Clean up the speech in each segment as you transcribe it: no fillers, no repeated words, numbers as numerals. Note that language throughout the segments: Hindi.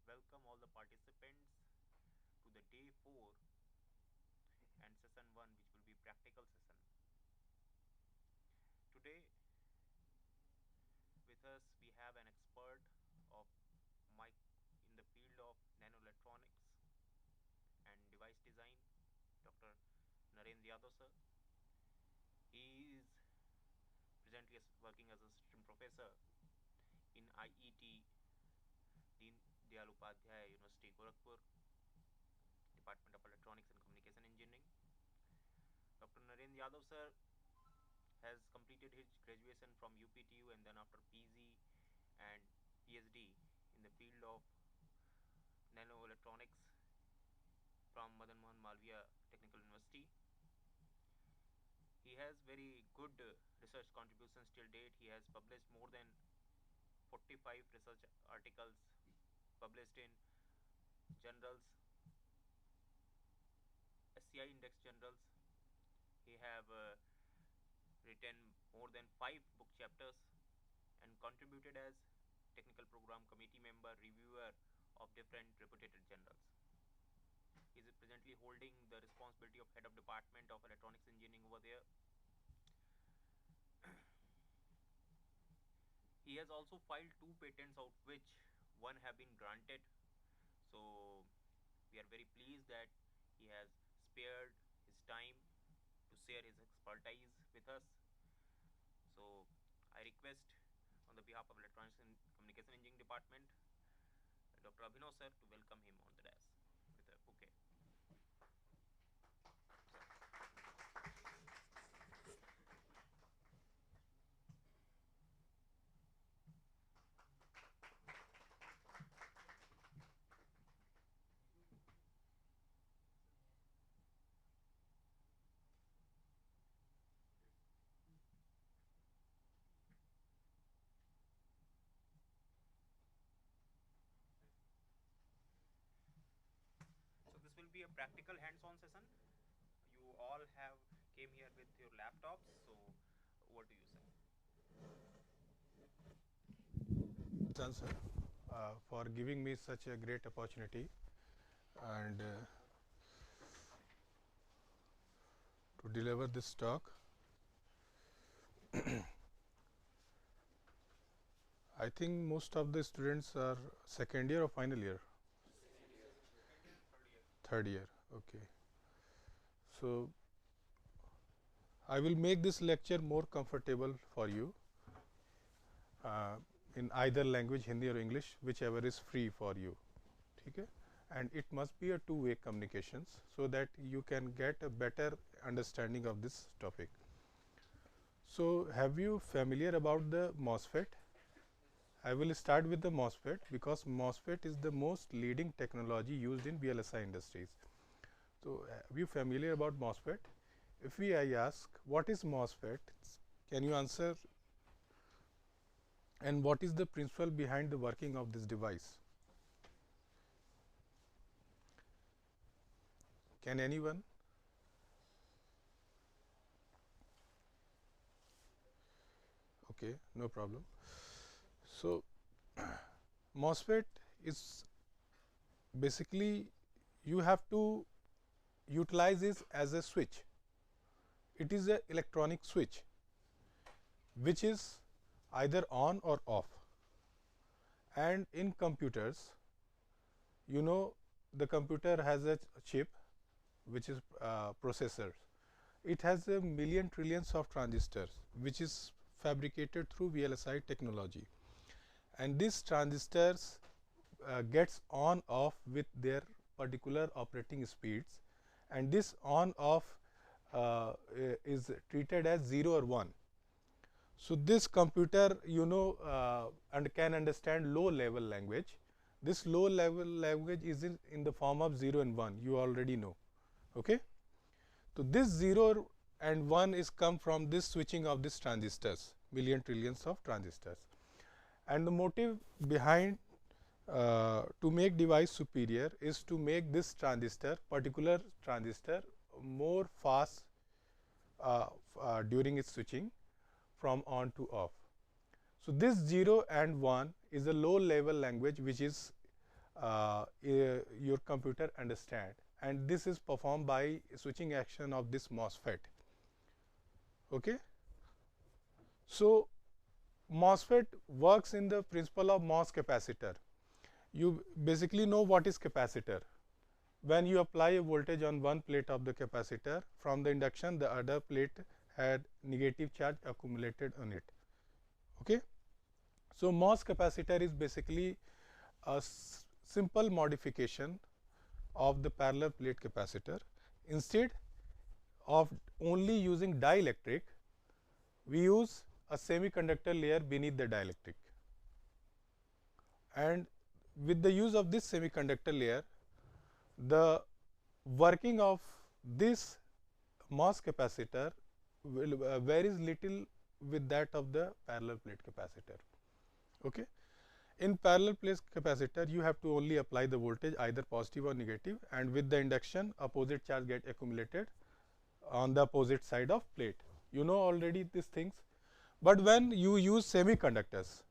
welcome all the participants to the day 4 and session 1, which will be practical session. Today with us we have an expert of mic in the field of nanoelectronics and device design, Dr. Narendra Yadav sir. He is presently working as assistant professor in IET Deen Dayal Upadhyay University, Gorakhpur, Department of Electronics and Communication Engineering. Dr. Narendra Yadav sir has completed his graduation from UPTU and then after PG and PhD in the field of nanoelectronics from Madan Mohan Malviya Technical University. He has very good research contributions till date. He has published more than 45 research articles published in journals, SCI index journals. He have written more than 5 book chapters and contributed as technical program committee member, reviewer of different reputed journals. He is presently holding the responsibility of head of department of electronics engineering over there. He has also filed 2 patents, out which one have been granted. So we are very pleased that he has spared his time to share his expertise with us. So I request on the behalf of Electronics and Communication Engineering Department, Dr. Abhinav sir, to welcome him on the desk with a bouquet. So this will be a practical hands-on session. You all have came here with your laptops. So over to you, sir. Sir, for giving me such a great opportunity and to deliver this talk. I think most of the students are second year or final year? Second year, third year. Third year, okay. So, I will make this lecture more comfortable for you in either language, Hindi or English, whichever is free for you. Okay? And it must be a two-way communications so that you can get a better understanding of this topic. So, have you familiar about the MOSFET? I will start with the MOSFET because MOSFET is the most leading technology used in VLSI industries. So, are you familiar about MOSFET? If I ask what is MOSFET, can you answer, and what is the principle behind the working of this device? Can anyone? Okay, no problem. So, MOSFET is basically you have to utilize this as a switch. It is an electronic switch which is either on or off. And in computers, you know, the computer has a chip which is processors. It has a million trillions of transistors which is fabricated through VLSI technology, and these transistors gets on off with their particular operating speeds, and this on off is treated as 0 or 1. So, this computer and can understand low level language. This low level language is in the form of 0 and 1, you already know. Okay? So, this 0 and 1 is come from this switching of these transistors, million trillions of transistors. And the motive behind to make device superior is to make this transistor, particular transistor, more fast during its switching from on to off. So, this 0 and 1 is a low level language which is your computer understand, and this is performed by switching action of this MOSFET. Okay. So MOSFET works in the principle of MOS capacitor. You basically know what is capacitor. When you apply a voltage on one plate of the capacitor, from the induction the other plate had negative charge accumulated on it. Okay. So MOS capacitor is basically a simple modification of the parallel plate capacitor. Instead of only using dielectric, we use a semiconductor layer beneath the dielectric, and with the use of this semiconductor layer, the working of this MOS capacitor will varies little with that of the parallel plate capacitor. Okay. In parallel plate capacitor, you have to only apply the voltage either positive or negative, and with the induction opposite charge get accumulated on the opposite side of plate. You know already these things, but when you use semiconductors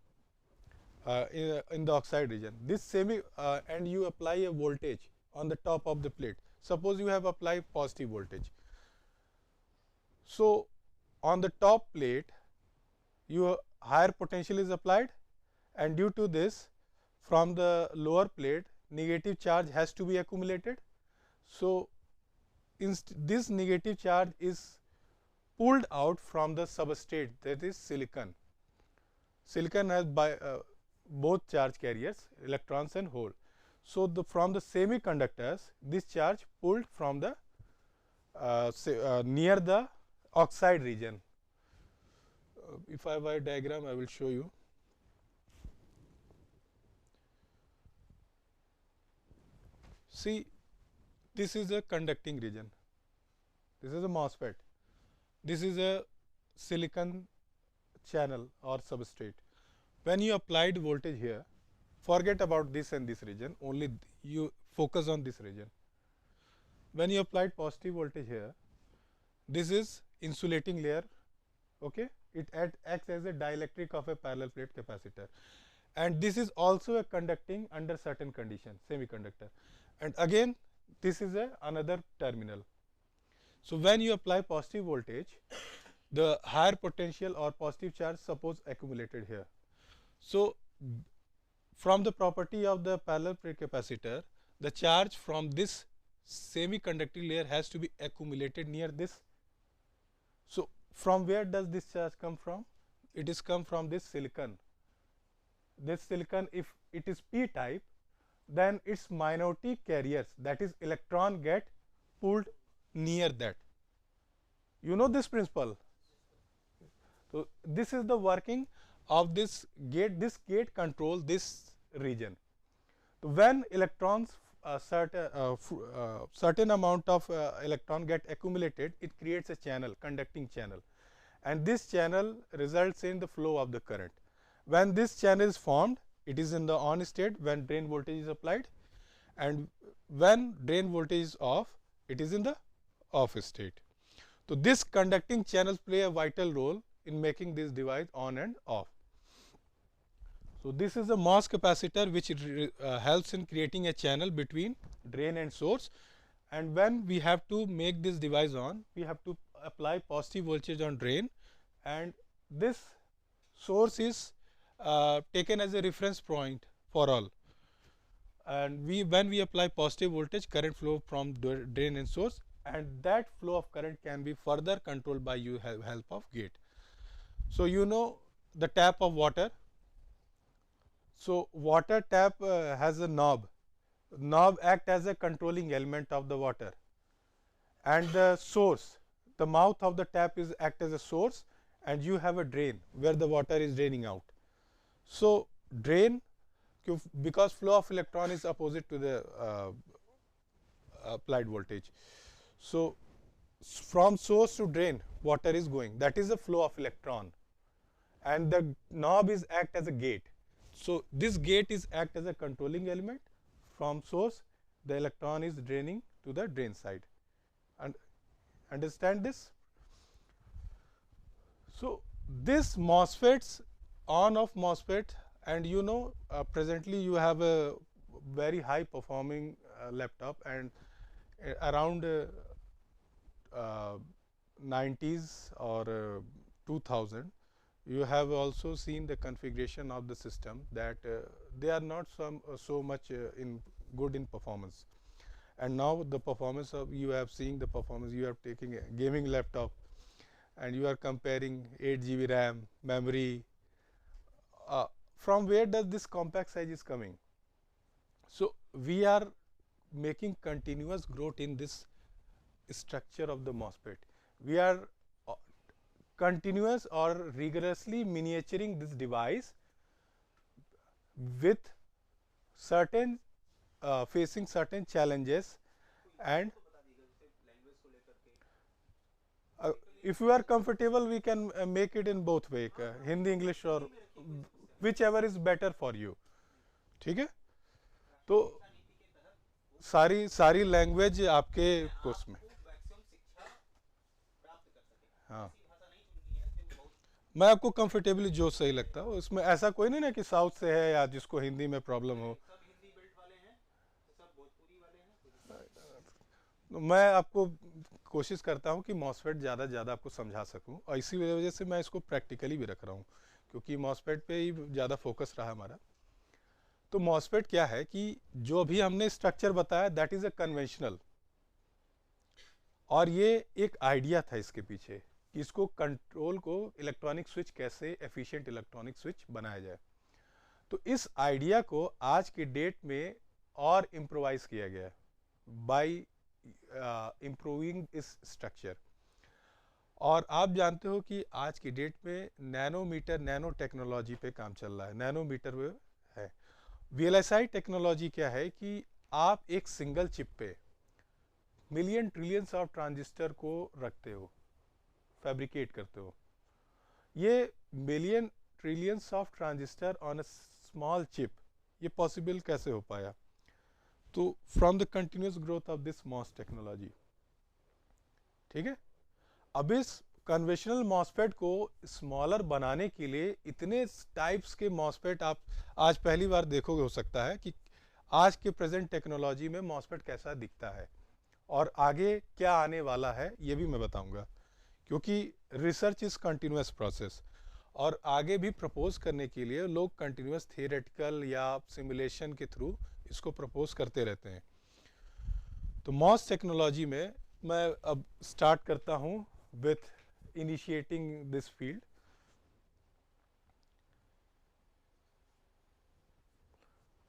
in the oxide region, this and you apply a voltage on the top of the plate. Suppose you have applied positive voltage. So on the top plate, your higher potential is applied, and due to this, from the lower plate negative charge has to be accumulated. So this negative charge is pulled out from the substrate, that is silicon. Silicon has both charge carriers, electrons and hole. So from the semiconductors, this charge pulled from the near the oxide region. If I have a diagram, I will show you. See, this is a conducting region. This is a MOSFET. This is a silicon channel or substrate. When you applied voltage here, forget about this and this region, only you focus on this region. When you applied positive voltage here, this is insulating layer. Okay, it acts as a dielectric of a parallel plate capacitor, and this is also a conducting under certain conditions, semiconductor, and again this is another terminal. So when you apply positive voltage, the higher potential or positive charge suppose accumulated here. So from the property of the parallel plate capacitor, the charge from this semiconducting layer has to be accumulated near this. So from where does this charge come from? It is come from this silicon. This silicon, if it is p type, then its minority carriers, that is electron, get pulled near that. You know this principle. So this is the working of this gate. This gate controls this region. So when electrons certain amount of electron get accumulated, it creates a channel, conducting channel, and this channel results in the flow of the current. When this channel is formed, it is in the on state when drain voltage is applied, and when drain voltage is off, it is in the off state. So this conducting channels play a vital role in making this device on and off. So this is a MOS capacitor which helps in creating a channel between drain and source, and when we have to make this device on, we have to apply positive voltage on drain, and this source is taken as a reference point for all, and when we apply positive voltage, current flow from drain and source, and that flow of current can be further controlled by help of gate. So you know the tap of water. So water tap has a knob. Knob act as a controlling element of the water, and the source, the mouth of the tap is act as a source, and you have a drain where the water is draining out. So drain, because flow of electron is opposite to the applied voltage. So from source to drain, water is going, that is the flow of electron, and the knob is act as a gate. So this gate is act as a controlling element. From source, the electron is draining to the drain side, and understand this. So this MOSFETs, on off MOSFET, and you know presently you have a very high performing laptop, and around 90s or 2000, you have also seen the configuration of the system that they are not so much in good in performance. And now the performance of, you have seen the performance, you are taking a gaming laptop and you are comparing 8 GB RAM memory. From where does this compact size is coming? So we are making continuous growth in this structure of the MOSFET. We are continuous or rigorously miniaturing this device with certain facing certain challenges. And if you are comfortable, we can make it in both way, Hindi, English, or whichever is better for you. ठीक है, तो सारी लैंग्वेज आपके कोर्स में. हाँ, मैं आपको कंफर्टेबली जो सही लगता हो, उसमें ऐसा कोई नहीं ना कि साउथ से है या जिसको हिंदी में प्रॉब्लम हो. मैं आपको कोशिश करता हूं कि मॉसफेट ज़्यादा से ज़्यादा आपको समझा सकूं, और इसी वजह से मैं इसको प्रैक्टिकली भी रख रहा हूं, क्योंकि मॉसफेट पे ही ज़्यादा फोकस रहा हमारा. तो मॉसफेट क्या है कि जो अभी हमने स्ट्रक्चर बताया, दैट इज़ अ कन्वेंशनल, और ये एक आइडिया था इसके पीछे कि इसको कंट्रोल को इलेक्ट्रॉनिक स्विच कैसे एफिशिएंट इलेक्ट्रॉनिक स्विच बनाया जाए. तो इस आइडिया को आज की डेट में और इम्प्रोवाइज किया गया बाय इम्प्रूविंग इस स्ट्रक्चर. और आप जानते हो कि आज की डेट में नैनोमीटर नैनो टेक्नोलॉजी पे काम चल रहा है, नैनोमीटर पे है. वीएलएसआई टेक्नोलॉजी क्या है कि आप एक सिंगल चिप पे मिलियन ट्रिलियंस ऑफ ट्रांजिस्टर को रखते हो, फैब्रिकेट करते हो. ये million trillions of transistor on a small chip, ये पॉसिबल कैसे हो पाया? तो from the continuous growth of this MOS technology. ठीक है, अब इस कन्वेंशनल मॉसफेट को स्मॉलर बनाने के लिए इतने टाइप्स के मॉसफेट आप आज पहली बार देखोगे. हो सकता है कि आज के प्रेजेंट टेक्नोलॉजी में मॉसफेट कैसा दिखता है और आगे क्या आने वाला है, ये भी मैं बताऊंगा, क्योंकि रिसर्च इज कंटिन्यूस प्रोसेस, और आगे भी प्रपोज करने के लिए लोग कंटिन्यूस थियोरेटिकल या सिमुलेशन के थ्रू इसको प्रपोज करते रहते हैं. तो मॉस टेक्नोलॉजी में मैं अब स्टार्ट करता हूं विथ इनिशिएटिंग दिस फील्ड.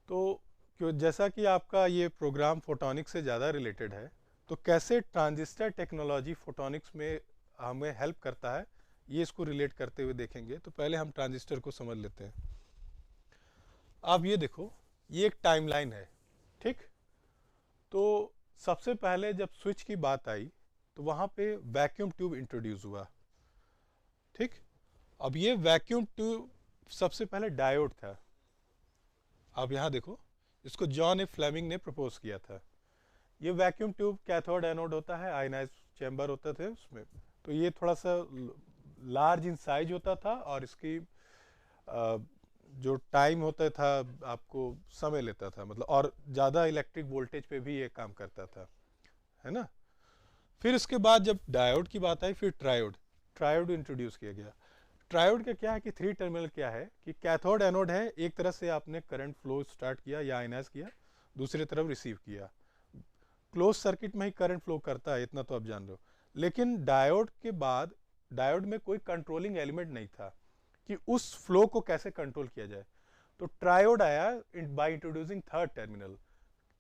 तो क्यों, जैसा कि आपका ये प्रोग्राम फोटोनिक्स से ज़्यादा रिलेटेड है, तो कैसे ट्रांजिस्टर टेक्नोलॉजी फोटोनिक्स में हमें हेल्प करता है, ये इसको रिलेट करते हुए देखेंगे. तो पहले हम ट्रांजिस्टर को समझ लेते हैं. अब ये देखो, ये एक टाइमलाइन है. ठीक, तो सबसे पहले जब स्विच की बात आई तो वहाँ पे वैक्यूम ट्यूब इंट्रोड्यूस हुआ. ठीक, अब ये वैक्यूम ट्यूब सबसे पहले डायोड था. अब यहाँ देखो, इसको जॉन ए फ्लेमिंग ने प्रपोज किया था. ये वैक्यूम ट्यूब कैथोड एनोड होता है, आयनाइज चैम्बर होते थे उसमें. तो ये थोड़ा सा लार्ज इन साइज होता था, और इसकी जो टाइम होता था आपको समय लेता था, मतलब, और ज़्यादा इलेक्ट्रिक वोल्टेज पे भी ये काम करता था, है ना. फिर इसके बाद जब डायोड की बात आई, फिर ट्रायोड इंट्रोड्यूस किया गया. ट्रायोड का क्या है कि 3 टर्मिनल क्या है कि कैथोड एनोड है, एक तरफ से आपने करंट फ्लो स्टार्ट किया या आयनाइज किया, दूसरी तरफ रिसीव किया. क्लोज सर्किट में ही करंट फ्लो करता है, इतना तो आप जान रहे हो. लेकिन डायोड के बाद, डायोड में कोई कंट्रोलिंग एलिमेंट नहीं था कि उस फ्लो को कैसे कंट्रोल किया जाए. तो ट्रायोड आया बाय इंट्रोड्यूसिंग थर्ड टर्मिनल,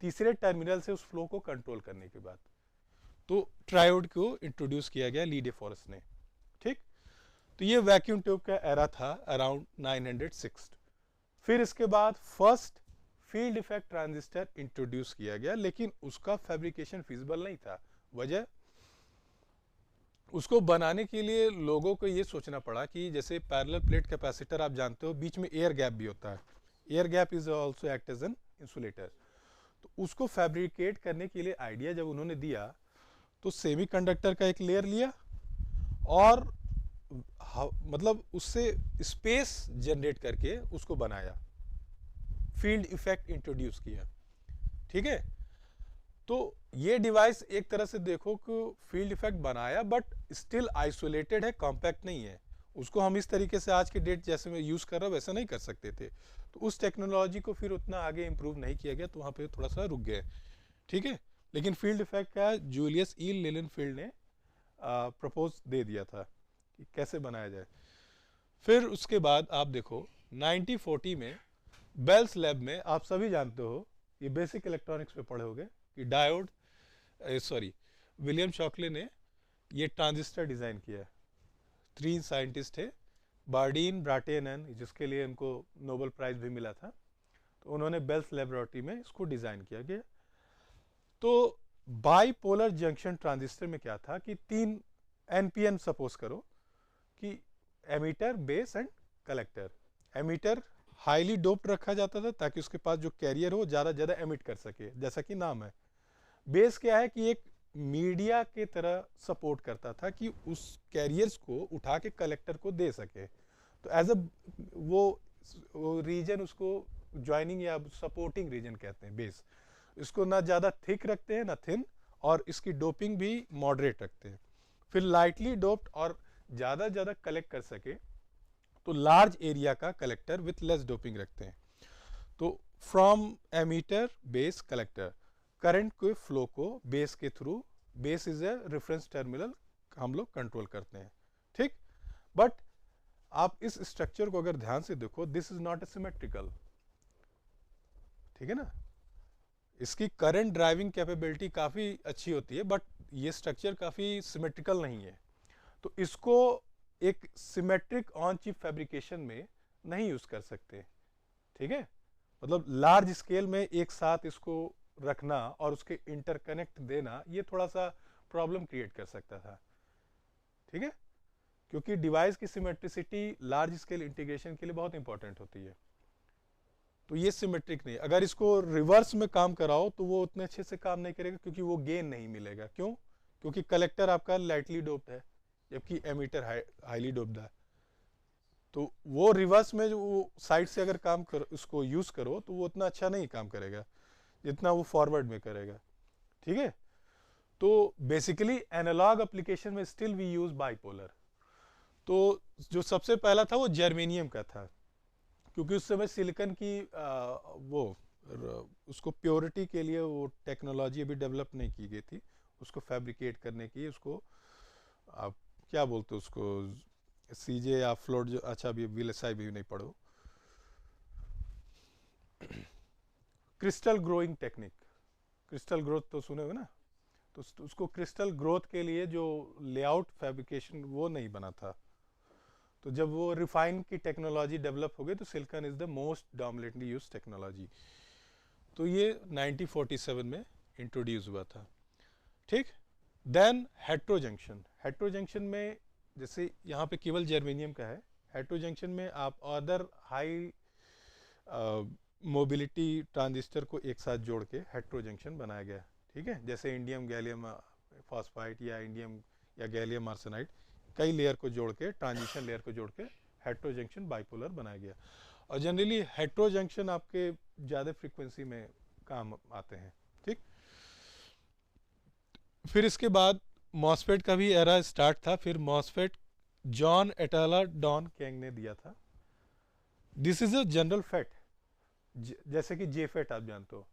तीसरे टर्मिनल से उस फ्लो को कंट्रोल करने के बाद. तो ट्रायोड को इंट्रोड्यूस किया गया ली डे फॉरेस्ट ने. ठीक, तो ये वैक्यूम ट्यूब का एरा था अराउंड 906. फिर इसके बाद first field effect transistor introduce किया गया, लेकिन उसका फैब्रिकेशन फिजिबल नहीं था. वजह, उसको बनाने के लिए लोगों को ये सोचना पड़ा कि जैसे पैरेलल प्लेट कैपेसिटर आप जानते हो, बीच में एयर गैप भी होता है. Air gap is also act as an insulator. तो उसको फैब्रिकेट करने के लिए आइडिया जब उन्होंने दिया, तो सेमीकंडक्टर का एक लेयर लिया और मतलब उससे स्पेस जनरेट करके उसको बनाया, फील्ड इफेक्ट इंट्रोड्यूस किया. ठीक है। तो ये डिवाइस एक तरह से देखो कि फील्ड इफेक्ट बनाया बट स्टिल आइसोलेटेड है, कॉम्पैक्ट नहीं है। उसको हम इस तरीके से आज के डेट जैसे मैं यूज़ कर रहा हूँ वैसा नहीं कर सकते थे। तो उस टेक्नोलॉजी को फिर उतना आगे इम्प्रूव नहीं किया गया, तो वहाँ पे थोड़ा सा रुक गए। ठीक है, लेकिन फील्ड इफेक्ट का जूलियस ई लेलेनफील्ड ने प्रपोज दे दिया था कि कैसे बनाया जाए। फिर उसके बाद आप देखो 1940 में बेल्स लैब में, आप सभी जानते हो, ये बेसिक इलेक्ट्रॉनिक्स में पढ़े होगे कि डायोड, सॉरी, विलियम शॉकले ने ये ट्रांजिस्टर डिज़ाइन किया है। 3 साइंटिस्ट थे, बार्डीन, ब्राटेनन, जिसके लिए उनको नोबेल प्राइज भी मिला था। तो उन्होंने बेल्स लेबोरेटरी में इसको डिज़ाइन किया गया। तो बाईपोलर जंक्शन ट्रांजिस्टर में क्या था कि 3 एनपीएन सपोज करो कि emitter, base and collector. Emitter highly doped रखा जाता था ताकि उसके पास जो कैरियर हो ज़्यादा एमिट कर सके, जैसा कि नाम है। बेस क्या है कि एक मीडिया के तरह सपोर्ट करता था कि उस कैरियर्स को उठा के कलेक्टर को दे सके। तो एज अ वो रीजन उसको ज्वाइनिंग या सपोर्टिंग रीजन कहते हैं, बेस। इसको ना ज़्यादा थिक रखते हैं ना थिन, और इसकी डोपिंग भी मॉडरेट रखते हैं। फिर लाइटली डोप्ड और ज़्यादा कलेक्ट कर सके तो लार्ज एरिया का कलेक्टर विथ लेस डोपिंग रखते हैं। तो from emitter, base, collector, current के फ्लो को बेस के through, base is a reference terminal, हम लोग कंट्रोल करते हैं। ठीक, बट आप इस स्ट्रक्चर को अगर ध्यान से देखो, this is not a symmetrical. ठीक है ना, इसकी करंट ड्राइविंग कैपेबिलिटी काफ़ी अच्छी होती है बट ये स्ट्रक्चर काफ़ी सिमेट्रिकल नहीं है। तो इसको एक सिमेट्रिक ऑन चिप फैब्रिकेशन में नहीं यूज़ कर सकते। ठीक है, मतलब लार्ज स्केल में एक साथ इसको रखना और उसके इंटरकनेक्ट देना, ये थोड़ा सा प्रॉब्लम क्रिएट कर सकता था। ठीक है, क्योंकि डिवाइस की सिमेट्रिसिटी लार्ज स्केल इंटीग्रेशन के लिए बहुत इंपॉर्टेंट होती है। तो ये सिमेट्रिक नहीं। अगर इसको रिवर्स में काम कराओ तो वो उतने अच्छे से काम नहीं करेगा, क्योंकि वो गेन नहीं मिलेगा। क्यों? क्योंकि कलेक्टर आपका लाइटली डोप्ड है जबकि एमीटर हाईली डोप्ड है। तो वो रिवर्स में जो वो साइड से अगर काम कर उसको यूज करो तो वो उतना अच्छा नहीं काम करेगा जितना वो फॉरवर्ड में करेगा। ठीक है, तो बेसिकली एनालॉग एप्लीकेशन में स्टिल वी यूज बाइपोलर। तो जो सबसे पहला था वो जर्मेनियम का था, क्योंकि उस समय सिलिकॉन की उसको प्योरिटी के लिए वो टेक्नोलॉजी अभी डेवलप नहीं की गई थी, उसको फैब्रिकेट करने की। उसको आप क्या बोलते हो उसको, सीजे या फ्लोट, जो अच्छा भी वीएलएसआई भी नहीं पढ़ो। Crystal growing technique, crystal growth तो सुने हो ना, तो उसको क्रिस्टल ग्रोथ के लिए जो लेआउट फैब्रिकेशन वो नहीं बना था। तो जब वो रिफाइन की टेक्नोलॉजी डेवलप हो गई तो silicon is the most डोमिनेटली use technology. तो ये 1947 में इंट्रोड्यूस हुआ था। ठीक, देन हेट्रोजंक्शन। हेट्रोजंक्शन में जैसे यहाँ पे केवल जर्मेनियम का है, हेट्रोजंक्शन में आप अदर हाई मोबिलिटी ट्रांजिस्टर को एक साथ जोड़ के हेट्रोजंक्शन बनाया गया। ठीक है, जैसे इंडियम गैलियम फॉस्फाइड या इंडियम या गैलियम आर्सेनाइड, कई लेयर को जोड़ के, ट्रांजिशन लेयर को जोड़ के हेट्रोजंक्शन बाइपोलर बनाया गया। और जनरली हेट्रोजंक्शन आपके ज़्यादा फ्रीक्वेंसी में काम आते हैं। ठीक, फिर इसके बाद मॉसफेट का भी एरा स्टार्ट था। फिर MOSFET John Atalla Dawon Kahng ने दिया था। This is a general FET, जैसे कि जे फेट आप जानते हो।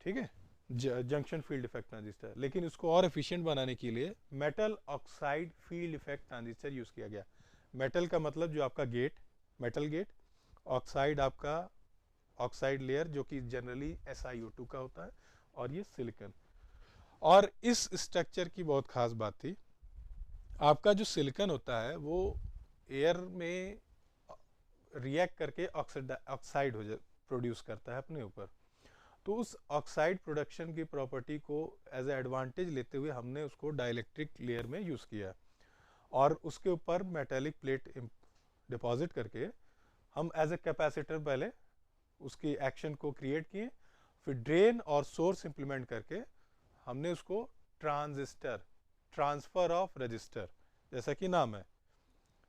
ठीक है, जंक्शन फील्ड इफेक्ट ट्रांजिस्टर, लेकिन इसको और एफिशिएंट बनाने के लिए metal oxide field effect transistor use किया गया। मेटल का मतलब जो आपका गेट, मेटल गेट, ऑक्साइड आपका ऑक्साइड लेयर जो कि जनरली SiO2 का होता है, और ये सिलिकॉन। और इस स्ट्रक्चर की बहुत खास बात थी, आपका जो सिलिकॉन होता है वो एयर में रिएक्ट करके ऑक्साइड हो जाए, प्रोड्यूस करता है अपने ऊपर। तो उस ऑक्साइड प्रोडक्शन की प्रॉपर्टी को एज ए एडवांटेज लेते हुए हमने उसको डाइलेक्ट्रिक लेयर में यूज़ किया, और उसके ऊपर मेटेलिक प्लेट डिपॉजिट करके हम एज ए कैपेसिटर पहले उसकी एक्शन को क्रिएट किए। फिर ड्रेन और सोर्स इंप्लीमेंट करके हमने उसको ट्रांजिस्टर, ट्रांसफर ऑफ रजिस्टर, जैसा कि नाम है।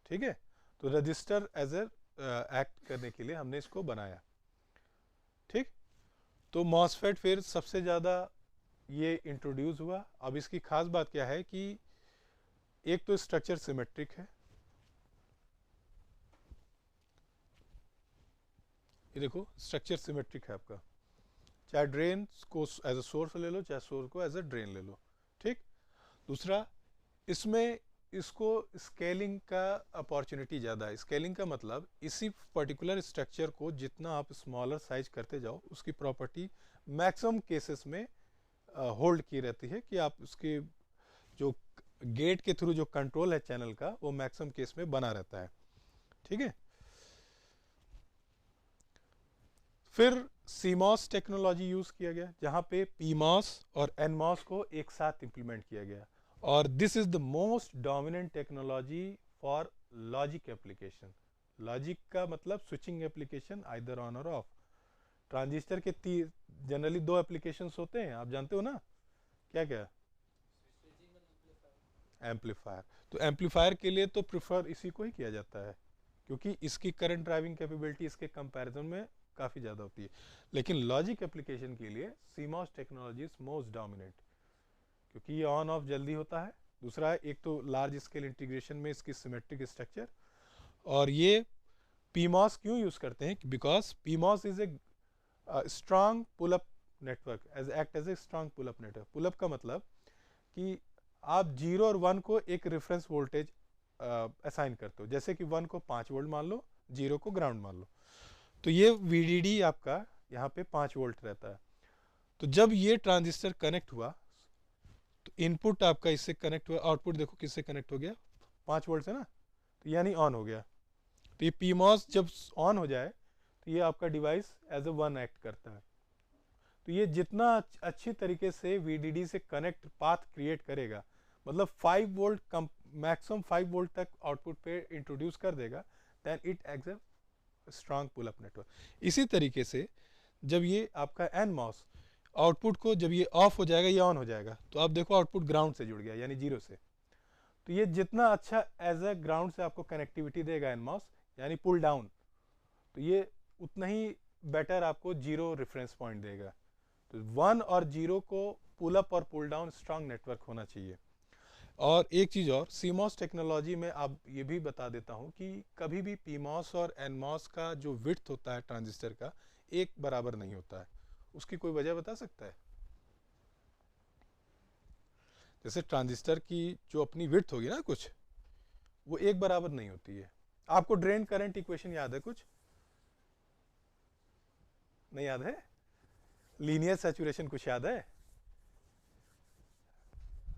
ठीक है, तो रजिस्टर एज ए एक्ट करने के लिए हमने इसको बनाया। ठीक, तो मॉसफेट फिर सबसे ज़्यादा ये इंट्रोड्यूस हुआ। अब इसकी खास बात क्या है कि एक तो स्ट्रक्चर सिमेट्रिक है, ये देखो स्ट्रक्चर सिमेट्रिक है आपका, चाहे ड्रेन को एज अ सोर्स ले लो, चाहे सोर्स को एज अ ड्रेन ले लो, ठीक। दूसरा, इसमें इसको स्केलिंग का अपॉर्चुनिटी ज़्यादा है। स्केलिंग का मतलब इसी पर्टिकुलर स्ट्रक्चर को जितना आप स्मॉलर साइज करते जाओ, उसकी प्रॉपर्टी मैक्सिमम केसेस में होल्ड की रहती है कि आप उसके जो गेट के थ्रू जो कंट्रोल है चैनल का, वो मैक्सिमम केस में बना रहता है, ठीक है। फिर सीमॉस टेक्नोलॉजी यूज किया गया, जहां पे पीमॉस और एनमॉस को एक साथ इंप्लीमेंट किया गया, और this is the most dominant technology for logic application. Logic का मतलब स्विचिंग एप्लीकेशन, आइदर ऑन और ऑफ। ट्रांजिस्टर के जनरली दो एप्लीकेशंस होते हैं, आप जानते हो ना, क्या क्या? एम्पलीफायर। तो एम्पलीफायर के लिए तो प्रिफर इसी को ही किया जाता है, क्योंकि इसकी करंट ड्राइविंग कैपेबिलिटी इसके कंपैरिजन में काफ़ी ज़्यादा होती है। लेकिन लॉजिक एप्लीकेशन के लिए CMOS technology is most dominant, क्योंकि ये ऑन ऑफ जल्दी होता है। दूसरा है, एक तो लार्ज स्केल इंटीग्रेशन में इसकी सिमेट्रिक स्ट्रक्चर, और ये पीमॉस क्यों यूज़ करते हैं, because PMOS is a strong pull up network, act as a strong pull up network. Pull up का मतलब कि आप 0 और 1 को एक रेफरेंस वोल्टेज असाइन करते हो, जैसे कि 1 को 5 वोल्ट मान लो, 0 को ग्राउंड मान लो। तो ये VDD आपका यहाँ पे 5 वोल्ट रहता है। तो जब ये ट्रांजिस्टर कनेक्ट हुआ, तो इनपुट आपका इससे कनेक्ट हुआ, आउटपुट देखो किससे कनेक्ट हो गया, 5 वोल्ट से ना, तो यानी ऑन हो गया। तो ये पीमॉस जब ऑन हो जाए, तो ये आपका डिवाइस एज ए 1 एक्ट करता है। तो ये जितना अच्छी तरीके से VDD से कनेक्ट पाथ क्रिएट करेगा, मतलब 5 वोल्ट मैक्सिमम 5 वोल्ट तक आउटपुट पे इंट्रोड्यूस कर देगा, then it acts a strong pull up network. इसी तरीके से जब ये आपका एनमॉस आउटपुट को, जब ये ऑफ हो जाएगा, ये ऑन हो जाएगा, तो आप देखो आउटपुट ग्राउंड से जुड़ गया, यानी 0 से। तो ये जितना अच्छा एज ए ग्राउंड से आपको कनेक्टिविटी देगा एनमॉस, यानी पुल डाउन, तो ये उतना ही बेटर आपको 0 रेफरेंस पॉइंट देगा। तो 1 और 0 को पुल अप और पुल डाउन स्ट्रांग नेटवर्क होना चाहिए। और एक चीज़ और, सीमॉस टेक्नोलॉजी में आप ये भी बता देता हूँ कि कभी भी पीमॉस और एनमॉस का जो विड्थ होता है ट्रांजिस्टर का, एक बराबर नहीं होता है। उसकी कोई वजह बता सकता है? जैसे ट्रांजिस्टर की जो अपनी विड्थ होगी ना कुछ, वो एक बराबर नहीं होती है। आपको ड्रेन करंट इक्वेशन याद है कुछ? नहीं याद है? लीनियर सैचुरेशन कुछ याद है?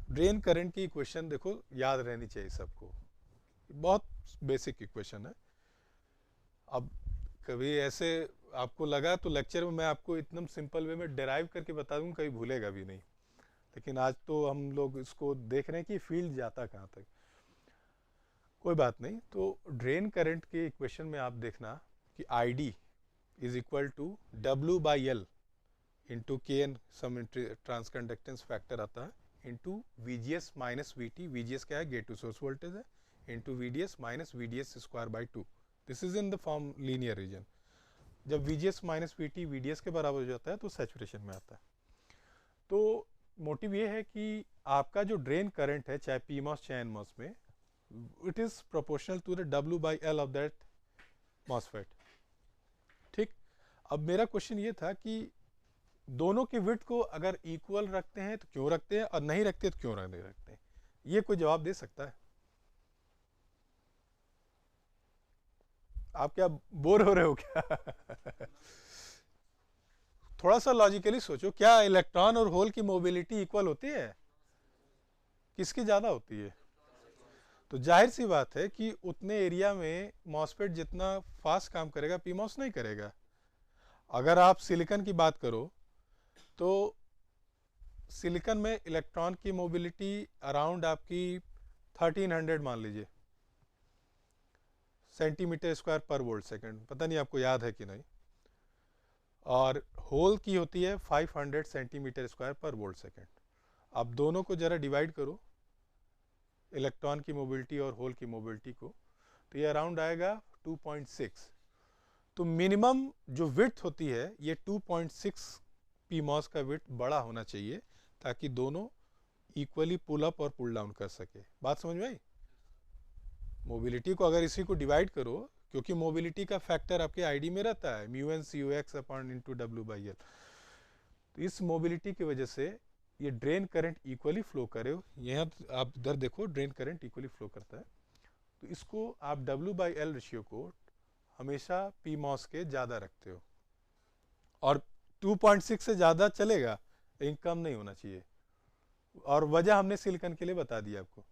ड्रेन करंट की इक्वेशन देखो याद रहनी चाहिए सबको, बहुत बेसिक इक्वेशन है। अब कभी ऐसे आपको लगा तो लेक्चर में मैं आपको एकदम सिंपल वे में डेराइव करके बता दूं, कभी भूलेगा भी नहीं। लेकिन आज तो हम लोग इसको देख रहे हैं कि फील्ड जाता कहाँ तक। कोई बात नहीं। तो ड्रेन करंट के इक्वेशन में आप देखना कि ID is equal to W/L into KN, some transconductance factor आता है, into VGS minus VT। VGS क्या है? गेट टू सोर्स वोल्टेज है, into VDS minus VDS square by 2। This is in the form linear region. जब VGS माइनस VT VDS के बराबर हो जाता है तो सैचुरेशन में आता है। तो मोटिव ये है कि आपका जो ड्रेन करंट है, चाहे PMOS चाहे NMOS में, it is proportional to the W/L of that MOSFET, ठीक। अब मेरा क्वेश्चन ये था कि दोनों की विड्थ को अगर इक्वल रखते हैं तो क्यों रखते हैं, और नहीं रखते तो क्यों नहीं रखते हैं? ये कोई जवाब दे सकता है? आप क्या बोर हो रहे हो क्या? थोड़ा सा लॉजिकली सोचो, क्या इलेक्ट्रॉन और होल की मोबिलिटी इक्वल होती है? किसकी ज्यादा होती है? तो जाहिर सी बात है कि उतने एरिया में मॉसफेट जितना फास्ट काम करेगा, पीमॉस नहीं करेगा। अगर आप सिलिकॉन की बात करो तो सिलिकॉन में इलेक्ट्रॉन की मोबिलिटी अराउंड आपकी 1300 मान लीजिए सेंटीमीटर स्क्वायर पर वोल्ट सेकंड, पता नहीं आपको याद है कि नहीं। और होल की होती है 500 सेंटीमीटर स्क्वायर पर वोल्ट सेकंड। आप दोनों को जरा डिवाइड करो, इलेक्ट्रॉन की मोबिलिटी और होल की मोबिलिटी को, तो ये अराउंड आएगा 2.6। तो मिनिमम जो विड्थ होती है ये 2.6 PMOS का विड्थ बड़ा होना चाहिए ताकि दोनों इक्वली पुल अप और पुल डाउन कर सके। बात समझ में आई? मोबिलिटी को अगर इसी को डिवाइड करो, क्योंकि मोबिलिटी का फैक्टर आपके आईडी में रहता है mu N C U X upon into W by L. तो इस मोबिलिटी की वजह से ये ड्रेन करंट इक्वली फ्लो करे। यहाँ आप इधर देखो ड्रेन करंट इक्वली फ्लो करता है। तो इसको आप डब्ल्यू बाई एल रेशियो को हमेशा पी मॉस के ज़्यादा रखते हो, और 2.6 से ज़्यादा चलेगा लेकिन कम नहीं होना चाहिए। और वजह हमने सिलिकॉन के लिए बता दिया आपको,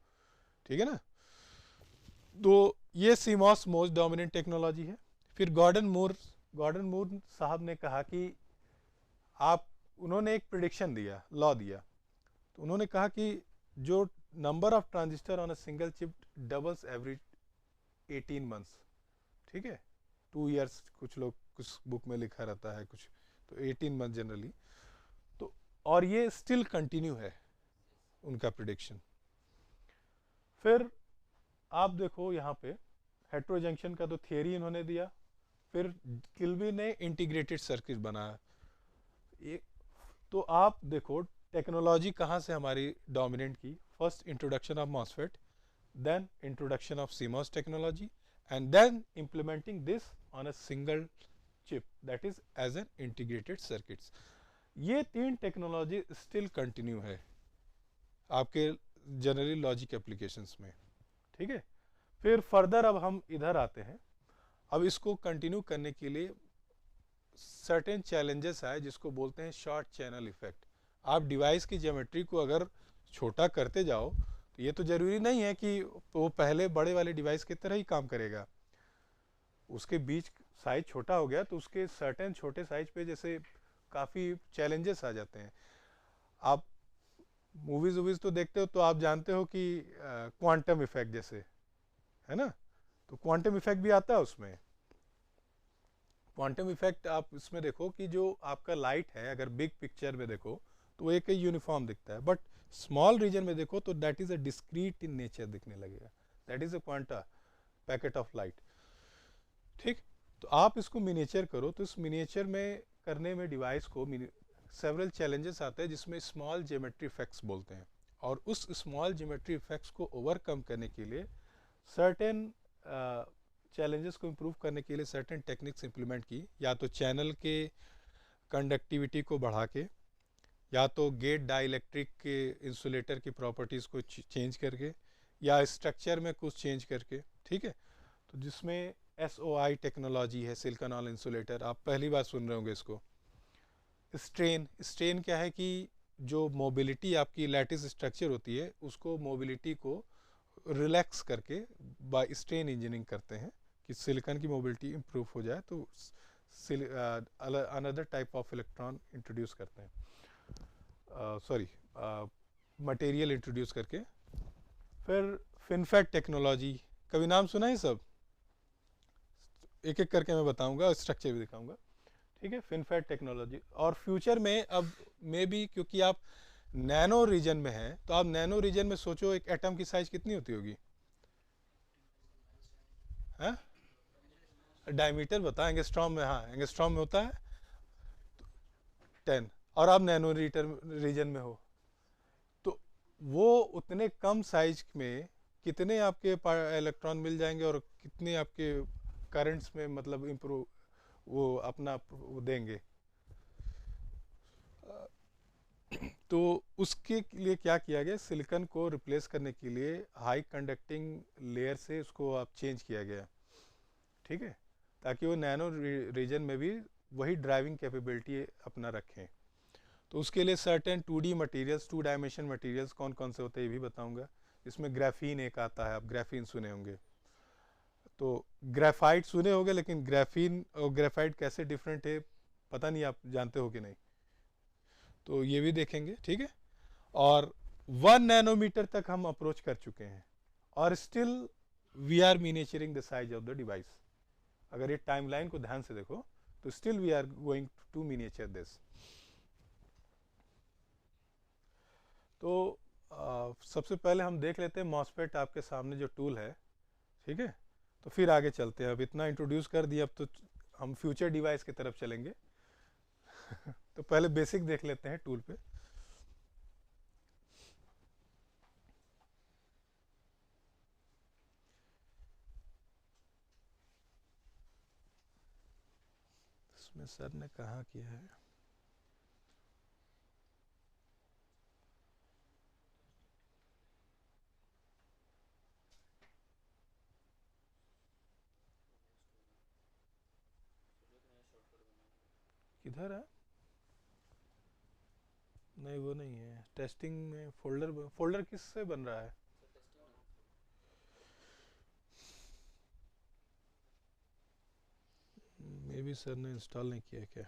ठीक है ना। तो ये सीमॉस मोस्ट डोमिनेंट टेक्नोलॉजी है। फिर गॉर्डन मूर साहब ने कहा कि उन्होंने एक प्रिडिक्शन दिया, लॉ दिया। तो उन्होंने कहा कि जो number of transistor on a single chip doubles every 18 months, ठीक है, 2 ईयर्स कुछ बुक में लिखा रहता है कुछ, तो 18 मंथ जनरली। तो और ये स्टिल कंटिन्यू है उनका प्रिडिक्शन। फिर आप देखो यहाँ पे हेट्रोजंक्शन का तो थियरी इन्होंने दिया। फिर किल्बी ने इंटीग्रेटेड सर्किट बनाया। तो आप देखो टेक्नोलॉजी कहाँ से हमारी डोमिनेंट की। First introduction of MOSFET, then introduction of CMOS technology, and then implementing this on a single chip that is as an integrated circuits. ये 3 टेक्नोलॉजी स्टिल कंटिन्यू है आपके जनरली लॉजिक एप्लीकेशंस में, ठीक है। फिर फर्दर अब हम इधर आते हैं। अब इसको कंटिन्यू करने के लिए सर्टेन चैलेंजेस आए जिसको बोलते हैं शॉर्ट चैनल इफेक्ट। आप डिवाइस की ज्योमेट्री को अगर छोटा करते जाओ तो ये तो जरूरी नहीं है कि वो पहले बड़े वाले डिवाइस की तरह ही काम करेगा। उसके बीच साइज छोटा हो गया तो उसके सर्टेन छोटे साइज पे जैसे काफ़ी चैलेंजेस आ जाते हैं। आप मूवीज वूवीज तो देखते हो तो आप जानते हो कि क्वांटम इफेक्ट जैसे है ना, तो क्वांटम इफेक्ट भी आता है उसमें। क्वांटम इफेक्ट आप इसमें देखो कि जो आपका लाइट है अगर बिग पिक्चर में देखो तो वो एक यूनिफॉर्म दिखता है, बट स्मॉल रीजन में देखो तो that is a discrete in nature दिखने लगेगा। That is a quanta packet of light, ठीक। तो आप इसको मिनिएचर करो तो इस मिनिएचर में करने में डिवाइस को सेवरल चैलेंजेस आते हैं जिसमें स्मॉल ज्योमेट्री इफेक्ट्स बोलते हैं। और उस स्मॉल ज्योमेट्री इफेक्ट्स को ओवरकम करने के लिए सर्टेन चैलेंजेस को इम्प्रूव करने के लिए सर्टेन टेक्निक्स इम्प्लीमेंट की, या तो चैनल के कंडक्टिविटी को बढ़ा के, या तो गेट डाइलेक्ट्रिक के इंसुलेटर की प्रॉपर्टीज़ को चेंज करके, या स्ट्रक्चर में कुछ चेंज करके, ठीक है। तो जिसमें SOI टेक्नोलॉजी है, सिलिकॉन ऑयल इंसुलेटर, आप पहली बार सुन रहे होंगे इसको। स्ट्रेन क्या है कि जो मोबिलिटी आपकी लैटिस स्ट्रक्चर होती है उसको मोबिलिटी को रिलैक्स करके बाय स्ट्रेन इंजीनियरिंग करते हैं कि सिलिकॉन की मोबिलिटी इम्प्रूव हो जाए, तो another type of electron introduce करते हैं, मटेरियल इंट्रोड्यूस करके। फिर फिनफेट टेक्नोलॉजी, कभी नाम सुना है सब? एक एक करके मैं बताऊंगा, स्ट्रक्चर भी दिखाऊंगा, ठीक है। FinFET technology. और फ्यूचर में अब मे बी क्योंकि आप नैनो रीजन में हैं तो आप नैनो रीजन में सोचो एक एटम की साइज कितनी होती होगी, हाँ? डायमीटर बता, एंगस्ट्रॉम में, हाँ एंगस्ट्रॉम में होता है 10, और आप नैनो रीजन में हो तो वो उतने कम साइज में कितने आपके इलेक्ट्रॉन मिल जाएंगे और कितने आपके करंट्स में मतलब इम्प्रूव वो अपना वो देंगे। तो उसके लिए क्या किया गया, सिलिकॉन को रिप्लेस करने के लिए हाई कंडक्टिंग लेयर से उसको आप चेंज किया गया, ठीक है, ताकि वो नैनो रीजन में भी वही ड्राइविंग कैपेबिलिटी अपना रखें। तो उसके लिए certain 2D materials, 2 dimension materials कौन कौन से होते हैं ये भी बताऊंगा। इसमें ग्राफीन एक आता है, आप ग्राफीन सुने होंगे, तो ग्रेफाइट सुने होंगे, लेकिन ग्राफीन और ग्रेफाइट कैसे डिफरेंट है पता नहीं, आप जानते हो कि नहीं, तो ये भी देखेंगे, ठीक है। और 1 नैनोमीटर तक हम अप्रोच कर चुके हैं और still we are miniaturing the size of the device. अगर ये टाइमलाइन को ध्यान से देखो तो still we are going to miniature this. तो सबसे पहले हम देख लेते हैं मॉसफेट आपके सामने जो टूल है, ठीक है। तो फिर आगे चलते हैं। अब इतना इंट्रोड्यूस कर दिया, अब तो हम फ्यूचर डिवाइस की तरफ चलेंगे। तो पहले बेसिक देख लेते हैं टूल पे। इसमें सर ने कहा किया है, किधर है? नहीं वो नहीं है, टेस्टिंग में फोल्डर किस से बन रहा है? मे बी सर ने इंस्टॉल नहीं किया क्या?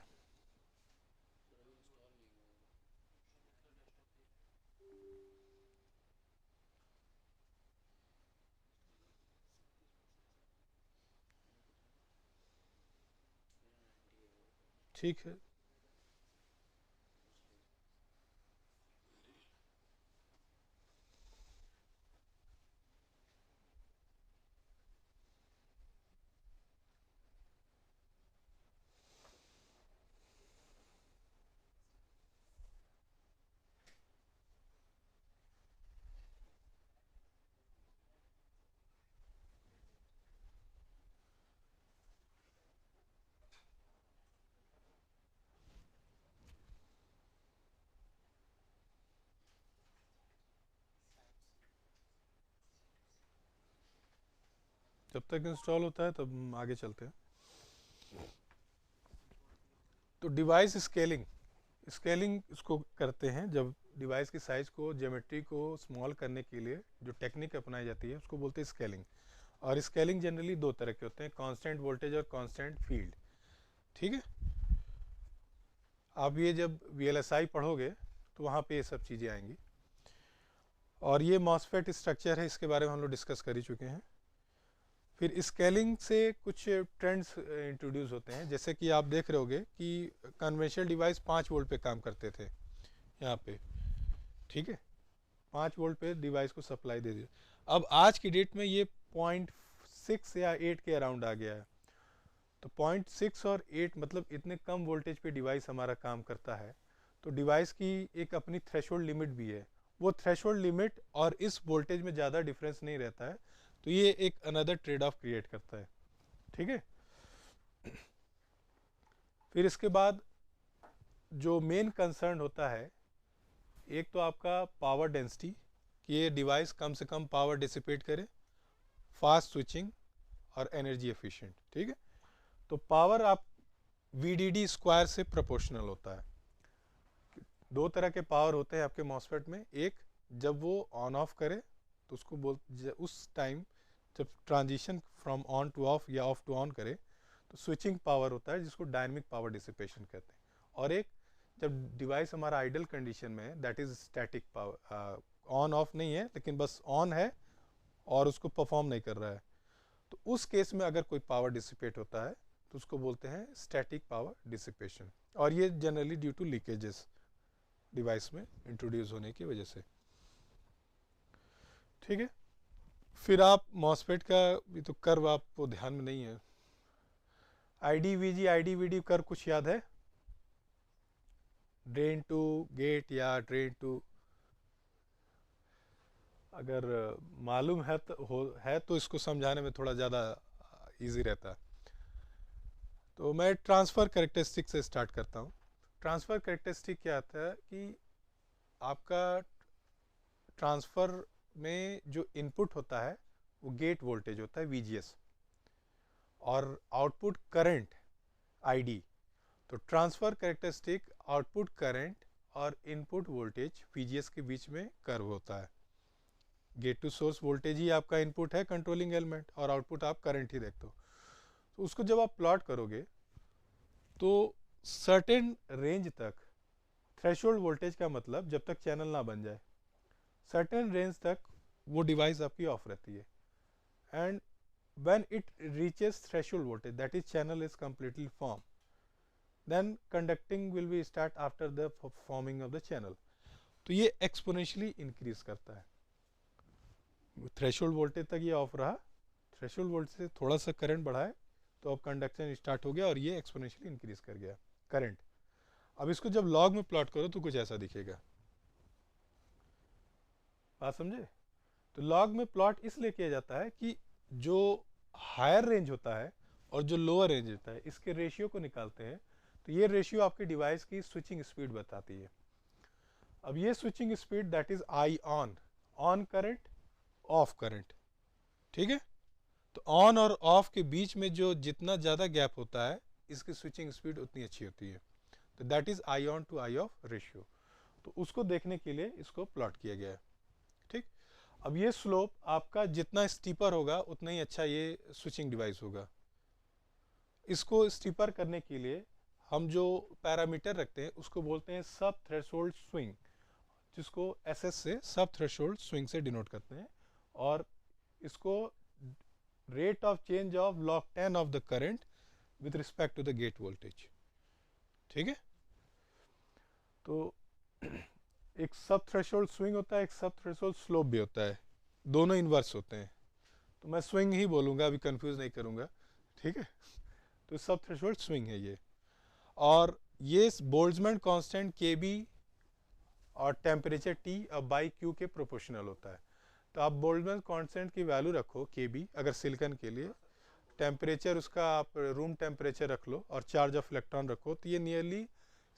ठीक है, जब तक इंस्टॉल होता है तब हम आगे चलते हैं। तो डिवाइस स्केलिंग, स्केलिंग इसको करते हैं जब डिवाइस की साइज को, ज्योमेट्री को स्मॉल करने के लिए जो टेक्निक अपनाई जाती है उसको बोलते हैं स्केलिंग। और स्केलिंग जनरली दो तरह के होते हैं, कांस्टेंट वोल्टेज और कांस्टेंट फील्ड। ठीक है, आप ये जब VLSI पढ़ोगे तो वहाँ पे ये सब चीज़ें आएंगी। और ये मॉसफेट स्ट्रक्चर है, इसके बारे में हम लोग डिस्कस कर ही चुके हैं। फिर स्केलिंग से कुछ ट्रेंड्स इंट्रोड्यूस होते हैं, जैसे कि आप देख रहे होगे कि कन्वेंशनल डिवाइस 5 वोल्ट पे काम करते थे यहाँ पे, ठीक है, 5 वोल्ट पे डिवाइस को सप्लाई दे दिया। अब आज की डेट में ये 0.6 या 8 के अराउंड आ गया है। तो 0.6 और 8 मतलब इतने कम वोल्टेज पे डिवाइस हमारा काम करता है। तो डिवाइस की एक अपनी थ्रेशोल्ड लिमिट भी है, वो थ्रेशोल्ड लिमिट और इस वोल्टेज में ज़्यादा डिफरेंस नहीं रहता है। तो ये एक अनदर ट्रेड ऑफ क्रिएट करता है। ठीक है, फिर इसके बाद जो मेन कंसर्न होता है, एक तो आपका पावर डेंसिटी, कि ये डिवाइस कम से कम पावर डिसिपेट करे, फास्ट स्विचिंग और एनर्जी एफिशिएंट। ठीक है, तो पावर आप VDD स्क्वायर से प्रोपोर्शनल होता है। दो तरह के पावर होते हैं आपके मॉसफेट में, एक जब वो ऑन ऑफ करे तो उसको उस टाइम जब transition from on two of या ऑफ टू ऑन करे तो स्विचिंग पावर होता है, जिसको डायनेमिक पावर डिसिपेशन कहते हैं। और एक जब डिवाइस हमारा आइडल कंडीशन में है, that is static power, on off नहीं है लेकिन बस ऑन है और उसको परफॉर्म नहीं कर रहा है। तो उस केस में अगर कोई पावर डिसिपेट होता है तो उसको बोलते हैं स्टैटिक पावर डिसिपेशन। और ये generally due to leakages device में इंट्रोड्यूस होने की वजह से। ठीक है, फिर आप मॉसफेट का भी तो कर्व आपको ध्यान में नहीं है, IDVG IDVD कर्व कुछ याद है? ड्रेन टू गेट या ड्रेन टू, अगर मालूम है तो इसको समझाने में थोड़ा ज़्यादा इजी रहता है। तो मैं ट्रांसफ़र कैरेक्टरिस्टिक से स्टार्ट करता हूँ। ट्रांसफ़र कैरेक्टरिस्टिक क्या आता है कि आपका ट्रांसफ़र में जो इनपुट होता है वो गेट वोल्टेज होता है VGS, और आउटपुट करंट ID। तो ट्रांसफ़र कैरेक्टरिस्टिक आउटपुट करंट और इनपुट वोल्टेज VGS के बीच में कर्व होता है। गेट टू सोर्स वोल्टेज ही आपका इनपुट है कंट्रोलिंग एलिमेंट, और आउटपुट आप करंट ही देखते हो। तो उसको जब आप प्लॉट करोगे तो सर्टेन रेंज तक, थ्रेशोल्ड वोल्टेज का मतलब जब तक चैनल ना बन जाए, सर्टेन रेंज तक वो डिवाइस आपकी ऑफ रहती है। And when it reaches threshold voltage, that is channel is completely form, then conducting will be start after the forming of the channel. तो ये एक्सपोनेंशियली इंक्रीज करता है। थ्रेशोल्ड वोल्टेज तक ये ऑफ रहा, थ्रेशोल्ड वोल्टेज से थोड़ा सा करंट बढ़ाए तो अब कंडक्शन स्टार्ट हो गया और ये एक्सपोनेंशियली इंक्रीज कर गया करंट। अब इसको जब लॉग में प्लॉट करो तो कुछ ऐसा दिखेगा, बात समझे? तो लॉग में प्लॉट इसलिए किया जाता है कि जो हायर रेंज होता है और जो लोअर रेंज होता है इसके रेशियो को निकालते हैं, तो ये रेशियो आपके डिवाइस की स्विचिंग स्पीड बताती है। अब ये switching speed that is I on current, of current, ठीक है? तो ऑन और ऑफ के बीच में जो जितना ज़्यादा गैप होता है इसकी स्विचिंग स्पीड उतनी अच्छी होती है। तो that is I on to I off ratio. तो उसको देखने के लिए इसको प्लॉट किया गया है, ठीक? अब ये स्लोप आपका जितना स्टीपर होगा उतना ही अच्छा ये स्विचिंग डिवाइस होगा। इसको स्टीपर करने के लिए हम जो पैरामीटर रखते हैं उसको बोलते हैं सब थ्रेशोल्ड स्विंग, जिसको एसएस से सब थ्रेशोल्ड स्विंग से डिनोट करते हैं, और इसको rate of change of log 10 of the current with respect to the gate voltage, ठीक है? तो एक सब थ्रेशोल्ड स्विंग होता है, एक सब थ्रेशोल्ड स्लोप भी होता है, दोनों इनवर्स होते हैं। तो मैं स्विंग ही बोलूँगा, अभी कंफ्यूज नहीं करूँगा, ठीक है? तो सब थ्रेशोल्ड स्विंग है ये, और ये बोल्ट्जमैन कांस्टेंट के बी और टेम्परेचर टी अब बाई क्यू के प्रोपोर्शनल होता है। तो आप बोल्ट्जमैन कांस्टेंट की वैल्यू रखो के बी अगर सिलिकॉन के लिए, टेम्परेचर उसका आप रूम टेम्परेचर रख लो, और चार्ज ऑफ इलेक्ट्रॉन रखो, तो ये नियरली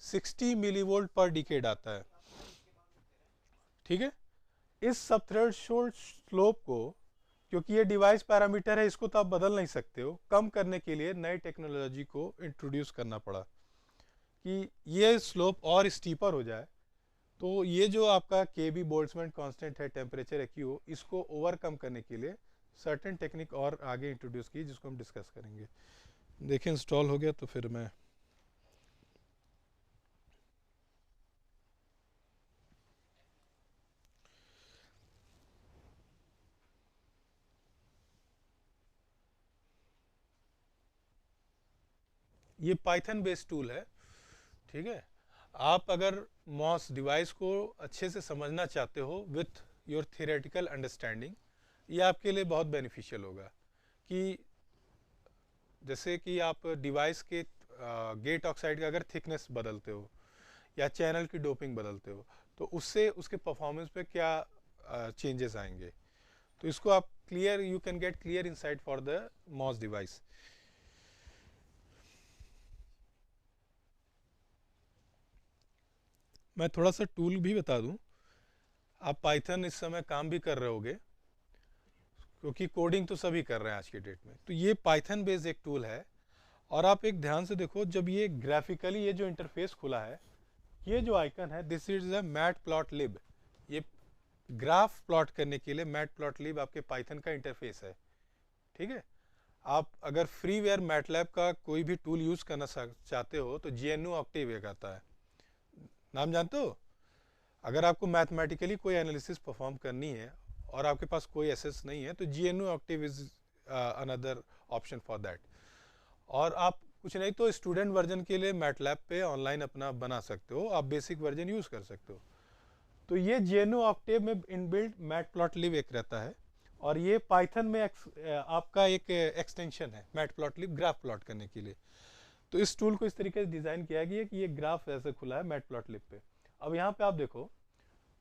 60 मिलीवोल्ट पर डिकेड आता है, ठीक है? इस सब थ्रेशोल्ड स्लोप को, क्योंकि ये डिवाइस पैरामीटर है, इसको तो आप बदल नहीं सकते हो, कम करने के लिए नई टेक्नोलॉजी को इंट्रोड्यूस करना पड़ा कि ये स्लोप और स्टीपर हो जाए। तो ये जो आपका के बी बोल्ट्जमैन कांस्टेंट है, टेम्परेचर है क्यू, इसको ओवरकम करने के लिए सर्टेन टेक्निक और आगे इंट्रोड्यूस की, जिसको हम डिस्कस करेंगे। देखिए इंस्टॉल हो गया, तो फिर मैं ये पाइथन बेस्ड टूल है, ठीक है? आप अगर मॉस डिवाइस को अच्छे से समझना चाहते हो विथ योर थियोरेटिकल अंडरस्टैंडिंग, ये आपके लिए बहुत बेनिफिशियल होगा। कि जैसे कि आप डिवाइस के गेट ऑक्साइड का अगर थिकनेस बदलते हो या चैनल की डोपिंग बदलते हो, तो उससे उसके परफॉर्मेंस पे क्या चेंजेस आएंगे। तो इसको आप clear, you can get clear insight for the MOS device. मैं थोड़ा सा टूल भी बता दूं। आप पाइथन इस समय काम भी कर रहे होगे, क्योंकि कोडिंग तो सभी कर रहे हैं आज के डेट में। तो ये पाइथन बेस्ड एक टूल है, और आप एक ध्यान से देखो, जब ये ग्राफिकली ये जो इंटरफेस खुला है, ये जो आइकन है, this is a matplotlib. ये ग्राफ प्लॉट करने के लिए मैट प्लॉट लिब आपके पाइथन का इंटरफेस है, ठीक है? आप अगर फ्रीवेयर मैटलैब का कोई भी टूल यूज करना चाहते हो तो GNU ऑक्टेव एक आता है, नाम जानते हो? अगर आपको मैथमेटिकली कोई एनालिसिस परफॉर्म करनी है और आपके पास कोई एसेस नहीं है, तो GNU Octave is another option for that. और आप कुछ नहीं तो स्टूडेंट वर्जन के लिए मैटलैब पे ऑनलाइन अपना बना सकते हो, आप बेसिक वर्जन यूज कर सकते हो। तो ये GNU ऑक्टेव में इनबिल्ट मैटप्लॉटलिब एक रहता है, और ये पाइथन में आपका एक एक्सटेंशन है मैटप्लॉटलिब ग्राफ प्लॉट करने के लिए। तो इस टूल को इस तरीके से डिजाइन किया गया है कि ये ग्राफ ऐसे खुला है मैटप्लॉटलिब पे। अब यहाँ पे आप देखो,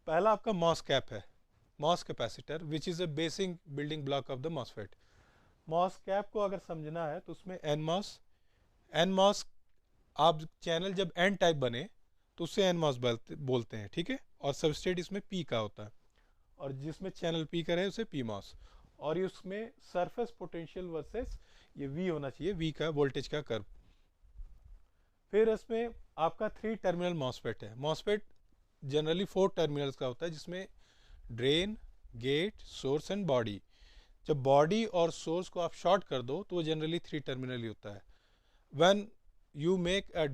पहला आपका मॉस कैप है, MOS capacitor, which is a basic building block of the MOSFET. MOS cap को अगर समझना है तो उसमें एन मॉस आप चैनल जब एन टाइप बने तो उससे एन मॉस बोलते हैं, ठीक है? और सबस्ट्रेट इसमें पी का होता है, और जिसमें चैनल पी का रहे उसे पी मॉस। और ये उसमें सरफेस पोटेंशियल वर्सेस ये वी होना चाहिए, वी का वोल्टेज का कर्व। फिर इसमें आपका 3 टर्मिनल मॉसफेट है। मॉसफेट जनरली 4 टर्मिनल्स का होता है, जिसमें drain, gate, source and body. जब बॉडी और सोर्स को आप शॉर्ट कर दो तो वो जनरली 3 टर्मिनल ही होता है। When you make a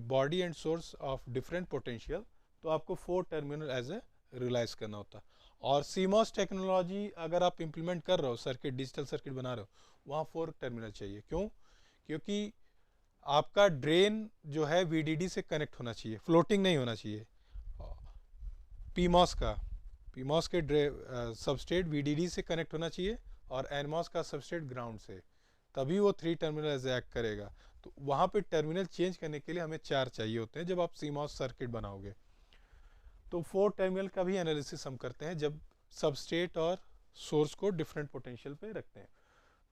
body and source of different potential, तो आपको 4 टर्मिनल एज ए रियलाइज करना होता है। और सीमॉस टेक्नोलॉजी अगर आप इम्प्लीमेंट कर रहे हो, सर्किट डिजिटल सर्किट बना रहे हो, वहाँ 4 टर्मिनल चाहिए। क्यों? क्योंकि आपका ड्रेन जो है VDD से कनेक्ट होना चाहिए, फ्लोटिंग नहीं होना चाहिए। पीमॉस के सबस्ट्रेट VDD से कनेक्ट होना चाहिए, और एनमॉस का सबस्ट्रेट ग्राउंड से, तभी वो 3 टर्मिनल एक्ट करेगा। तो वहाँ पे टर्मिनल चेंज करने के लिए हमें 4 चाहिए होते हैं जब आप सीमॉस सर्किट बनाओगे। तो 4 टर्मिनल का भी एनालिसिस हम करते हैं जब सबस्ट्रेट और सोर्स को डिफरेंट पोटेंशियल पे रखते हैं।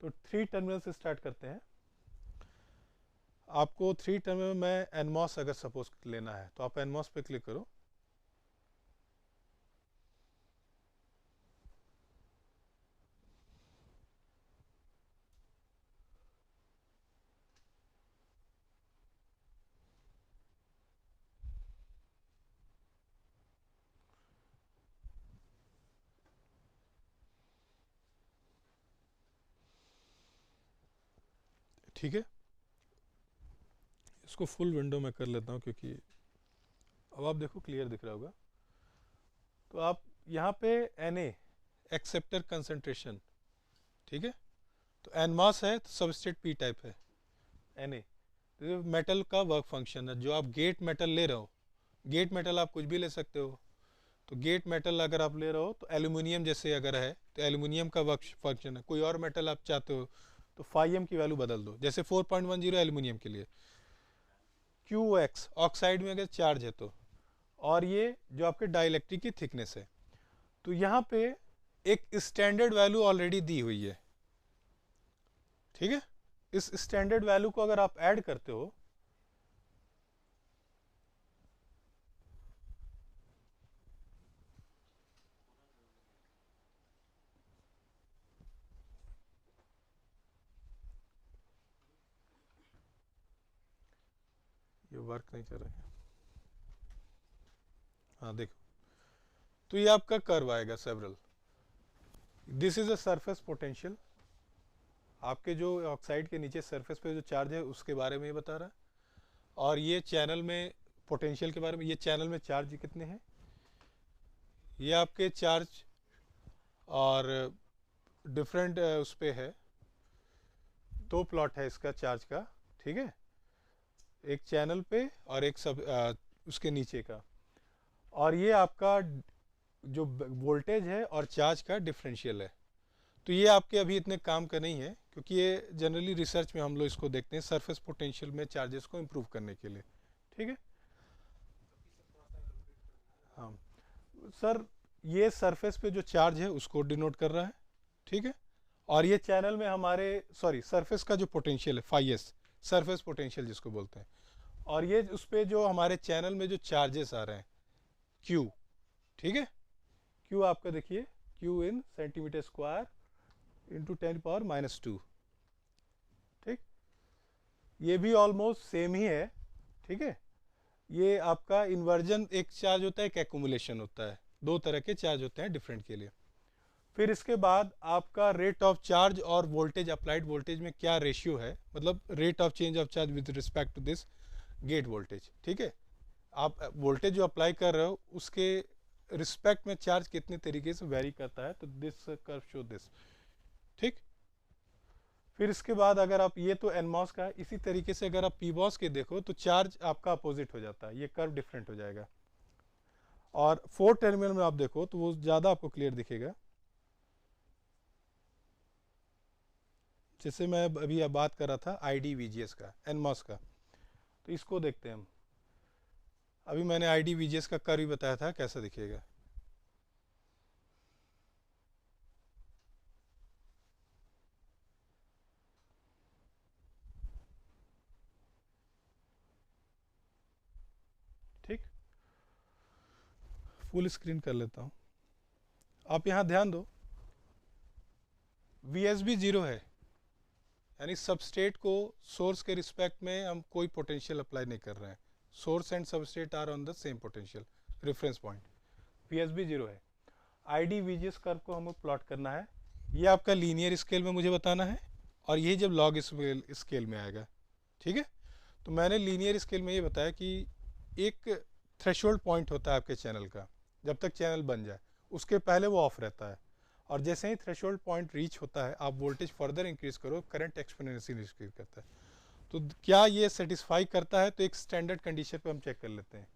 तो 3 टर्मिनल से स्टार्ट करते हैं। आपको 3 टर्मिनल में एनमॉस अगर सपोज लेना है तो आप एनमॉस पे क्लिक करो। ठीक है, इसको फुल विंडो में कर लेता हूँ क्योंकि अब आप देखो क्लियर दिख रहा होगा। तो आप यहाँ पे Na एक्सेप्टर कंसंट्रेशन, ठीक है, तो एनमॉस है तो सबस्ट्रेट पी टाइप है Na, तो मेटल का वर्क फंक्शन है। जो आप गेट मेटल ले रहे हो, गेट मेटल आप कुछ भी ले सकते हो, तो गेट मेटल अगर आप ले रहे हो तो एल्यूमिनियम जैसे अगर है तो एल्यूमिनियम का वर्क फंक्शन है। कोई और मेटल आप चाहते हो तो फाइम की वैल्यू बदल दो, जैसे 4.10 एल्यूमिनियम के लिए, QX ऑक्साइड में अगर चार्ज है तो, और ये जो आपके डाइलेक्ट्रिक की थिकनेस है। तो यहाँ पे एक स्टैंडर्ड वैल्यू ऑलरेडी दी हुई है, ठीक है। इस स्टैंडर्ड वैल्यू को अगर आप ऐड करते हो ये वर्क नहीं कर रहा है, हाँ देखो, तो ये आपका कर्व आएगा several. This is a surface potential, आपके जो ऑक्साइड के नीचे सरफेस पे जो चार्ज है उसके बारे में ये बता रहा है। और ये चैनल में पोटेंशियल के बारे में, ये चैनल में चार्ज कितने हैं, ये आपके चार्ज और डिफरेंट उस पे है। दो प्लॉट है इसका चार्ज का, ठीक है, एक चैनल पे और एक सब उसके नीचे का। और ये आपका जो वोल्टेज है और चार्ज का डिफरेंशियल है। तो ये आपके अभी इतने काम का नहीं है क्योंकि ये जनरली रिसर्च में हम लोग इसको देखते हैं सरफेस पोटेंशियल में चार्जेस को इम्प्रूव करने के लिए, ठीक है। हाँ सर, ये सरफेस पे जो चार्ज है उसको डिनोट कर रहा है, ठीक है। और ये चैनल में हमारे, सॉरी, सरफेस का जो पोटेंशियल है फाइएस, सरफेस पोटेंशियल जिसको बोलते हैं। और ये उस पे जो हमारे चैनल में जो चार्जेस आ रहे हैं Q, ठीक है। Q आपका देखिए, Q इन सेंटीमीटर स्क्वायर इंटू 10⁻², ठीक। ये भी ऑलमोस्ट सेम ही है, ठीक है। ये आपका इन्वर्जन एक चार्ज होता है, एक एक्यूमुलेशन होता है, दो तरह के चार्ज होते हैं डिफरेंट के लिए। फिर इसके बाद आपका रेट ऑफ चार्ज और वोल्टेज, अप्लाइड वोल्टेज में क्या रेशियो है, मतलब rate of change of charge with respect to this gate voltage, ठीक है। आप वोल्टेज जो अप्लाई कर रहे हो उसके रिस्पेक्ट में चार्ज कितने तरीके से वेरी करता है, तो दिस कर्व शो दिस, ठीक। फिर इसके बाद अगर आप, ये तो एनमॉस का है, इसी तरीके से अगर आप पीबॉस के देखो तो चार्ज आपका अपोजिट हो जाता है, ये कर्व डिफरेंट हो जाएगा। और 4 टर्मिनल में आप देखो तो वो ज़्यादा आपको क्लियर दिखेगा। जैसे मैं अभी बात कर रहा था IDVGS का, एनमॉस का, तो इसको देखते हैं हम। अभी मैंने IDVGS का कर्व बताया था कैसा दिखेगा। ठीक, फुल स्क्रीन कर लेता हूँ। आप यहाँ ध्यान दो, VSB 0 है, यानी सबस्ट्रेट को सोर्स के रिस्पेक्ट में हम कोई पोटेंशियल अप्लाई नहीं कर रहे हैं। Source and substrate are on the same potential reference point, VSB 0 है। IDVGS कर्व को हमें प्लॉट करना है, ये आपका लीनियर स्केल में मुझे बताना है, और ये जब लॉग स्केल में आएगा, ठीक है। तो मैंने लीनियर स्केल में ये बताया कि एक थ्रेशोल्ड पॉइंट होता है आपके चैनल का, जब तक चैनल बन जाए उसके पहले वो ऑफ रहता है, और जैसे ही थ्रेशोल्ड पॉइंट रीच होता है आप वोल्टेज फर्दर इंक्रीज करो, करंट एक्सपोनेंशियली इंक्रीज करता है। तो क्या ये सेटिस्फाई करता है, तो एक स्टैंडर्ड कंडीशन पे हम चेक कर लेते हैं।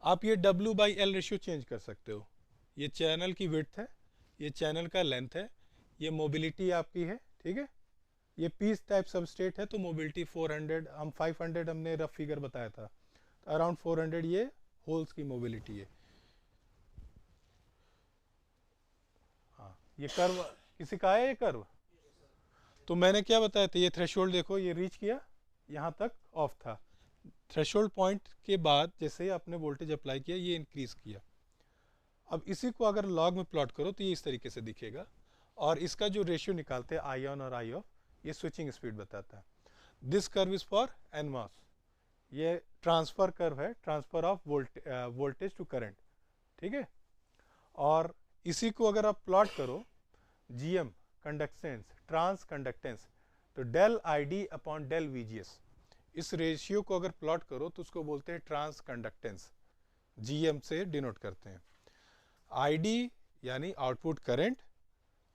आप ये W/L रेशियो चेंज कर सकते हो। ये चैनल की विड्थ है, ये चैनल का लेंथ है, ये मोबिलिटी आपकी है, ठीक है। ये पीस टाइप सबस्टेट है तो मोबिलिटी 400, हम 500 हमने रफ फिगर बताया था, तो अराउंड 400 ये होल्स की मोबिलिटी है। हाँ, ये कर्व किसी का है, ये कर्व तो मैंने क्या बताया था, ये थ्रेशोल्ड देखो ये रीच किया, यहाँ तक ऑफ था, थ्रेशोल्ड पॉइंट के बाद जैसे ही आपने वोल्टेज अप्लाई किया ये इंक्रीज किया। अब इसी को अगर लॉग में प्लॉट करो तो ये इस तरीके से दिखेगा, और इसका जो रेशियो निकालते हैं आई ऑन और आई ऑफ, ये स्विचिंग स्पीड बताता है। This curve is for NMOS, ये ट्रांसफर कर्व है, transfer of voltage to current, ठीक है। और इसी को अगर आप प्लॉट करो जीएम कंडक्टेंस, ट्रांस कंडक्टेंस, तो del I D upon del VGS, इस रेशियो को अगर प्लॉट करो तो उसको बोलते हैं ट्रांस कंडक्टेंस, जीएम से डिनोट करते हैं। आईडी यानी आउटपुट करंट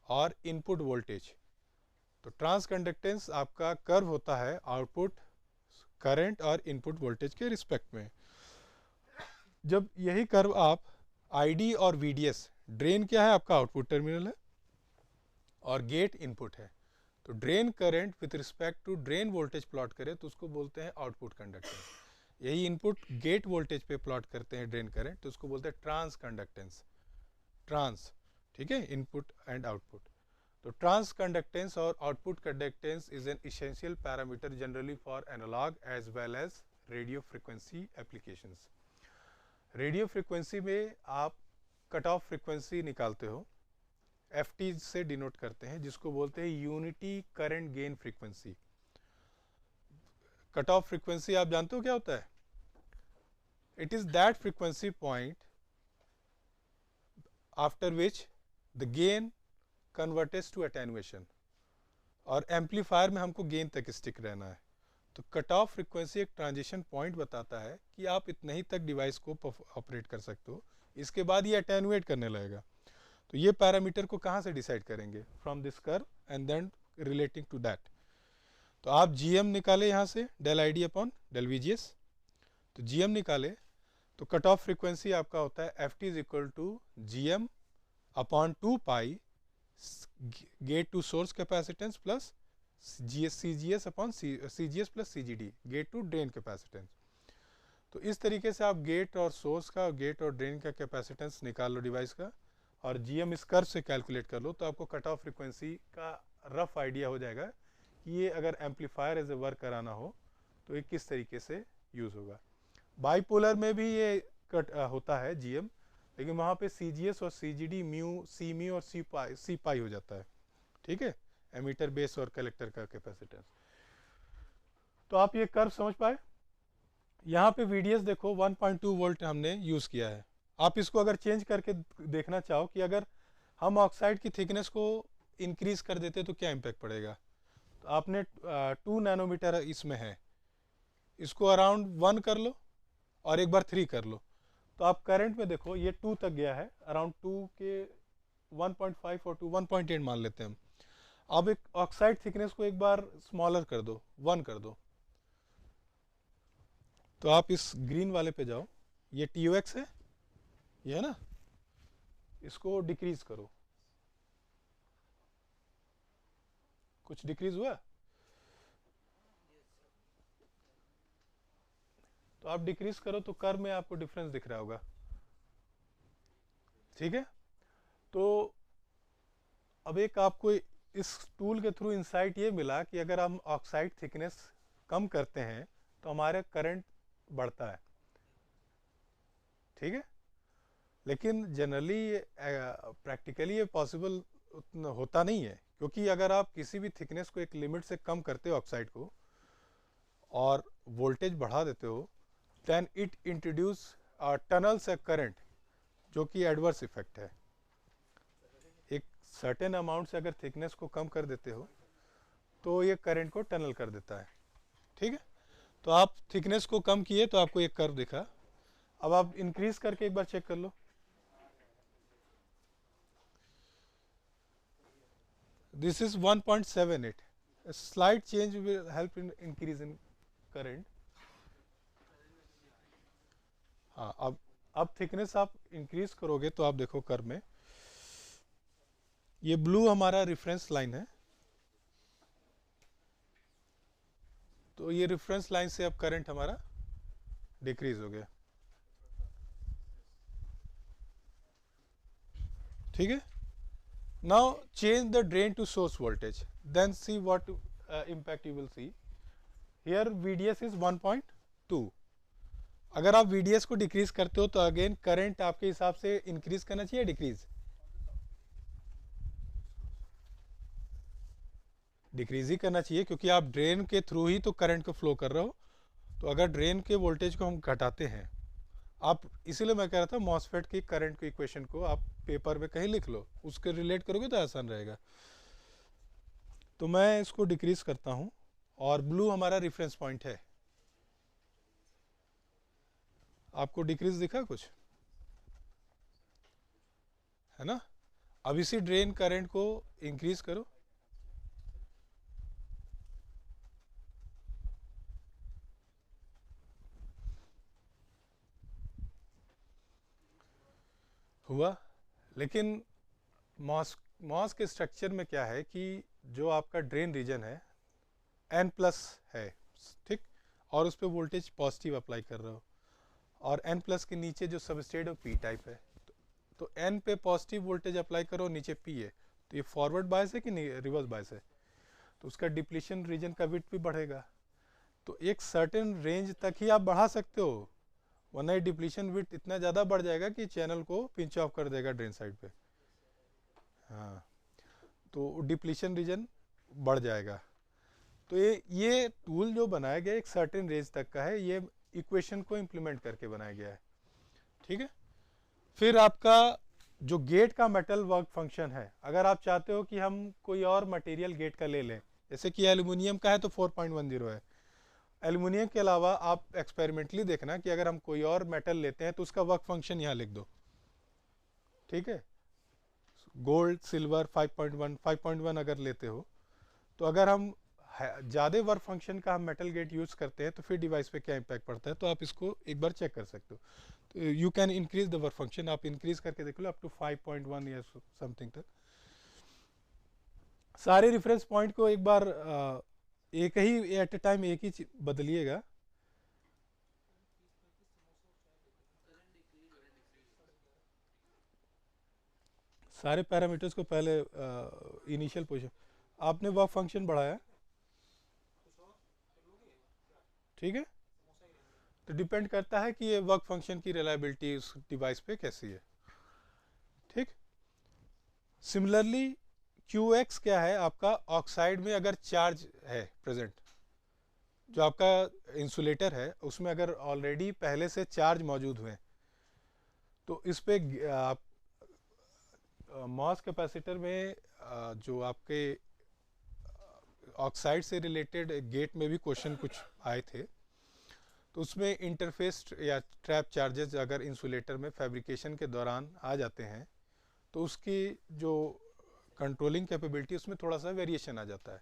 और इनपुट वोल्टेज, तो ट्रांस कंडक्टेंस आपका कर्व होता है आउटपुट करंट और इनपुट वोल्टेज के रिस्पेक्ट में। जब यही कर्व आप आईडी और वीडीएस, ड्रेन क्या है आपका आउटपुट टर्मिनल है और गेट इनपुट है, तो drain current with respect to drain voltage plot करें तो उसको बोलते हैं आउटपुट कंडक्टेंस। यही इनपुट गेट वोल्टेज पे प्लॉट करते हैं ड्रेन करंट, तो उसको बोलते हैं ट्रांस कंडक्टेंस, ट्रांस, ठीक है, इनपुट एंड आउटपुट। तो ट्रांस कंडक्टेंस और output conductance is an essential parameter generally for analog as well as radio frequency applications. Radio frequency में आप कट ऑफ फ्रिक्वेंसी निकालते हो, एफटी से डिनोट करते हैं, जिसको बोलते हैं unity current gain frequency. Cut off frequency आप जानते हो क्या होता है? It is that frequency point after which the gain converts to attenuation, और एम्पलीफायर में हमको गेन तक स्टिक रहना है। तो कट ऑफ फ्रीक्वेंसी एक ट्रांजिशन पॉइंट बताता है कि आप इतने ही तक डिवाइस को ऑपरेट कर सकते हो, इसके बाद ये अटेनुएट करने लगेगा। तो ये पैरामीटर को कहाँ से डिसाइड करेंगे? From this curve and then relating to that. तो आप जीएम निकाले यहाँ से, del I D upon del VGS. तो जीएम निकाले तो कट ऑफ फ्रीक्वेंसी आपका होता है F T is equal to GM upon 2 pi gate to source capacitance plus CGS upon CGS plus CGD, gate to drain capacitance. तो इस तरीके से आप गेट और सोर्स का, गेट और ड्रेन का कैपेसिटेंस निकाल लो डिवाइस का, और जीएम इस कर्व से कैलकुलेट कर लो, तो आपको कट ऑफ फ्रीक्वेंसी का रफ आइडिया हो जाएगा कि ये अगर एम्पलीफायर एज ए वर्क कराना हो तो ये किस तरीके से यूज़ होगा। बाईपोलर में भी ये कट होता है जीएम, लेकिन वहाँ पे CGS और CGD म्यू, सी म्यू और सी पाई हो जाता है, ठीक है, एमीटर बेस और कलेक्टर का कैपेसिटेंस। तो आप ये कर्व समझ पाए? यहाँ पे VDS देखो 1.2 वोल्ट हमने यूज़ किया है। आप इसको अगर चेंज करके देखना चाहो कि अगर हम ऑक्साइड की थिकनेस को इंक्रीज कर देते तो क्या इम्पैक्ट पड़ेगा, तो आपने 2 नैनोमीटर इसमें है, इसको अराउंड 1 कर लो और एक बार 3 कर लो, तो आप करंट में देखो ये 2 तक गया है, अराउंड 2 के 1.5 और 2 1.8 मान लेते हैं हम। अब एक ऑक्साइड थिकनेस को एक बार स्मॉलर कर दो, 1 कर दो, तो आप इस ग्रीन वाले पे जाओ, ये TOX है, ये है ना, इसको डिक्रीज करो, कुछ डिक्रीज हुआ? तो आप डिक्रीज करो तो कर्व में आपको डिफरेंस दिख रहा होगा, ठीक है। तो अब एक आपको इस टूल के थ्रू इंसाइट ये मिला कि अगर हम ऑक्साइड थिकनेस कम करते हैं तो हमारे करंट बढ़ता है, ठीक है। लेकिन जनरली प्रैक्टिकली ये पॉसिबल होता नहीं है, क्योंकि अगर आप किसी भी थिकनेस को एक लिमिट से कम करते हो ऑक्साइड को और वोल्टेज बढ़ा देते हो, then it introduce tunnels a current, जो कि एडवर्स इफेक्ट है। एक सर्टेन अमाउंट से अगर थिकनेस को कम कर देते हो तो ये करंट को टनल कर देता है, ठीक है। तो आप थिकनेस को कम किए तो आपको एक कर्व दिखा। अब आप इंक्रीज करके एक बार चेक कर लो, this is 1.78, a slight change will help in increase in current। हाँ, अब अब थिकनेस आप इंक्रीज करोगे तो आप देखो कर्व में ये ब्लू हमारा रेफरेंस लाइन है, तो ये रेफरेंस लाइन से अब करंट हमारा डिक्रीज हो गया, ठीक है। Now change the drain to source voltage, then see what impact you will see. Here VDS is 1.2। अगर आप VDS को डिक्रीज करते हो तो अगेन करंट आपके हिसाब से इंक्रीज करना चाहिए डिक्रीज, डिक्रीज ही करना चाहिए, क्योंकि आप ड्रेन के थ्रू ही तो करंट को फ्लो कर रहे हो। तो अगर ड्रेन के वोल्टेज को हम घटाते हैं, आप इसीलिए मैं कह रहा था मॉसफेट की करंट की इक्वेशन को आप पेपर में कहीं लिख लो, उसके रिलेट करोगे तो आसान रहेगा। तो मैं इसको डिक्रीज करता हूं और ब्लू हमारा रेफरेंस पॉइंट है। आपको डिक्रीज दिखा कुछ, है ना। अब इसी ड्रेन करंट को इंक्रीज करो, हुआ। लेकिन मॉस के स्ट्रक्चर में क्या है कि जो आपका ड्रेन रीजन है N+ है, ठीक, और उस पर वोल्टेज पॉजिटिव अप्लाई कर रहे हो, और N+ के नीचे जो सबस्ट्रेट है P टाइप है, तो N पे पॉजिटिव वोल्टेज अप्लाई करो, नीचे P है, तो ये फॉरवर्ड बायस है कि नहीं, रिवर्स बायस है, तो उसका डिप्लीशन रीजन का विड्थ भी बढ़ेगा। तो एक सर्टेन रेंज तक ही आप बढ़ा सकते हो, वरना डिप्लीशन विड्थ इतना ज़्यादा बढ़ जाएगा कि चैनल को पिंच ऑफ कर देगा ड्रेन साइड पे। हाँ, तो डिप्लीशन रीजन बढ़ जाएगा। तो ये टूल जो बनाया गया एक सर्टेन रेंज तक का है, ये इक्वेशन को इम्प्लीमेंट करके बनाया गया है, ठीक है। फिर आपका जो गेट का मेटल वर्क फंक्शन है, अगर आप चाहते हो कि हम कोई और मटेरियल गेट का ले लें, जैसे कि एल्यूमिनियम का है तो 4.10 है, एल्यूमिनियम के अलावा आप एक्सपेरिमेंटली देखना कि अगर हम कोई और मेटल लेते हैं तो उसका वर्क फंक्शन यहाँ लिख दो, ठीक है। गोल्ड, सिल्वर 5.1 अगर लेते हो, तो अगर हम ज़्यादा वर्क फंक्शन का हम मेटल गेट यूज़ करते हैं तो फिर डिवाइस पे क्या इम्पैक्ट पड़ता है, तो आप इसको एक बार चेक कर सकते हो। तो you can increase the work function, आप इंक्रीज करके देख लो अप टू 5.1 या समथिंग तक। सारे रेफरेंस पॉइंट को एक बार एक ही एट ए टाइम एक ही बदलिएगा। सारे पैरामीटर्स को पहले इनिशियल पोजीशन, आपने वर्क फंक्शन बढ़ाया, ठीक है। तो डिपेंड करता है कि ये वर्क फंक्शन की रिलायबिलिटी उस डिवाइस पे कैसी है, ठीक। सिमिलरली QX क्या है, आपका ऑक्साइड में अगर चार्ज है प्रेजेंट, जो आपका इंसुलेटर है उसमें अगर ऑलरेडी पहले से चार्ज मौजूद हुए, तो इस पे आप मॉस कैपेसिटर में जो आपके ऑक्साइड से रिलेटेड गेट में भी क्वेश्चन कुछ आए थे, तो उसमें इंटरफेस या ट्रैप चार्जेस अगर इंसुलेटर में फैब्रिकेशन के दौरान आ जाते हैं तो उसकी जो कंट्रोलिंग कैपेबिलिटी उसमें थोड़ा सा वेरिएशन आ जाता है।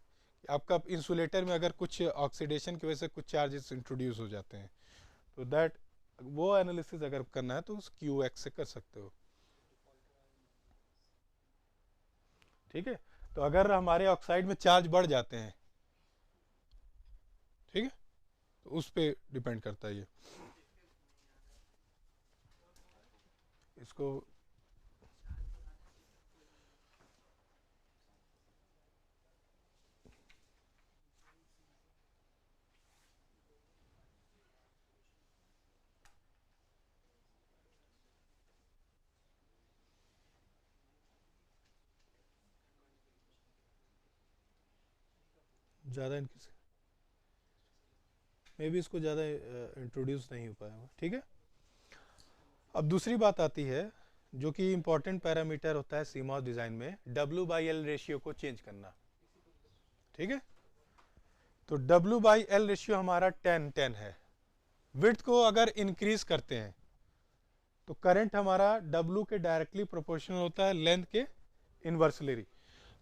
आपका इंसुलेटर में अगर कुछ ऑक्सीडेशन की वजह से कुछ चार्जेस इंट्रोड्यूस हो जाते हैं, तो दैट वो एनालिसिस अगर करना है तो उस QX से कर सकते हो, ठीक है। तो अगर हमारे ऑक्साइड में चार्ज बढ़ जाते हैं, ठीक है, तो उस पर डिपेंड करता है ये। इसको ज़्यादा मे भी इसको ज़्यादा इंट्रोड्यूस नहीं हो पाया, ठीक है। अब दूसरी बात आती है जो कि इम्पोर्टेंट पैरामीटर होता है CMOS डिज़ाइन में, W/L रेशियो को चेंज करना, ठीक है। तो W/L रेशियो हमारा 10-10 है। विड्थ को अगर इंक्रीज करते हैं तो करंट हमारा W के डायरेक्टली प्रोपोर्शनल होता है लेंथ के इन्वर्सली।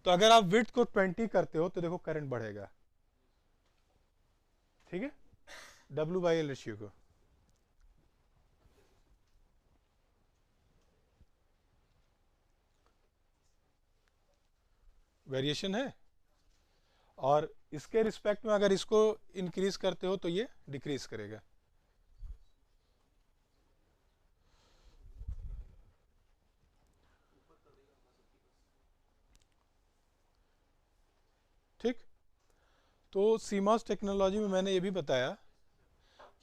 तो अगर आप विड्थ को 20 करते हो तो देखो करंट बढ़ेगा, ठीक है, W/L रेशियो को। वेरिएशन है, और इसके रिस्पेक्ट में अगर इसको इंक्रीज करते हो तो ये डिक्रीज करेगा। ठीक, तो CMOS टेक्नोलॉजी में मैंने ये भी बताया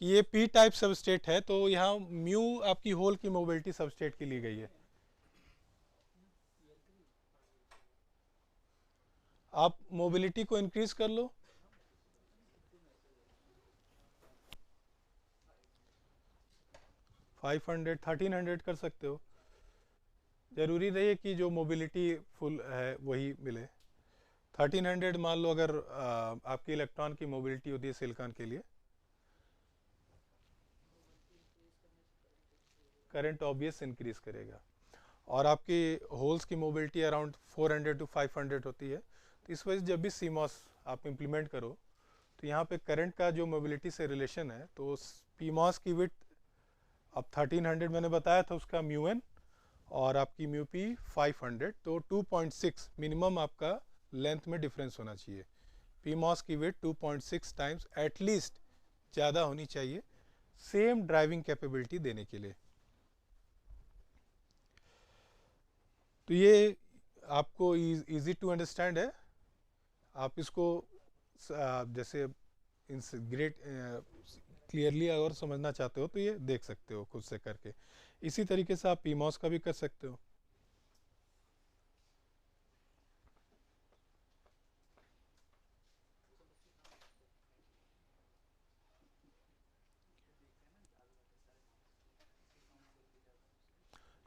कि ये पी टाइप सबस्टेट है, तो यहाँ म्यू आपकी होल की मोबिलिटी सबस्टेट की ली गई है। आप मोबिलिटी को इंक्रीज कर लो, फाइव हंड्रेड 1300 कर सकते हो, जरूरी नहीं है कि जो मोबिलिटी फुल है वही मिले। 1300 मान लो अगर आपकी इलेक्ट्रॉन की मोबिलिटी होती है सिलिकॉन के लिए, करंट ऑब्वियस इंक्रीज करेगा, और आपकी होल्स की मोबिलिटी अराउंड 400 टू 500 होती है। तो इस वजह से जब भी CMOS आप इम्प्लीमेंट करो तो यहाँ पे करंट का जो मोबिलिटी से रिलेशन है, तो PMOS की विड्थ अब 1300 मैंने बताया था उसका म्यू एन, और आपकी म्यू पी 500, तो 2.6 मिनिमम आपका लेंथ में डिफरेंस होना चाहिए। PMOS की विड्थ 2.6 टाइम्स एटलीस्ट ज़्यादा होनी चाहिए सेम ड्राइविंग कैपेबिलिटी देने के लिए। तो ये आपको इजी टू अंडरस्टैंड है। आप इसको जैसे ग्रेट क्लियरली अगर समझना चाहते हो तो ये देख सकते हो खुद से करके। इसी तरीके से आप PMOS का भी कर सकते हो।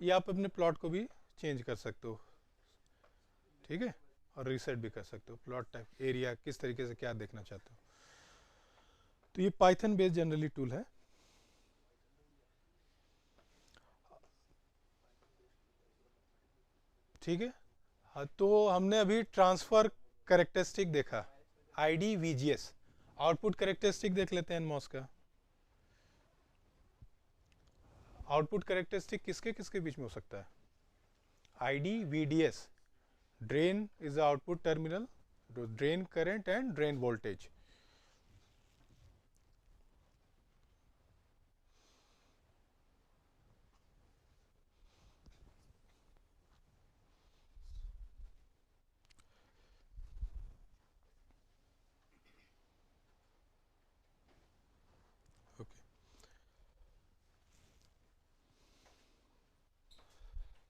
ये आप अपने प्लॉट को भी चेंज कर सकते हो, ठीक है, और रीसेट भी कर सकते हो। प्लॉट टाइप, एरिया, किस तरीके से क्या देखना चाहते हो। तो ये पाइथन बेस्ड जनरली टूल है। ठीक है, हाँ, तो हमने अभी ट्रांसफर कैरेक्टरिस्टिक देखा, ID VGS। आउटपुट कैरेक्टरिस्टिक देख लेते हैं NMOS का। आउटपुट कैरेक्टरिस्टिक किसके किसके बीच में हो सकता है? ID VDS, drain is the output terminal, drain current and drain voltage. Okay,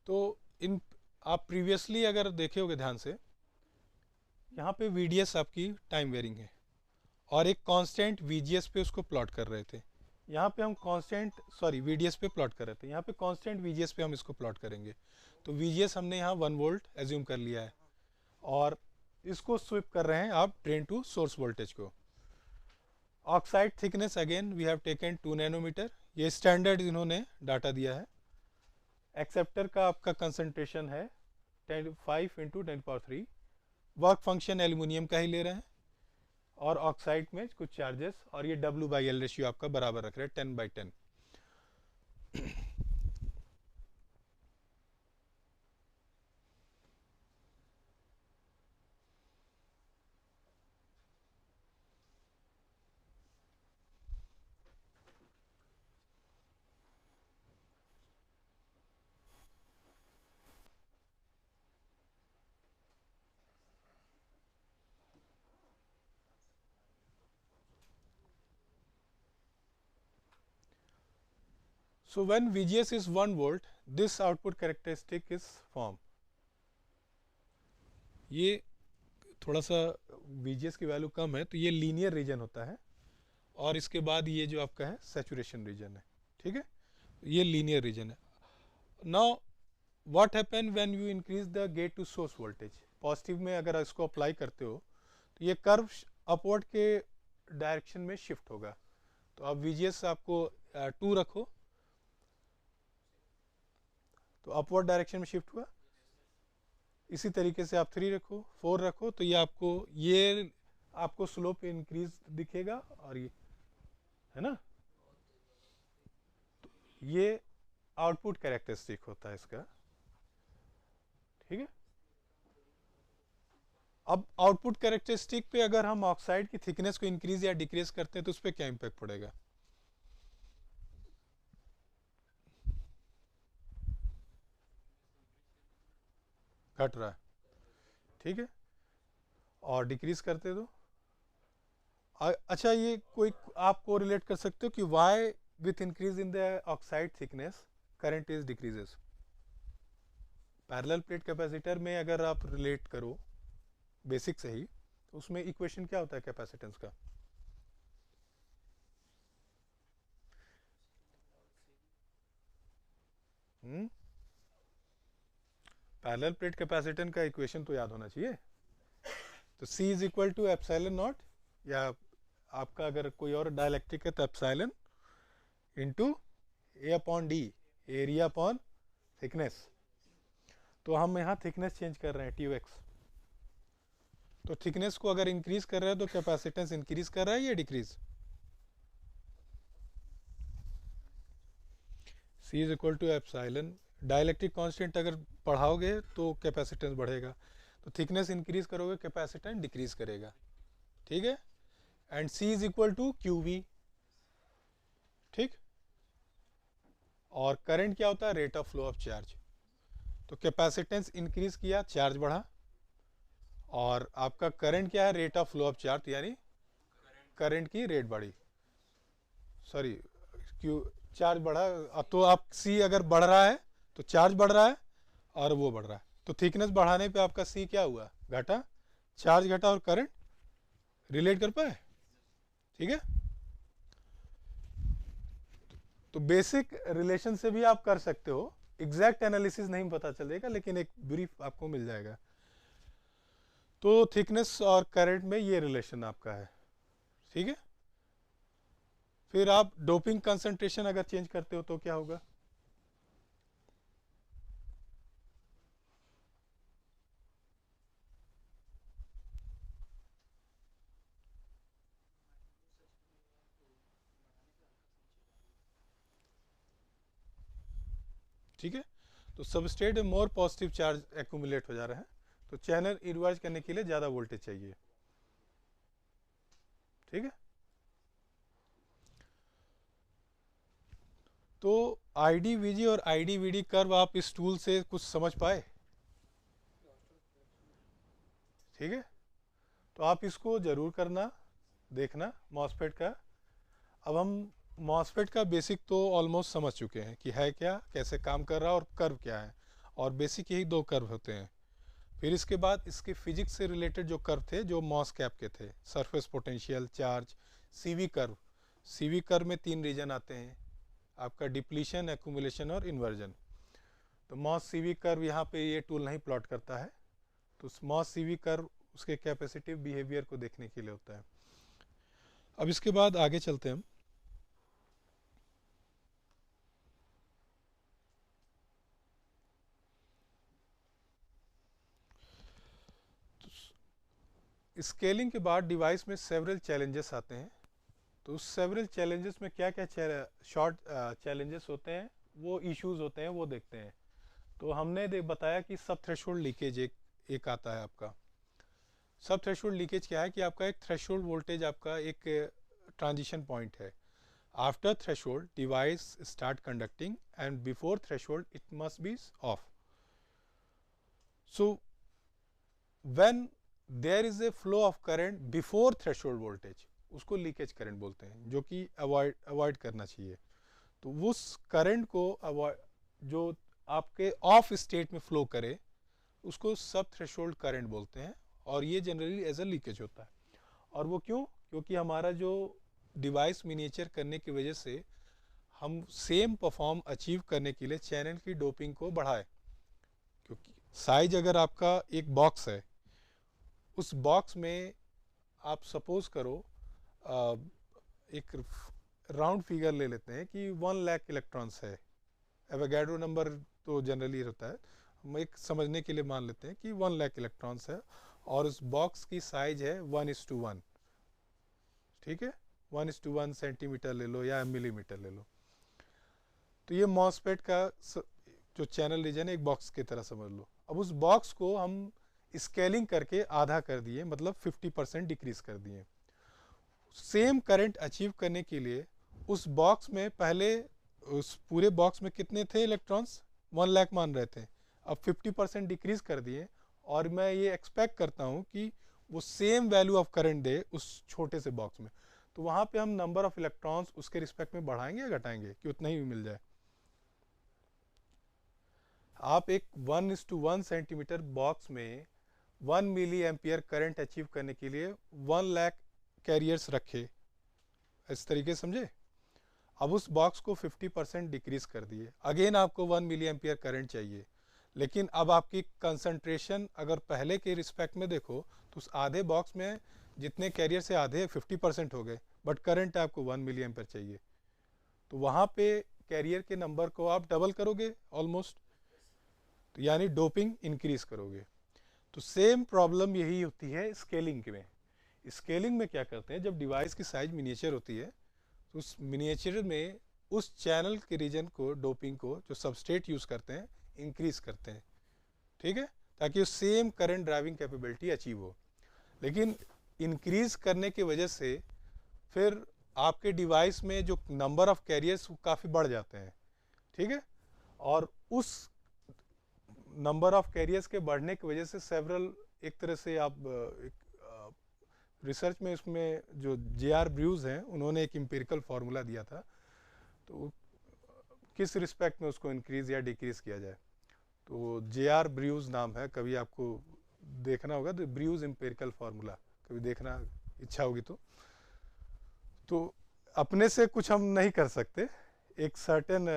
तो इन आप प्रीवियसली अगर देखे होगे ध्यान से, यहाँ पे VDS आपकी टाइम वेरिंग है, और एक कांस्टेंट VGS पे उसको प्लॉट कर रहे थे। यहाँ पे हम कांस्टेंट VDS पे प्लॉट कर रहे थे, यहाँ पे कांस्टेंट VGS पे हम इसको प्लॉट करेंगे। तो VGS हमने यहाँ 1 वोल्ट एज्यूम कर लिया है, और इसको स्विप कर रहे हैं आप ड्रेन टू सोर्स वोल्टेज को। Oxide thickness again we have taken 2 nanometer, ये स्टैंडर्ड इन्होंने डाटा दिया है। एक्सेप्टर का आपका कंसंट्रेशन है 5 इंटू 10⁻3। वर्क फंक्शन एल्यूमिनियम का ही ले रहे हैं, और ऑक्साइड में कुछ चार्जेस, और ये W/L रेशियो आपका बराबर रख रहे हैं 10/10। So when VGS is 1 volt, this output characteristic is formed. ये थोड़ा सा VGS की वैल्यू कम है तो ये लीनियर रीजन होता है, और इसके बाद ये जो आपका है सैचुरेशन रीजन है। ठीक है, ये लीनियर रीजन है। Now what happen when you increase the gate to source voltage? Positive में अगर इसको अप्लाई करते हो तो ये कर्व अपवर्ड के डायरेक्शन में शिफ्ट होगा। तो अब VGS आपको 2 रखो, तो अपवर्ड डायरेक्शन में शिफ्ट हुआ। इसी तरीके से आप 3 रखो, 4 रखो, तो ये आपको स्लोप इंक्रीज दिखेगा, और ये है ना, तो ये आउटपुट कैरेक्टरिस्टिक होता है इसका। ठीक है, अब आउटपुट कैरेक्टरिस्टिक पे अगर हम ऑक्साइड की थिकनेस को इंक्रीज या डिक्रीज करते हैं तो उस पर क्या इम्पैक्ट पड़ेगा? घट रहा है, ठीक है, और डिक्रीज करते तो अच्छा, ये कोई आप को रिलेट कर सकते हो कि why with increase in the oxide thickness current is decreases? Parallel plate capacitor में अगर आप रिलेट करो बेसिक से ही, तो उसमें इक्वेशन क्या होता है कैपेसिटेंस का? पैरेलल प्लेट कैपेसिटेंस का इक्वेशन तो याद होना चाहिए। तो C is equal to epsilon naught, या आपका अगर कोई और डाइलेक्ट्रिक है तो epsilon into A upon D, area upon thickness. तो हम यहाँ थिकनेस चेंज कर रहे हैं TUX, तो थिकनेस को अगर इंक्रीज कर रहे हैं तो कैपेसिटेंस इंक्रीज कर रहा है या decrease? C is equal to epsilon, dielectric constant अगर बढ़ाओगे तो कैपेसिटेंस बढ़ेगा, तो थिकनेस इंक्रीज करोगे कैपेसिटेंस डिक्रीज करेगा, ठीक है। And C is equal to QV, ठीक। और करंट क्या होता है? Rate of flow of charge. तो कैपेसिटेंस इंक्रीज किया, चार्ज बढ़ा, और आपका करंट क्या है? Rate of flow of charge, यानी करंट की रेट बढ़ी, सॉरी क्यू, चार्ज बढ़ा। अब तो आप C अगर बढ़ रहा है तो चार्ज बढ़ रहा है और वो बढ़ रहा है, तो थिकनेस बढ़ाने पे आपका C क्या हुआ? घटा, चार्ज घटा और करंट, रिलेट कर पाए, ठीक है। तो बेसिक रिलेशन से भी आप कर सकते हो, एग्जैक्ट एनालिसिस नहीं पता चलेगा लेकिन एक ब्रीफ आपको मिल जाएगा। तो थिकनेस और करंट में ये रिलेशन आपका है, ठीक है। फिर आप डोपिंग कंसंट्रेशन अगर चेंज करते हो तो क्या होगा? ठीक है, तो सबस्ट्रेट में मोर पॉजिटिव चार्ज एक्यूमुलेट हो जा रहा है, तो चैनल इनवर्ज करने के लिए ज़्यादा वोल्टेज चाहिए, ठीक है। तो IDVG और IDVD कर्व आप इस टूल से कुछ समझ पाए, ठीक है। तो आप इसको ज़रूर करना, देखना मॉसफेट का। अब हम मॉसफेट का बेसिक तो ऑलमोस्ट समझ चुके हैं कि है क्या, कैसे काम कर रहा है और कर्व क्या है, और बेसिक यही दो कर्व होते हैं। फिर इसके बाद इसके फिजिक्स से रिलेटेड जो कर्व थे, जो मॉस कैप के थे, surface potential, charge, CV curve. CV curve में 3 रीजन आते हैं आपका, डिप्लीशन, एक्यूमुलेशन और इन्वर्जन। तो मॉस CV कर्व यहाँ पे ये टूल नहीं प्लॉट करता है, तो मॉस CV कर्व उसके कैपेसिटिव बिहेवियर को देखने के लिए होता है। अब इसके बाद आगे चलते हैं हम। स्केलिंग के बाद डिवाइस में सेवरल चैलेंजेस आते हैं, तो उस सेवरल चैलेंजेस में क्या क्या शॉर्ट चैलेंजेस होते हैं, वो इश्यूज होते हैं, वो देखते हैं। तो हमने बताया कि सब थ्रेशोल्ड लीकेज एक आता है आपका। सब थ्रेशोल्ड लीकेज क्या है कि आपका एक थ्रेशोल्ड वोल्टेज, आपका एक ट्रांजिशन पॉइंट है। After threshold device start conducting and before threshold it must be off. So when there is a flow of current before threshold voltage, उसको लीकेज करंट बोलते हैं, जो कि अवॉइड करना चाहिए। तो उस करंट को अवॉइड, जो आपके ऑफ स्टेट में फ्लो करे, उसको सब थ्रेशोल्ड करंट बोलते हैं, और ये जनरली एज अ लीकेज होता है। और वो क्यों? क्योंकि हमारा जो डिवाइस मिनिएचर करने की वजह से हम सेम परफॉर्म अचीव करने के लिए चैनल की डोपिंग को बढ़ाए। क्योंकि साइज अगर आपका एक बॉक्स है, उस बॉक्स में आप सपोज करो एक राउंड फिगर ले लेते हैं कि 1 लाख इलेक्ट्रॉन्स है, एवोगाड्रो नंबर तो जनरली रहता है, हम एक समझने के लिए मान लेते हैं कि 1 लाख इलेक्ट्रॉन्स है, और उस बॉक्स की साइज है 1:1, ठीक है, 1:1 सेंटीमीटर ले लो या मिलीमीटर ले लो। तो ये मॉसफेट का जो चैनल रीजन है, एक बॉक्स की तरह समझ लो। अब उस बॉक्स को हम स्केलिंग करके आधा कर दिए, मतलब 50% डिक्रीज कर दिए। सेम करंट अचीव करने के लिए उस बॉक्स में पहले, उस पूरे बॉक्स में कितने थे इलेक्ट्रॉन्स, 1 लाख मान रहे थे, अब 50% डिक्रीज कर दिए, और मैं ये एक्सपेक्ट करता हूँ कि वो सेम वैल्यू ऑफ करंट दे उस छोटे से बॉक्स में। तो वहाँ पे हम नंबर ऑफ इलेक्ट्रॉन्स उसके रिस्पेक्ट में बढ़ाएंगे या घटाएंगे कि उतना ही मिल जाए? आप एक 1:1 सेंटीमीटर बॉक्स में 1 मिली एम्पियर करंट अचीव करने के लिए 1 लाख कैरियर्स रखे, इस तरीके से समझे। अब उस बॉक्स को 50% डिक्रीज कर दिए, अगेन आपको 1 मिली एम्पियर करंट चाहिए, लेकिन अब आपकी कंसंट्रेशन अगर पहले के रिस्पेक्ट में देखो तो उस आधे बॉक्स में जितने कैरियर से आधे 50% हो गए, बट करंट आपको 1 मिली एम्पियर चाहिए। तो वहाँ पे कैरियर के नंबर को आप डबल करोगे ऑलमोस्ट, तो यानी डोपिंग इंक्रीज करोगे। तो सेम प्रॉब्लम यही होती है स्केलिंग में। स्केलिंग में क्या करते हैं, जब डिवाइस की साइज मिनिएचर होती है तो उस मिनिएचर में उस चैनल के रीजन को, डोपिंग को, जो सबस्ट्रेट यूज़ करते हैं, इंक्रीज करते हैं, ठीक है, ताकि same current driving capability achieve हो। लेकिन इंक्रीज करने की वजह से फिर आपके डिवाइस में जो नंबर ऑफ कैरियर्स काफ़ी बढ़ जाते हैं, ठीक है, और उस नंबर ऑफ कैरियर्स के बढ़ने की वजह से सेवरल, एक तरह से आप रिसर्च में इसमें जो जे.आर. ब्रूज हैं, उन्होंने एक एम्पिरिकल फार्मूला दिया था, तो किस रिस्पेक्ट में उसको इंक्रीज या डिक्रीज किया जाए। तो जे.आर. ब्रूज नाम है, कभी आपको देखना होगा तो ब्रूज एम्पिरिकल फार्मूला कभी देखना इच्छा होगी तो अपने से कुछ हम नहीं कर सकते, एक सर्टेन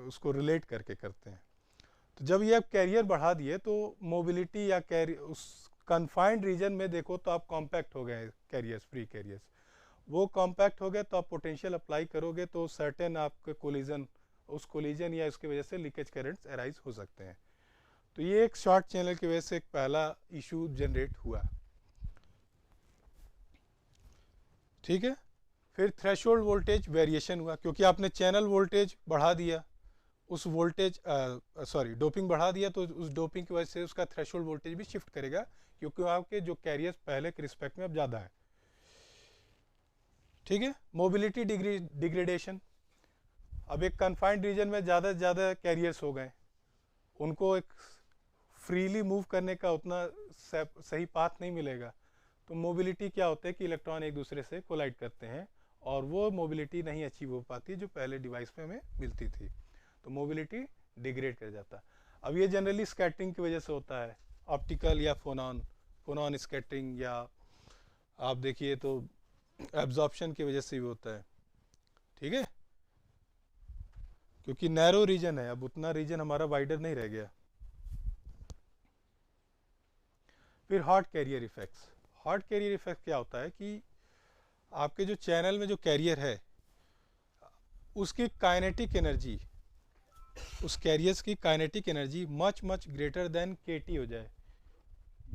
उसको रिलेट करके करते हैं। तो जब ये आप कैरियर बढ़ा दिए तो मोबिलिटी या कैरियर उस कन्फाइंड रीजन में देखो तो आप कॉम्पैक्ट हो गए कैरियर्स, फ्री कैरियर्स, वो कॉम्पैक्ट हो गए तो आप पोटेंशियल अप्लाई करोगे तो सर्टेन आपके कोलिजन, उस कोलिजन या उसकी वजह से लीकेज करंट्स अराइज हो सकते हैं। तो ये एक शॉर्ट चैनल की वजह से एक पहला इशू जनरेट हुआ, ठीक है। फिर थ्रेशोल्ड वोल्टेज वेरिएशन हुआ, क्योंकि आपने चैनल वोल्टेज बढ़ा दिया, उस वोल्टेज डोपिंग बढ़ा दिया, तो उस डोपिंग की वजह से उसका थ्रेशोल्ड वोल्टेज भी शिफ्ट करेगा, क्योंकि आपके जो कैरियर्स पहले के रिस्पेक्ट में अब ज़्यादा है, ठीक है। मोबिलिटी डिग्रेडेशन, अब एक कन्फाइंड रीजन में ज़्यादा से ज़्यादा कैरियर्स हो गए, उनको एक फ्रीली मूव करने का उतना सही पाथ नहीं मिलेगा, तो मोबिलिटी क्या होता है कि इलेक्ट्रॉन एक दूसरे से कोलाइड करते हैं, और वो मोबिलिटी नहीं अचीव हो पाती जो पहले डिवाइस में हमें मिलती थी, तो मोबिलिटी डिग्रेड कर जाता। अब ये जनरली स्कैटरिंग की वजह से होता है, ऑप्टिकल या फोनॉन स्कैटरिंग, या आप देखिए तो एब्जॉर्प्शन की वजह से भी होता है, ठीक है, क्योंकि नैरो रीजन है, अब उतना रीजन हमारा वाइडर नहीं रह गया। फिर hot carrier effects. Hot carrier effect क्या होता है कि आपके जो चैनल में जो कैरियर है उसकी काइनेटिक एनर्जी, उस कैरियर्स की kinetic energy much greater than KT हो जाए।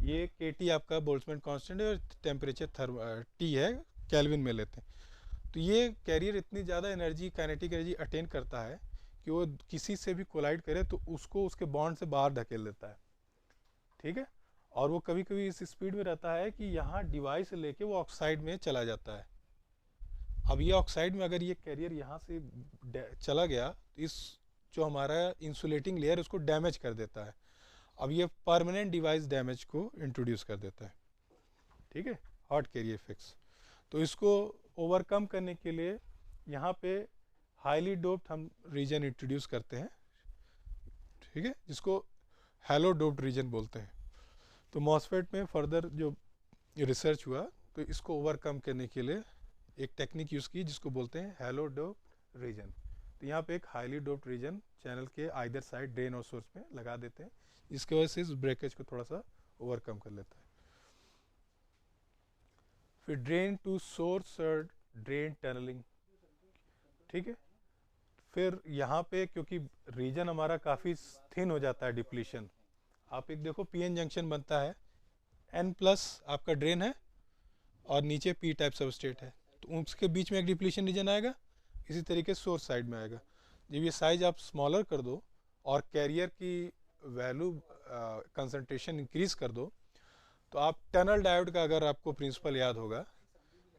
ये केटी आपका बोल्ट्जमैन कांस्टेंट है और टेम्परेचर टी है, केल्विन में लेते हैं। तो ये कैरियर इतनी ज़्यादा एनर्जी, काइनेटिक एनर्जी अटेन करता है कि वो किसी से भी कोलाइड करे तो उसको उसके बॉन्ड से बाहर धकेल देता है, ठीक है, और वो कभी कभी इस स्पीड में रहता है कि यहाँ डिवाइस से लेके वो ऑक्साइड में चला जाता है। अब ये ऑक्साइड में अगर ये कैरियर यहाँ से चला गया तो इस जो हमारा इंसुलेटिंग लेयर उसको डैमेज कर देता है। अब ये परमानेंट डिवाइस डैमेज को इंट्रोड्यूस कर देता है, ठीक है, हॉट कैरियर इफेक्ट्स। तो इसको ओवरकम करने के लिए यहाँ पे हाईली डोप्ड हम रीजन इंट्रोड्यूस करते हैं, ठीक है, जिसको हैलो डोप्ड रीजन बोलते हैं। तो मॉसफेट में फर्दर जो रिसर्च हुआ तो इसको ओवरकम करने के लिए एक टेक्निक यूज़ की जिसको बोलते हैं हैलो डोप्ड रीजन। तो यहाँ पे एक हाईली डोप्ड रीजन चैनल के आइदर साइड ड्रेन और सोर्स में लगा देते हैं, जिसकी वजह से इस ब्रेकेज को थोड़ा सा ओवरकम कर लेता है। फिर ड्रेन टू सोर्स और ड्रेन टनलिंग, ठीक है। फिर यहाँ पे क्योंकि रीजन हमारा काफ़ी थिन हो जाता है डिप्लीशन, आप एक देखो पीएन जंक्शन बनता है, N+ आपका ड्रेन है और नीचे P टाइप सबस्ट्रेट है, तो उसके बीच में एक डिप्लीशन रीजन आएगा, इसी तरीके सोर्स साइड में आएगा। जब ये साइज आप स्मॉलर कर दो और कैरियर की वैल्यू कंसंट्रेशन इंक्रीज कर दो, तो आप टनल डायोड का अगर आपको प्रिंसिपल याद होगा,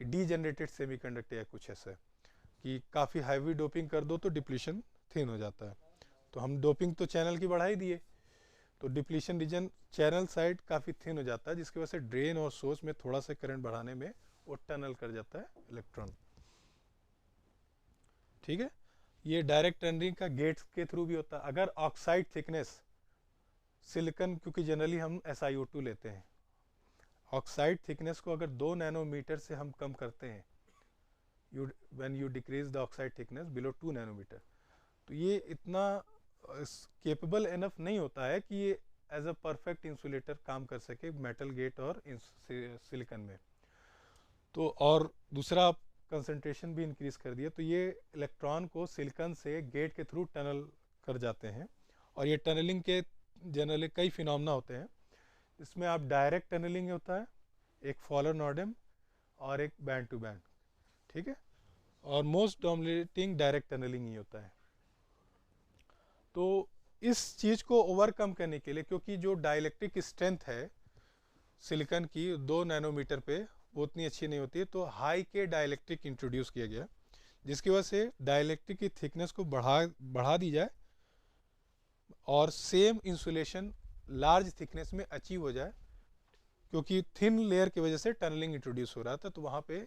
डीजेनरेटेड सेमीकंडक्टर या कुछ ऐसा है कि काफ़ी हैवी डोपिंग कर दो तो डिप्लीशन थिन हो जाता है। तो हम डोपिंग तो चैनल की बढ़ा ही दिए, तो डिप्लीशन रीजन चैनल साइड काफ़ी थिन हो जाता है, जिसकी वजह से ड्रेन और सोर्स में थोड़ा सा करंट बढ़ाने में वो टनल कर जाता है इलेक्ट्रॉन। ठीक है, ये डायरेक्ट टनलिंग का गेट्स के थ्रू भी होता है। अगर ऑक्साइड थिकनेस सिलिकॉन, क्योंकि जनरली हम SiO2 लेते हैं, ऑक्साइड थिकनेस को अगर 2 नैनोमीटर से हम कम करते हैं, when you decrease the oxide thickness below 2 nanometer, तो ये इतना केपेबल एनफ नहीं होता है कि ये एज अ परफेक्ट इंसुलेटर काम कर सके मेटल गेट और सिलिकॉन में। तो और दूसरा आप कंसंट्रेशन भी इंक्रीज कर दिया, तो ये इलेक्ट्रॉन को सिलिकॉन से गेट के थ्रू टनल कर जाते हैं। और ये टनलिंग के जनरली कई फिनोमेना होते हैं। इसमें आप डायरेक्ट टनलिंग होता है, एक फॉलर नॉर्डेम और एक बैंड टू बैंड। ठीक है, और मोस्ट डोमिनेटिंग डायरेक्ट टनलिंग ही होता है। तो इस चीज़ को ओवरकम करने के लिए, क्योंकि जो डाइलेक्ट्रिक स्ट्रेंथ है सिलिकॉन की 2 नैनोमीटर पे वो उतनी अच्छी नहीं होती है, तो हाई के डाइलेक्ट्रिक इंट्रोड्यूस किया गया, जिसकी वजह से डाइलेक्ट्रिक की थिकनेस को बढ़ा दी जाए और सेम इंसुलेशन लार्ज थिकनेस में अचीव हो जाए। क्योंकि थिन लेयर की वजह से टनलिंग इंट्रोड्यूस हो रहा था, तो वहाँ पे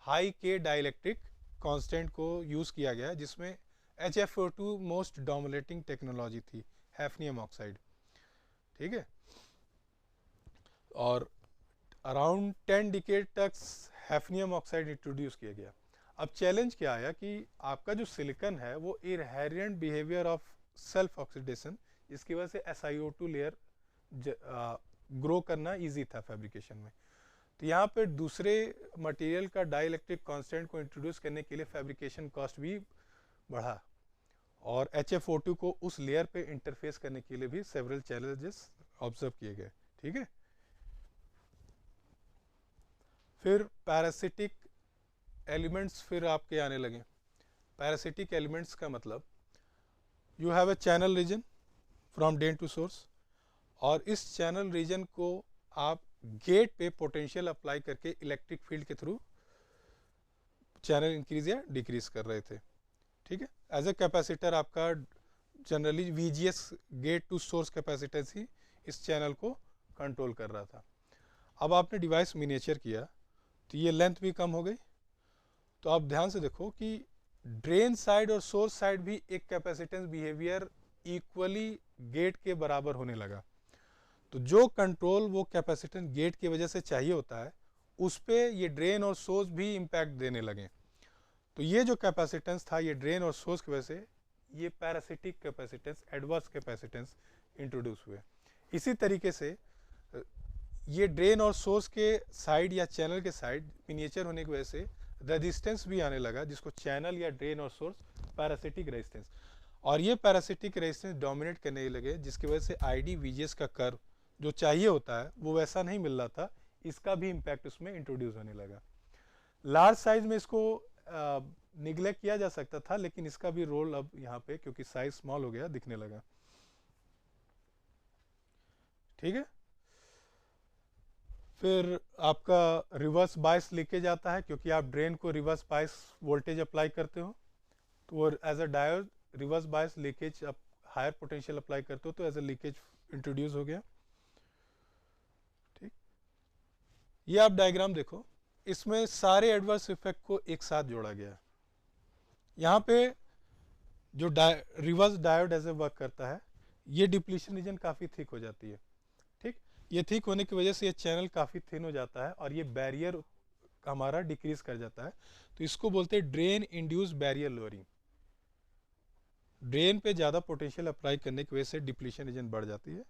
हाई के डाइलेक्ट्रिक कांस्टेंट को यूज़ किया गया, जिसमें HFO2 मोस्ट डोमिनेटिंग टेक्नोलॉजी थी, हैफनियम ऑक्साइड। ठीक है, और अराउंड 10 डिकेड तक हैफनियम ऑक्साइड इंट्रोड्यूस किया गया। अब चैलेंज क्या आया कि आपका जो सिलिकॉन है वो inherent behaviour of self oxidation, इसकी वजह से SiO2 लेयर ग्रो करना इजी था फैब्रिकेशन में। तो यहाँ पे दूसरे मटेरियल का डाइलेक्ट्रिक कांस्टेंट को इंट्रोड्यूस करने के लिए फैब्रिकेशन कॉस्ट भी बढ़ा, और HFO2 को उस लेयर पे इंटरफेस करने के लिए भी सेवरल चैलेंजेस ऑब्जर्व किए गए। ठीक है, फिर पैरासिटिक एलिमेंट्स फिर आपके आने लगे। पैरासिटिक एलिमेंट्स का मतलब you have a channel region from drain to source, और इस चैनल रीजन को आप गेट पे पोटेंशियल अप्लाई करके इलेक्ट्रिक फील्ड के थ्रू चैनल इंक्रीज या डिक्रीज कर रहे थे। ठीक है, एज ए कैपेसिटर आपका generally VGS gate to source capacitance ही इस चैनल को कंट्रोल कर रहा था। अब आपने डिवाइस मिनिएचर किया तो ये लेंथ भी कम हो गई। तो आप ध्यान से देखो कि ड्रेन साइड और सोर्स साइड भी एक कैपेसिटेंस बिहेवियर इक्वली गेट के बराबर होने लगा। तो जो कंट्रोल वो कैपेसिटेंस गेट की वजह से चाहिए होता है, उस पे ये ड्रेन और सोर्स भी इम्पैक्ट देने लगे। तो ये जो कैपेसिटेंस था, ये ड्रेन और सोर्स की वजह से ये parasitic capacitance, adverse capacitance introduce हुए। इसी तरीके से ये ड्रेन और सोर्स के साइड या चैनल के साइड मिनिएचर होने की वजह से रेजिस्टेंस भी आने लगा, जिसको चैनल या ड्रेन और सोर्स पैरासिटिक रेजिस्टेंस, और ये पैरासिटिक रेजिस्टेंस डोमिनेट करने लगे, जिसकी वजह से ID VGS का कर्व जो चाहिए होता है वो वैसा नहीं मिल रहा था, इसका भी इम्पैक्ट उसमें इंट्रोड्यूस होने लगा। लार्ज साइज में इसको निगलेक्ट किया जा सकता था, लेकिन इसका भी रोल अब यहाँ पे क्योंकि साइज स्मॉल हो गया दिखने लगा। ठीक है, फिर आपका रिवर्स बायस लीकेज आता है, क्योंकि आप ड्रेन को रिवर्स बायस वोल्टेज अप्लाई करते हो, तो वो as a diode reverse bias leakage आप हायर पोटेंशियल अप्लाई करते हो तो एज अ लीकेज इंट्रोड्यूस हो गया। ठीक, ये आप डायग्राम देखो, इसमें सारे एडवर्स इफेक्ट को एक साथ जोड़ा गया। यहाँ पे जो reverse diode as a work करता है, ये डिप्लीशन रीजन काफ़ी थिक हो जाती है। ठीक, ये थिक होने की वजह से ये चैनल काफ़ी थिन हो जाता है और ये बैरियर हमारा डिक्रीज कर जाता है। तो इसको बोलते हैं drain induce barrier lowering. Drain पे ज़्यादा पोटेंशियल अप्लाई करने की वजह से डिप्लीशन रीजन बढ़ जाती है,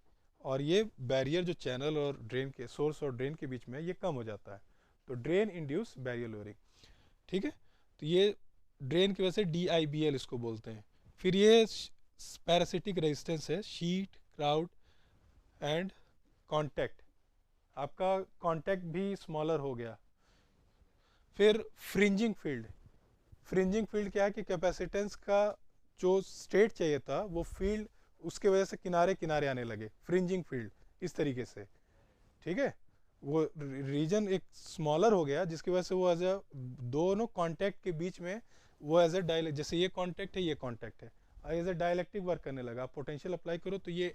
और ये बैरियर जो चैनल और ड्रेन के सोर्स और ड्रेन के बीच में ये कम हो जाता है। तो ड्रेन इंड्यूस बैरियर लोअरिंग। ठीक है, तो ये ड्रेन की वजह से DIBL इसको बोलते हैं। फिर ये पैरासिटिक रेजिस्टेंस है, शीट, क्राउड एंड कॉन्टैक्ट। आपका कॉन्टैक्ट भी स्मॉलर हो गया। फिर फ्रिंजिंग फील्ड। फ्रिंजिंग फील्ड क्या है कि कैपेसिटेंस का जो स्टेट चाहिए था वो फील्ड उसके वजह से किनारे किनारे आने लगे, फ्रिंजिंग फील्ड इस तरीके से, ठीक है। वो रीजन एक स्मॉलर हो गया जिसकी वजह से वो एज अ दोनों कांटेक्ट के बीच में वो एज अ डायलेक्ट, जैसे ये कांटेक्ट है ये कांटेक्ट है, एज अ डायलेक्ट्रिक वर्क करने लगा। पोटेंशियल अप्लाई करो तो ये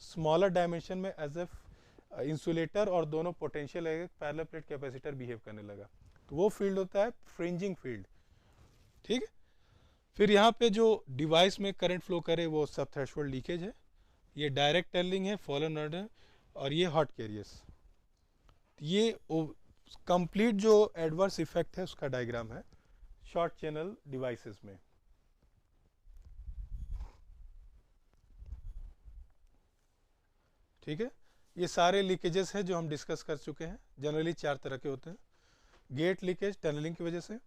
स्मॉलर डायमेंशन में एज ए इंसुलेटर और दोनों potential parallel plate capacitor behave करने लगा, तो वो फील्ड होता है फ्रिंजिंग फील्ड, ठीक है। फिर यहाँ पे जो डिवाइस में करंट फ्लो करे वो सब थ्रेशोल्ड लीकेज है, ये डायरेक्ट टनलिंग है, फॉलन ऑर्डर, और ये हॉट कैरियर्स। ये कंप्लीट जो एडवर्स इफेक्ट है उसका डायग्राम है शॉर्ट चैनल डिवाइसेस में। ठीक है, ये सारे लीकेजेस हैं जो हम डिस्कस कर चुके हैं। जनरली 4 तरह के होते हैं। गेट लीकेज टनलिंग की वजह से,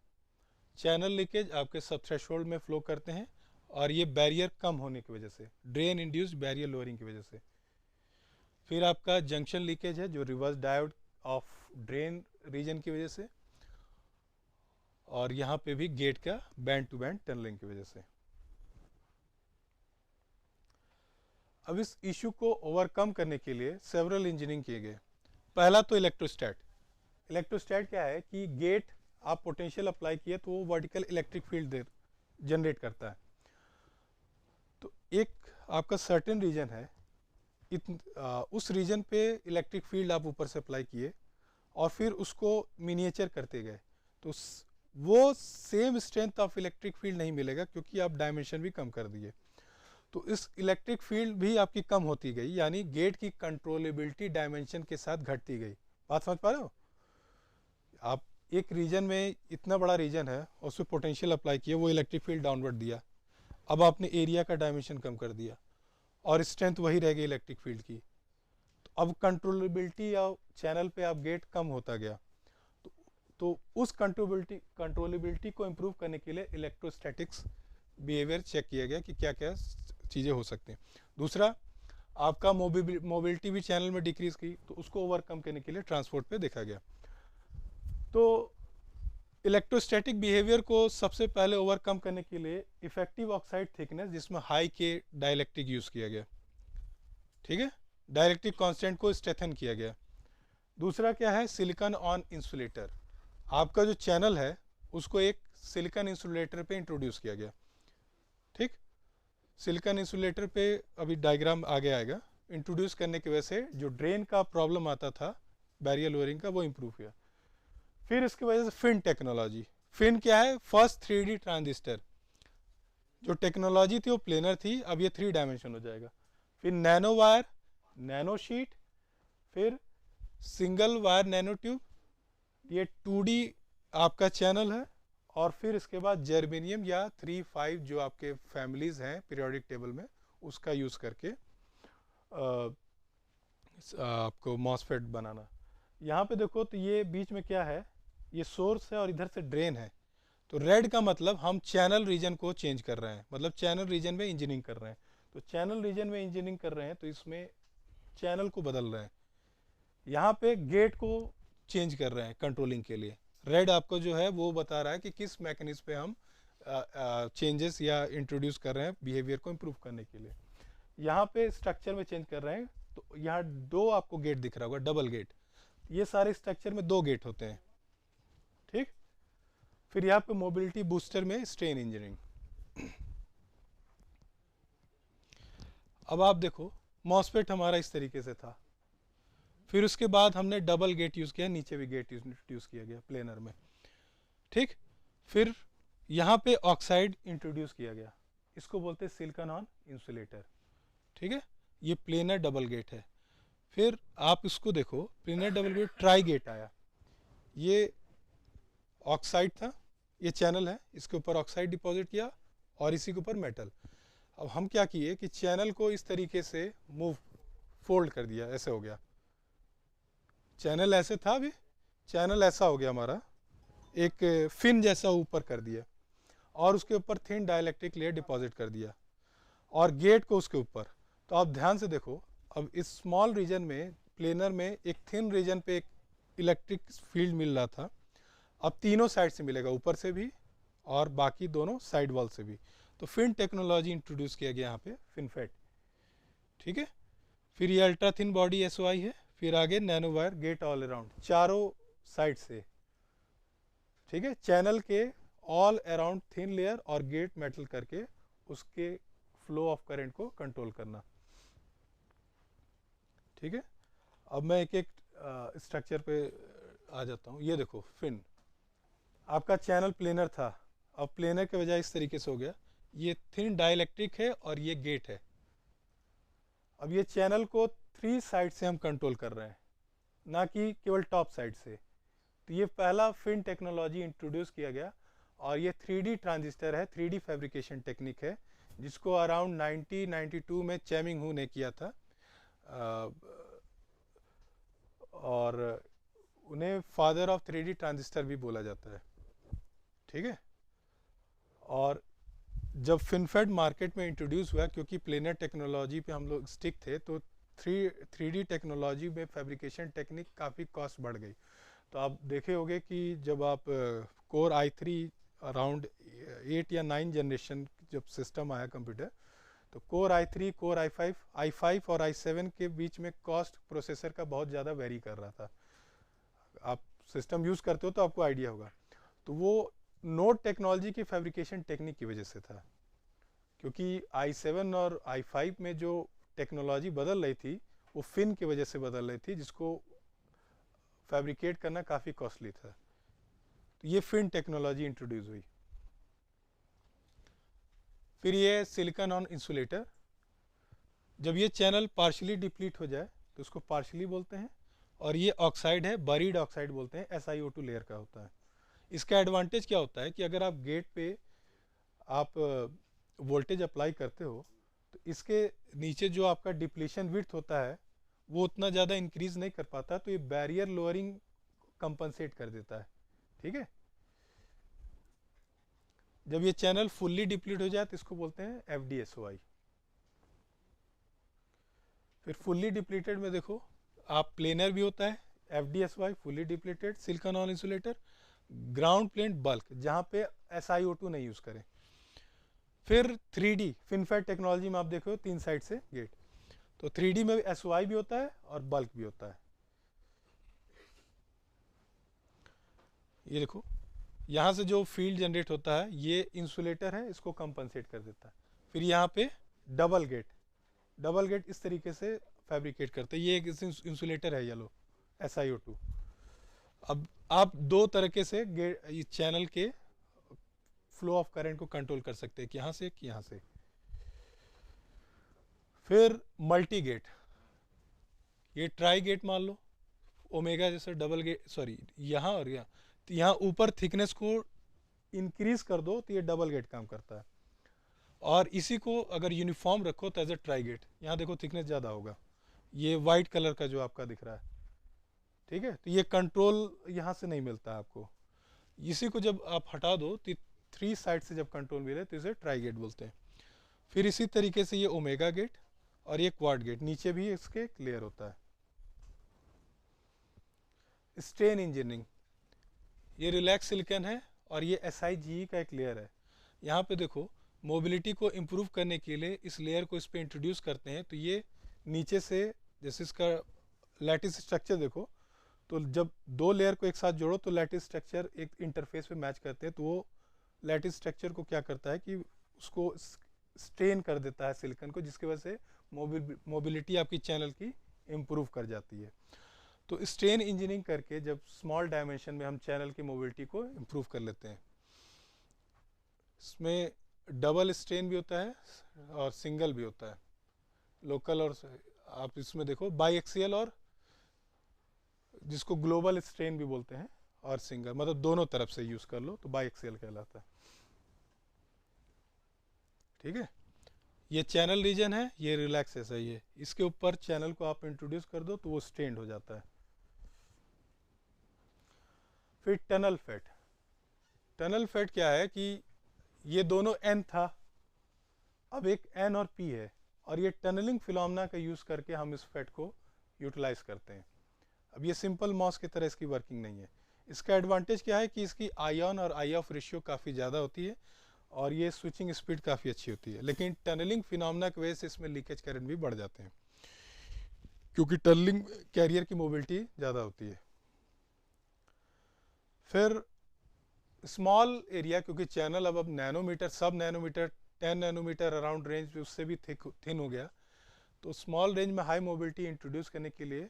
चैनल लीकेज आपके सब थ्रेशोल्ड में फ्लो करते हैं और ये बैरियर कम होने की वजह से, ड्रेन इंड्यूस्ड बैरियर लोअरिंग की वजह से। फिर आपका जंक्शन लीकेज है जो reverse diode of drain region की वजह से, और यहाँ पे भी गेट का बैंड टू बैंड टनलिंग की वजह से। अब इस इशू को ओवरकम करने के लिए सेवरल इंजीनियरिंग किए गए। पहला तो इलेक्ट्रोस्टैट। इलेक्ट्रोस्टैट क्या है कि गेट आप पोटेंशियल अप्लाई किए तो वो वर्टिकल इलेक्ट्रिक फील्ड जनरेट करता है। तो एक आपका सर्टेन रीजन है, उस रीजन पे इलेक्ट्रिक फील्ड आप ऊपर से अप्लाई किए और फिर उसको मिनिएचर करते गए, तो वो same strength of electric field नहीं मिलेगा क्योंकि आप डायमेंशन भी कम कर दिए। तो इस इलेक्ट्रिक फील्ड भी आपकी कम होती गई, यानी गेट की कंट्रोलेबिलिटी डायमेंशन के साथ घटती गई। बात समझ पा रहे हो? आप एक रीजन में, इतना बड़ा रीजन है, उसमें पोटेंशियल अप्लाई किया, वो इलेक्ट्रिक फील्ड डाउनवर्ड दिया, अब आपने एरिया का डायमेंशन कम कर दिया और स्ट्रेंथ वही रह गई इलेक्ट्रिक फील्ड की। तो अब कंट्रोलेबिलिटी या चैनल पे आप गेट कम होता गया। तो उस कंट्रोलेबिलिटी को इम्प्रूव करने के लिए इलेक्ट्रोस्टैटिक्स बिहेवियर चेक किया गया कि क्या क्या चीज़ें हो सकती हैं। दूसरा, आपका मोबिलिटी भी चैनल में डिक्रीज की, तो उसको ओवरकम करने के लिए ट्रांसपोर्ट पे देखा गया। तो इलेक्ट्रोस्टैटिक बिहेवियर को सबसे पहले ओवरकम करने के लिए इफेक्टिव ऑक्साइड थिकनेस, जिसमें हाई के डाइलेक्ट्रिक यूज़ किया गया, ठीक है, डाइलेक्ट्रिक कांस्टेंट को स्ट्रेथन किया गया। दूसरा क्या है, सिलिकॉन ऑन इंसुलेटर। आपका जो चैनल है उसको एक सिलिकॉन इंसुलेटर पे इंट्रोड्यूस किया गया, ठीक। सिलिकॉन इंसुलेटर पे अभी डायग्राम आगे आएगा। इंट्रोड्यूस करने की वजह से जो ड्रेन का प्रॉब्लम आता था बैरियर लोअरिंग का, वो इम्प्रूव हुआ। फिर इसकी वजह से फिन टेक्नोलॉजी। फिन क्या है? First 3D transistor. जो टेक्नोलॉजी थी वो प्लेनर थी, अब ये 3 डायमेंशन हो जाएगा। फिर नैनो वायर, नैनो शीट, फिर सिंगल वायर नैनो ट्यूब, ये 2D आपका चैनल है। और फिर इसके बाद जर्मेनियम या 3-5 जो आपके फैमिलीज हैं पीरियोडिक टेबल में, उसका यूज़ करके आपको मॉसफेट बनाना। यहाँ पे देखो तो ये बीच में क्या है, ये सोर्स है और इधर से ड्रेन है। तो रेड का मतलब हम चैनल रीजन को चेंज कर रहे हैं, मतलब चैनल रीजन में इंजीनियरिंग कर रहे हैं। तो चैनल रीजन में इंजीनियरिंग कर रहे हैं तो इसमें चैनल को बदल रहे हैं। यहाँ पे गेट को चेंज कर रहे हैं कंट्रोलिंग के लिए। रेड आपको जो है वो बता रहा है कि किस मैकेनिज्म पे हम चेंजेस या इंट्रोड्यूस कर रहे हैं बिहेवियर को इम्प्रूव करने के लिए। यहाँ पे स्ट्रक्चर में चेंज कर रहे हैं, तो यहाँ 2 आपको गेट दिख रहा होगा, डबल गेट। ये सारे स्ट्रक्चर में 2 गेट होते हैं, ठीक। फिर यहाँ पे मोबिलिटी बूस्टर में स्ट्रेन इंजीनियरिंग। अब आप देखो मॉसफेट हमारा इस तरीके से था, फिर उसके बाद हमने डबल गेट यूज़ किया, नीचे भी गेट यूज़ किया गया प्लेनर में, ठीक। फिर यहाँ पे ऑक्साइड इंट्रोड्यूस किया गया, इसको बोलते हैं सिलिकॉन ऑन इंसुलेटर, ठीक है। ये प्लेनर डबल गेट है। फिर आप इसको देखो, planar double gate tri gate आया। ये ऑक्साइड था, ये चैनल है, इसके ऊपर ऑक्साइड डिपॉजिट किया और इसी के ऊपर मेटल। अब हम क्या किए कि चैनल को इस तरीके से फोल्ड कर दिया, ऐसे हो गया। चैनल ऐसे था, अभी चैनल ऐसा हो गया हमारा, एक फिन जैसा ऊपर कर दिया और उसके ऊपर थिन डाइलेक्ट्रिक लेयर डिपॉजिट कर दिया और गेट को उसके ऊपर। तो आप ध्यान से देखो, अब इस स्मॉल रीजन में प्लेनर में एक थिन रीजन पे एक इलेक्ट्रिक फील्ड मिल रहा था, अब तीनों साइड से मिलेगा, ऊपर से भी और बाकी दोनों साइड वॉल से भी। तो फिन टेक्नोलॉजी इंट्रोड्यूस किया गया यहाँ पे, फिनफेट। ठीक है। फिर ये अल्ट्रा थिन बॉडी SOI है, फिर आगे nano wire get all around, चारों साइड से, ठीक है। चैनल के ऑल अराउंड थिन लेयर और गेट मेटल करके उसके फ्लो ऑफ करंट को कंट्रोल करना, ठीक है। अब मैं एक एक स्ट्रक्चर पे आ जाता हूँ। ये देखो फिन, आपका चैनल प्लेनर था, अब प्लेनर के बजाय इस तरीके से हो गया। ये थिन डाइलेक्ट्रिक है और ये गेट है। अब ये चैनल को 3 साइड से हम कंट्रोल कर रहे हैं, ना कि केवल टॉप साइड से। तो ये पहला फिन टेक्नोलॉजी इंट्रोड्यूस किया गया और ये 3D ट्रांजिस्टर है, 3D फैब्रिकेशन टेक्निक है, जिसको अराउंड 1992 में चैमिंग हू ने किया था। और उन्हें फादर ऑफ 3D ट्रांजिस्टर भी बोला जाता है, ठीक है। और जब फिनफेड मार्केट में इंट्रोड्यूस हुआ, क्योंकि प्लेनर टेक्नोलॉजी पे हम लोग स्टिक थे, तो 3D टेक्नोलॉजी में फैब्रिकेशन टेक्निक काफ़ी कॉस्ट बढ़ गई। तो आप देखे होंगे कि जब आप कोर i3 अराउंड 8 या 9 जनरेशन जब सिस्टम आया कंप्यूटर, तो कोर i3, कोर i5 और i7 के बीच में कॉस्ट प्रोसेसर का बहुत ज़्यादा वेरी कर रहा था। आप सिस्टम यूज़ करते हो तो आपको आइडिया होगा। तो वो नोड टेक्नोलॉजी की फैब्रिकेशन टेक्निक की वजह से था, क्योंकि i7 और i5 में जो टेक्नोलॉजी बदल रही थी वो फिन की वजह से बदल रही थी, जिसको फैब्रिकेट करना काफ़ी कॉस्टली था। तो ये फिन टेक्नोलॉजी इंट्रोड्यूस हुई। फिर ये सिलिकॉन ऑन इंसुलेटर, जब ये चैनल पार्शियली डिप्लीट हो जाए तो उसको पार्शियली बोलते हैं, और ये ऑक्साइड है, बरीड ऑक्साइड बोलते हैं, SiO2 लेयर का होता है। इसका एडवांटेज क्या होता है कि अगर आप गेट पे आप वोल्टेज अप्लाई करते हो तो इसके नीचे जो आपका डिप्लीशन विड्थ होता है वो उतना ज़्यादा इंक्रीज नहीं कर पाता, तो ये बैरियर लोअरिंग कंपनसेट कर देता है, ठीक है। जब ये चैनल फुल्ली डिप्लीट हो जाए तो इसको बोलते हैं FD-SOI। फिर फुल्ली डिप्लीटेड में देखो आप प्लेनर भी होता है, FD-SOI fully depleted silicon on insulator, ground plane bulk जहाँ पे SiO2 नहीं यूज़ करें। फिर 3D फिनफेड टेक्नोलॉजी में आप देखो 3 साइड से गेट, तो 3D में SOI भी होता है और बल्क भी होता है। ये देखो यहाँ से जो फील्ड जनरेट होता है ये इंसुलेटर है, इसको कंपनसेट कर देता है। फिर यहाँ पे डबल गेट इस तरीके से फैब्रिकेट करते हैं। ये एक इंसुलेटर है येलो SiO2। अब आप 2 तरीके से चैनल के फ्लो ऑफ करंट को कंट्रोल कर सकते हैं, कि यहाँ से कि यहाँ से। फिर मल्टी गेट, ये ट्राई गेट मान लो, ओमेगा जैसे डबल गेट, सॉरी यहाँ और यहाँ, तो यहाँ ऊपर थिकनेस को इंक्रीज कर दो तो ये डबल गेट काम करता है, और इसी को अगर यूनिफॉर्म रखो तो एज ए ट्राई गेट। यहाँ देखो थिकनेस ज़्यादा होगा, ये वाइट कलर का जो आपका दिख रहा है, ठीक है। तो ये कंट्रोल यहाँ से नहीं मिलता आपको। इसी को जब आप हटा दो तो 3 साइड से जब कंट्रोल मिले तो इसे ट्राई गेट बोलते हैं। फिर इसी तरीके से ये ओमेगा गेट और ये क्वाड गेट, नीचे भी इसके क्लियर होता है। स्ट्रेन इंजीनियरिंग, ये रिलैक्स सिलिकॉन है और ये SiGe का एक लेयर है। यहाँ पे देखो मोबिलिटी को इम्प्रूव करने के लिए इस लेयर को इस पर इंट्रोड्यूस करते हैं। तो ये नीचे से जैसे इसका लैटिस स्ट्रक्चर देखो, तो जब 2 लेयर को एक साथ जोड़ो तो लैटिस स्ट्रक्चर एक इंटरफेस पे मैच करते हैं, तो वो लैटिस स्ट्रक्चर को क्या करता है कि उसको स्ट्रेन कर देता है सिलिकॉन को, जिसकी वजह से मोबिलिटी आपकी चैनल की इम्प्रूव कर जाती है। तो स्ट्रेन इंजीनियरिंग करके जब स्मॉल डायमेंशन में हम चैनल की मोबिलिटी को इम्प्रूव कर लेते हैं। इसमें डबल स्ट्रेन भी होता है और सिंगल भी होता है, लोकल, और आप इसमें देखो बाई एक्सियल, और जिसको ग्लोबल स्ट्रेन भी बोलते हैं, और सिंगल, मतलब दोनों तरफ से यूज कर लो तो बाई एक्सियल कहलाता है, ठीक है। ये चैनल रीजन है, ये रिलैक्स ऐसा ही है, इसके ऊपर चैनल को आप इंट्रोड्यूस कर दो तो वो स्ट्रेंड हो जाता है। फिर टनल फेट क्या है कि ये दोनों N था, अब एक N और P है, और ये टनलिंग फिनोमेना का यूज करके हम इस फेट को यूटिलाइज करते हैं। अब ये सिंपल मॉस की तरह इसकी वर्किंग नहीं है। इसका एडवांटेज क्या है कि इसकी आयन और आई ऑफ रेशियो काफ़ी ज़्यादा होती है, और ये स्विचिंग स्पीड काफ़ी अच्छी होती है। लेकिन टनलिंग फिनोमेना की वजह से इसमें लीकेज करंट भी बढ़ जाते हैं, क्योंकि टनलिंग कैरियर की मोबिलिटी ज़्यादा होती है। फिर स्मॉल एरिया, क्योंकि चैनल अब नैनोमीटर, सब नैनोमीटर, 10 नैनोमीटर अराउंड रेंज उससे भी थिन हो गया, तो स्मॉल रेंज में हाई मोबिलिटी इंट्रोड्यूस करने के लिए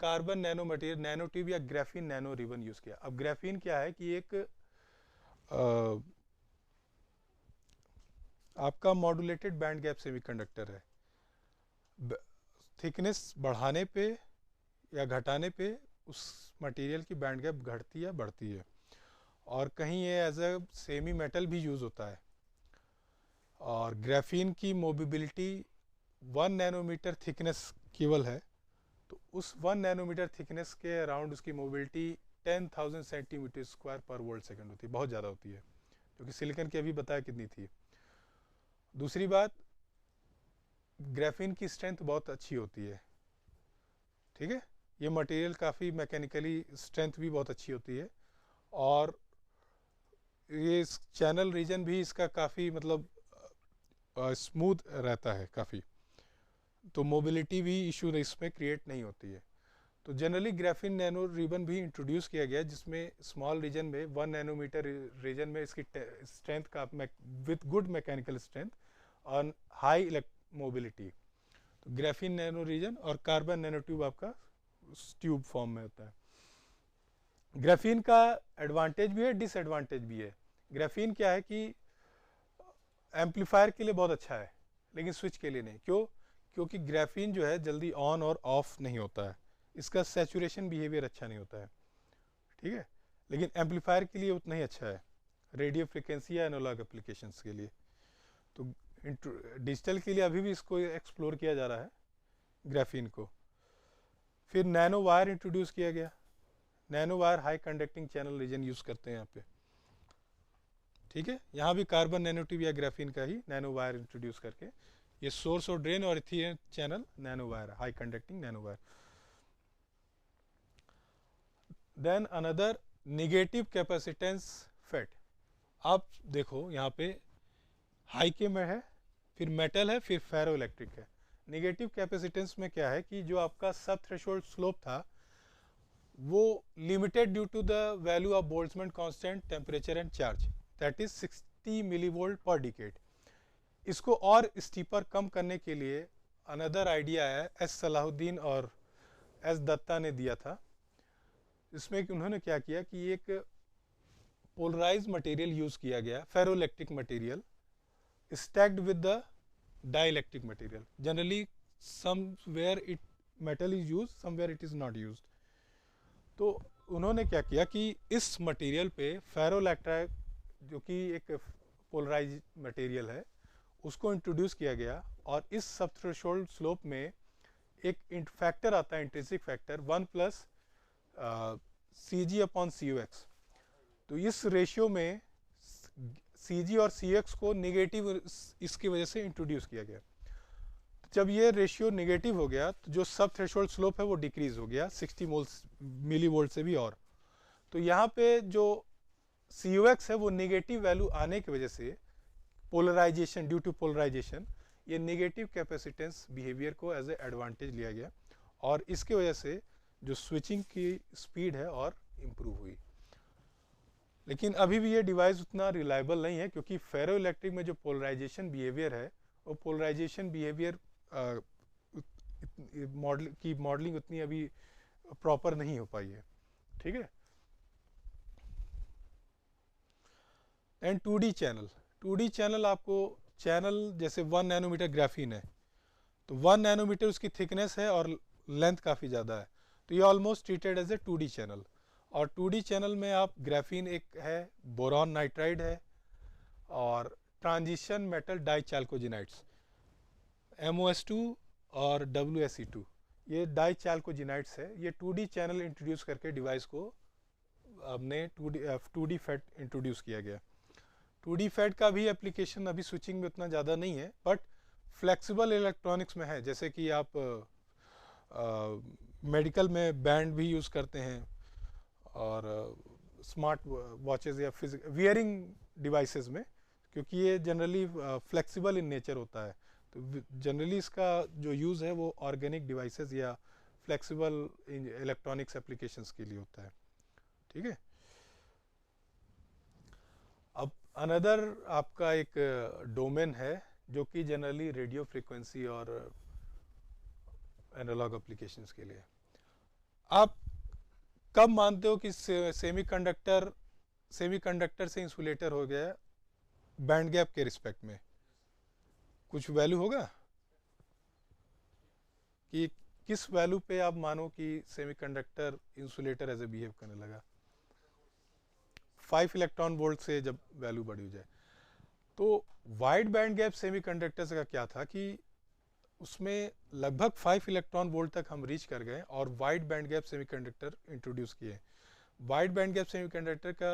carbon nano material, nano tube या ग्राफीन नैनो रिबन यूज़ किया। अब ग्राफीन क्या है कि एक आपका मॉड्यूलेटेड बैंड गैप सेमीकंडक्टर है। थिकनेस बढ़ाने पे या घटाने पे उस मटेरियल की बैंड गैप घटती है बढ़ती है, और कहीं ये एज अ सेमी मेटल भी यूज़ होता है। और ग्राफीन की मोबिलिटी 1 नैनोमीटर थिकनेस केवल है, तो उस 1 नैनोमीटर थिकनेस के अराउंड उसकी मोबिलिटी 10,000 सेंटीमीटर स्क्वायर पर वोल्ट सेकंड होती है, बहुत ज़्यादा होती है, क्योंकि सिलिकॉन की अभी बताया कितनी थी। दूसरी बात, ग्राफीन की स्ट्रेंथ बहुत अच्छी होती है, ठीक है, ये मटेरियल काफ़ी मैकेनिकली स्ट्रेंथ भी बहुत अच्छी होती है, और ये चैनल रीजन भी इसका काफ़ी मतलब स्मूथ रहता है काफ़ी, तो मोबिलिटी भी इशू इसमें क्रिएट नहीं होती है। तो जनरली ग्राफीन नैनो रिबन भी इंट्रोड्यूस किया गया, जिसमें स्मॉल रीजन में 1 नैनोमीटर रीजन में इसकी स्ट्रेंथ का विथ गुड मैकेनिकल स्ट्रेंथ और हाई मोबिलिटी। तो ग्राफीन नैनो रीजन और कार्बन नैनो ट्यूब आपका ट्यूब फॉर्म में होता है। ग्राफीन का एडवांटेज भी है, डिसएडवांटेज भी है। ग्राफीन क्या है कि एम्पलीफायर के लिए बहुत अच्छा है, लेकिन स्विच के लिए नहीं। क्यों? क्योंकि ग्राफीन जो है जल्दी ऑन और ऑफ नहीं होता है, इसका सैचुरेशन बिहेवियर अच्छा नहीं होता है, ठीक है, लेकिन एम्पलीफायर के लिए उतना ही अच्छा है, रेडियो फ्रिक्वेंसी या एनालॉग एप्लीकेशंस के लिए। तो डिजिटल के लिए अभी भी इसको एक्सप्लोर किया जा रहा है ग्राफीन को। फिर नैनो वायर इंट्रोड्यूस किया गया। Nano wire high conducting channel region use करते हैं यहाँ पे, ठीक है, यहाँ भी कार्बन नैनो ट्यूब या ग्राफीन का ही नैनो वायर इंट्रोड्यूस करके, ये सोर्स और ड्रेन और ethereum channel nano wire, high conducting nano wire. Then another negative capacitance FET. आप देखो यहाँ पे हाई के में है, फिर मेटल है, फिर फेरो इलेक्ट्रिक है। निगेटिव कैपेसिटेंस में क्या है कि जो आपका सब थ्रेशोल्ड स्लोप था वो limited due to the value of Boltzmann constant, temperature and charge, that is 60 millivolt per decade. इसको और स्टीपर कम करने के लिए अनदर आइडिया है, एस सलाहुद्दीन और एस दत्ता ने दिया था। इसमें कि उन्होंने क्या किया कि एक पोलराइज मटेरियल यूज किया गया, ferroelectric material stacked with the dielectric material. Generally somewhere it metal is use, somewhere it is not use. तो उन्होंने क्या किया कि इस मटेरियल पे फेरोइलेक्ट्राइड, जो कि एक पोलराइज मटेरियल है, उसको इंट्रोड्यूस किया गया, और इस सब थ्रेशोल्ड स्लोप में एक फैक्टर आता है, इंट्रिंसिक फैक्टर 1 प्लस CG/CUX। तो इस रेशियो में CG और CX को निगेटिव इसकी वजह से इंट्रोड्यूस किया गया। तो जब ये रेशियो निगेटिव हो गया तो जो सब थ्रेशोल्ड स्लोप है वो डिक्रीज हो गया 60 मिली वोल्ट से भी और। तो यहाँ पे जो CUX है वो निगेटिव वैल्यू आने की वजह से पोलराइजेशन, ड्यू टू पोलराइजेशन, ये नेगेटिव कैपेसिटेंस बिहेवियर को एज ए एडवांटेज लिया गया, और इसके वजह से जो स्विचिंग की स्पीड है और इम्प्रूव हुई। लेकिन अभी भी ये डिवाइस उतना रिलायबल नहीं है, क्योंकि फेरो इलेक्ट्रिक में जो पोलराइजेशन बिहेवियर है वो पोलराइजेशन बिहेवियर मॉडलिंग उतनी अभी प्रॉपर नहीं हो पाई है, ठीक है। And 2D channel, 2D channel आपको चैनल जैसे 1 नैनोमीटर ग्राफीन है, तो 1 नैनोमीटर उसकी थिकनेस है और लेंथ काफ़ी ज़्यादा है, तो ये almost treated as a 2D channel. और 2D चैनल में आप ग्राफीन एक है, बोरॉन नाइट्राइड है, और ट्रांजिशन मेटल डाइचैल्कोजिनाइड्स MOS2 और WSE2, ये डाइचैल्कोजिनाइड्स है। ये 2D चैनल इंट्रोड्यूस करके डिवाइस को हमने 2D फैट इंट्रोड्यूस किया गया। 2D फैट का भी एप्लीकेशन अभी स्विचिंग में उतना ज़्यादा नहीं है, बट फ्लेक्सिबल इलेक्ट्रॉनिक्स में है, जैसे कि आप मेडिकल में बैंड भी यूज़ करते हैं, और स्मार्ट वॉचेस या वियरिंग डिवाइसेस में क्योंकि ये जनरली फ्लेक्सिबल इन नेचर होता है। तो जनरली इसका जो यूज़ है वो ऑर्गेनिक डिवाइसेस या फ्लेक्सिबल इलेक्ट्रॉनिक्स एप्लीकेशंस के लिए होता है। ठीक है। अब अनदर आपका एक डोमेन है जो कि जनरली रेडियो फ्रीक्वेंसी और एनालॉग एप्लीकेशंस के लिए। आप कब मानते हो कि सेमीकंडक्टर से इंसुलेटर हो गया बैंड गैप के रिस्पेक्ट में? कुछ वैल्यू होगा कि किस वैल्यू पे आप मानो कि सेमीकंडक्टर इंसुलेटर ऐसे बिहेव करने लगा? 5 इलेक्ट्रॉन वोल्ट से जब वैल्यू बढ़ी हो जाए। तो वाइड बैंड गैप सेमीकंडक्टर्स का क्या था कि उसमें लगभग 5 इलेक्ट्रॉन वोल्ट तक हम रीच कर गए और wide band gap semiconductor introduce किए। वाइड बैंड गैप सेमीकंडक्टर का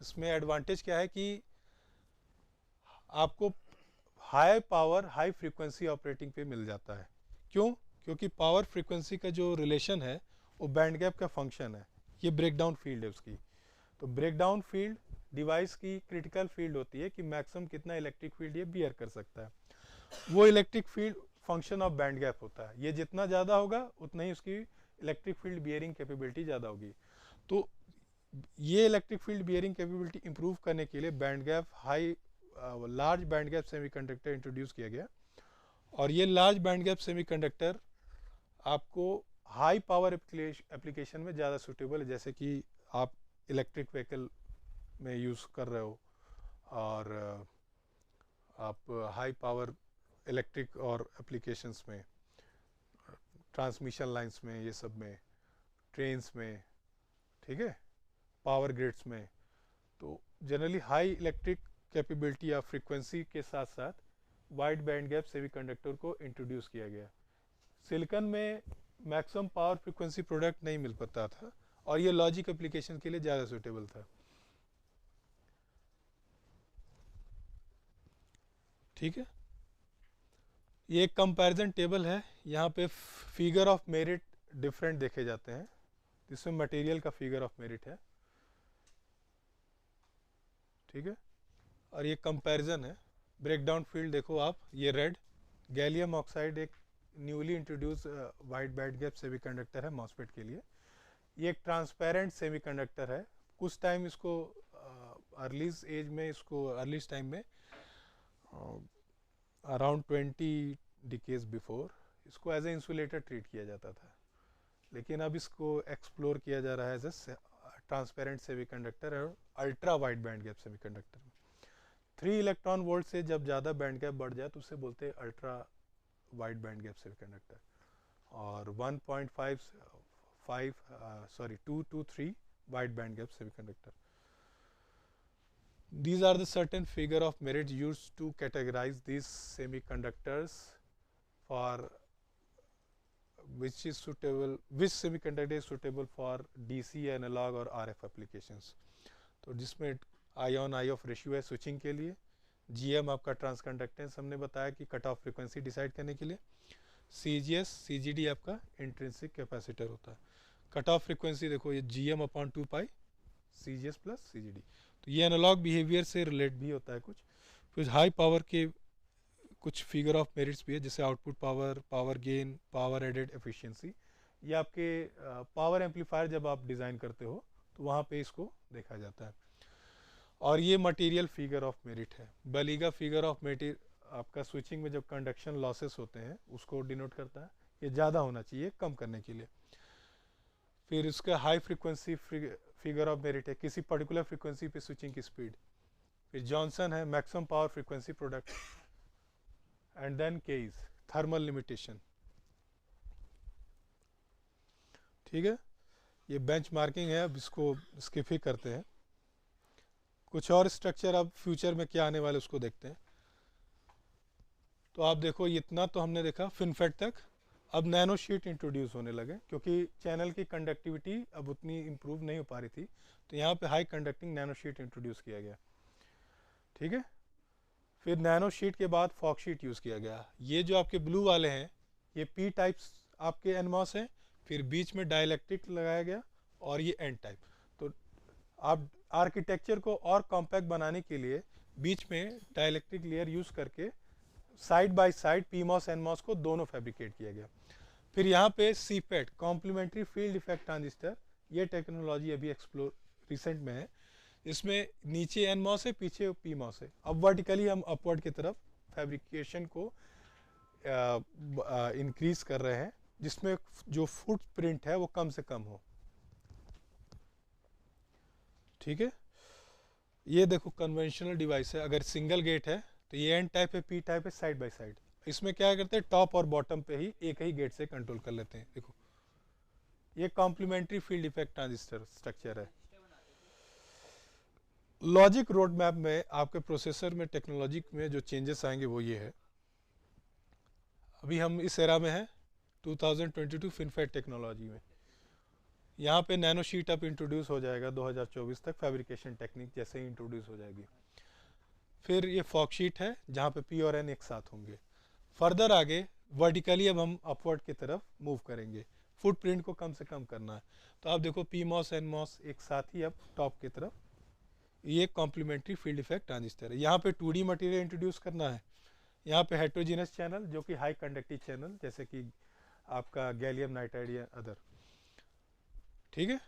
इसमें एडवांटेज क्या है कि आपको high power high frequency operating पे मिल जाता है। क्यों? क्योंकि पावर फ्रीक्वेंसी का जो रिलेशन है वो बैंड गैप का फंक्शन है, ये ब्रेकडाउन फील्ड है उसकी। तो ब्रेकडाउन फील्ड डिवाइस की क्रिटिकल फील्ड होती है कि मैक्सिमम कितना इलेक्ट्रिक फील्ड ये बियर कर सकता है। वो electric field function of band gap होता है। ये जितना ज़्यादा होगा उतना ही उसकी इलेक्ट्रिक फील्ड बियरिंग कैपेबिलिटी ज़्यादा होगी। तो ये electric field bearing capability improve करने के लिए band gap large band gap semiconductor introduce किया गया। और ये लार्ज बैंड गैप सेमीकंडक्टर आपको हाई पावर एप्लीकेशन में ज़्यादा सूटेबल है, जैसे कि आप इलेक्ट्रिक व्हीकल में यूज़ कर रहे हो और आप हाई पावर इलेक्ट्रिक और एप्लीकेशंस में, ट्रांसमिशन लाइंस में, ये सब में, ट्रेन्स में, ठीक है, पावर ग्रिड्स में। तो जनरली हाई इलेक्ट्रिक कैपेबिलिटी या फ्रीक्वेंसी के साथ साथ वाइड बैंड गैप सेमीकंडक्टर को इंट्रोड्यूस किया गया। सिलिकॉन में मैक्सिमम पावर फ्रीक्वेंसी प्रोडक्ट नहीं मिल पाता था और ये लॉजिक एप्लीकेशन के लिए ज़्यादा सूटेबल था। ठीक है। ये एक कंपैरिजन टेबल है, यहाँ पे फिगर ऑफ मेरिट डिफरेंट देखे जाते हैं। इसमें मटेरियल का फिगर ऑफ मेरिट है। ठीक है। और ये कंपैरिजन है। ब्रेकडाउन फील्ड देखो आप, ये रेड गैलियम ऑक्साइड एक newly introduce wide band gap semiconductor है मॉसफेट के लिए। ये एक ट्रांसपेरेंट सेमीकंडक्टर है। कुछ टाइम इसको अर्लीज एज में, इसको अर्लीज टाइम में अराउंड 20 डिकेज बिफोर इसको एज ए इंसुलेटर ट्रीट किया जाता था, लेकिन अब इसको एक्सप्लोर किया जा रहा है एज ए ट्रांसपेरेंट सेमीकंडक्टर और ultra wide band gap semiconductor. 3 electron volt से जब ज़्यादा बैंड गैप बढ़ जाए तो उसे बोलते हैं ultra wide band gap semiconductor. और 2 to 3 wide band gap semiconductor. These are the certain figure of merit used to categorize these semiconductors for which semiconductor is suitable for DC, analog और RF applications. तो जिसमें आयन आई ऑफ रेशियो है स्विचिंग के लिए, GM आपका ट्रांसकंडक्टेंस हमने बताया कि कट ऑफ फ्रीक्वेंसी डिसाइड करने के लिए, CGS CGD आपका इंट्रिंसिक कैपेसिटर होता है। कट ऑफ फ्रीक्वेंसी देखो ये GM/2 CGS प्लस CGD। तो ये एनालॉग बिहेवियर से रिलेट भी होता है कुछ हाई पावर के कुछ फिगर ऑफ मेरिट्स भी है, जैसे output power, power gain, power added efficiency. ये आपके पावर एम्पलीफायर जब आप डिज़ाइन करते हो तो वहाँ पे इसको देखा जाता है। और ये मटेरियल फिगर ऑफ मेरिट है। बलीगा फिगर ऑफ मेरिट आपका स्विचिंग में जब कंडक्शन लॉसेस होते हैं उसको डिनोट करता है। ये ज़्यादा होना चाहिए कम करने के लिए। फिर इसका high frequency figure of merit है, किसी पर्टिकुलर फ्रीक्वेंसी पे स्विचिंग की स्पीड। फिर जॉनसन है maximum power frequency product. And then Keyes thermal limitation. ठीक है, ये बेंचमार्किंग है, अब इसको स्किप ही करते हैं। कुछ और स्ट्रक्चर अब फ्यूचर में क्या आने वाले उसको देखते हैं। तो आप देखो इतना तो हमने देखा फिनफेट तक। अब नैनो शीट इंट्रोड्यूस होने लगे क्योंकि चैनल की कंडक्टिविटी अब उतनी इम्प्रूव नहीं हो पा रही थी, तो यहाँ पे high conducting nano sheet introduce किया गया। ठीक है, फिर नैनो शीट के बाद फॉक शीट यूज़ किया गया। ये जो आपके ब्लू वाले हैं ये पी टाइप्स आपके एनमॉस हैं, फिर बीच में डाइलेक्ट्रिक लगाया गया और ये एन टाइप। तो आप आर्किटेक्चर को और कॉम्पैक्ट बनाने के लिए बीच में डाइलेक्ट्रिक लेयर यूज़ करके side by side PMOS NMOS को दोनों फैब्रिकेट किया गया। फिर यहाँ पे CFET complementary field effect transistor, ये टेक्नोलॉजी अभी एक्सप्लोर रिसेंट में है। इसमें नीचे एनमॉस है, पीछे पीमॉस है। अब वर्टिकली हम अपवर्ड की तरफ फैब्रिकेशन को इंक्रीज कर रहे हैं, जिसमें जो फुटप्रिंट है वो कम से कम हो। ठीक है, ये देखो कन्वेंशनल डिवाइस है। अगर सिंगल गेट है तो ये एन टाइप है, पी टाइप है, साइड बाय साइड। इसमें क्या करते हैं, टॉप और बॉटम पे ही एक ही गेट से कंट्रोल कर लेते हैं। देखो ये complementary field effect transistor structure है। लॉजिक रोड मैप में आपके प्रोसेसर में टेक्नोलॉजी में जो चेंजेस आएंगे वो ये है। अभी हम इस एरा में हैं 2022 फिनफेट टेक्नोलॉजी में। यहाँ पे नैनो शीट अब इंट्रोड्यूस हो जाएगा 2024 तक, फैब्रिकेशन टेक्निक जैसे ही इंट्रोड्यूस हो जाएगी। फिर ये फॉक शीट है जहाँ पे पी और एन एक साथ होंगे। फर्दर आगे वर्टिकली अब हम अपवर्ड की तरफ मूव करेंगे, फुटप्रिंट को कम से कम करना है। तो आप देखो पी मॉस एन मॉस एक साथ ही अब टॉप की तरफ, ये कॉम्प्लीमेंट्री फील्ड इफेक्ट ट्रांजिस्टर है। यहाँ पे 2D मटेरियल इंट्रोड्यूस करना है। यहाँ पे हेट्रोजीनस चैनल जो कि हाई कंडक्टिव चैनल जैसे कि आपका गैलियम नाइट्राइड या अदर। ठीक है,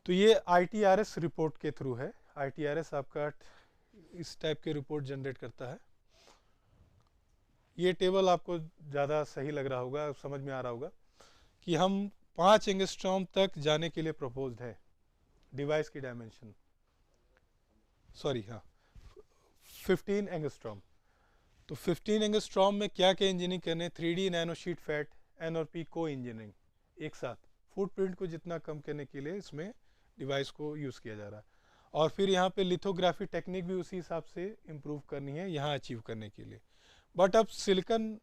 तो ये ITRS रिपोर्ट के थ्रू है। ITRS आपका इस टाइप के रिपोर्ट जनरेट करता है। ये टेबल आपको ज़्यादा सही लग रहा होगा, समझ में आ रहा होगा कि हम 5 एंगस्ट्रॉम तक जाने के लिए प्रपोज्ड है डिवाइस की डायमेंशन। सॉरी हाँ, 15 एंगस्ट्रॉम। तो 15 एंगस्ट्रॉम में क्या क्या इंजीनियरिंग करने, 3D nano sheet FET N और पी को इंजीनियरिंग एक साथ, फुटप्रिंट को जितना कम करने के लिए इसमें डिवाइस को यूज़ किया जा रहा है। और फिर यहाँ पे लिथोग्राफी टेक्निक भी उसी हिसाब से इम्प्रूव करनी है यहाँ अचीव करने के लिए। बट अब सिलिकन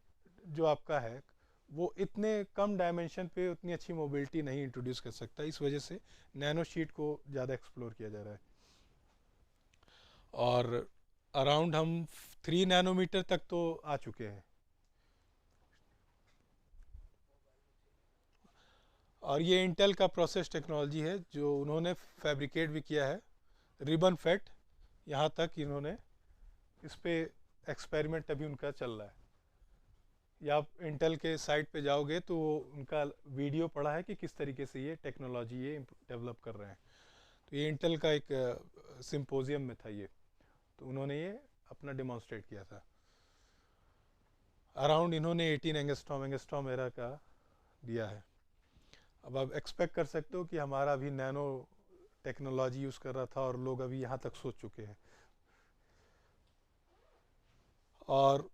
जो आपका है वो इतने कम डायमेंशन पे उतनी अच्छी मोबिलिटी नहीं इंट्रोड्यूस कर सकता, इस वजह से नैनो शीट को ज़्यादा एक्सप्लोर किया जा रहा है। और अराउंड हम 3 नैनोमीटर तक तो आ चुके हैं। और ये इंटेल का प्रोसेस टेक्नोलॉजी है जो उन्होंने फैब्रिकेट भी किया है, रिबन फेट। यहाँ तक इन्होंने इस पे एक्सपेरिमेंट अभी उनका चल रहा है। या आप इंटेल के साइट पे जाओगे तो उनका वीडियो पड़ा है कि किस तरीके से ये टेक्नोलॉजी ये डेवलप कर रहे हैं। तो ये इंटेल का एक सिंपोजियम में था ये, तो उन्होंने ये अपना डिमॉन्स्ट्रेट किया था। अराउंड इन्होंने 18 एंगस्ट्रॉम एरा का दिया है। अब आप एक्सपेक्ट कर सकते हो कि हमारा अभी नैनो टेक्नोलॉजी यूज़ कर रहा था और लोग अभी यहाँ तक सोच चुके हैं। और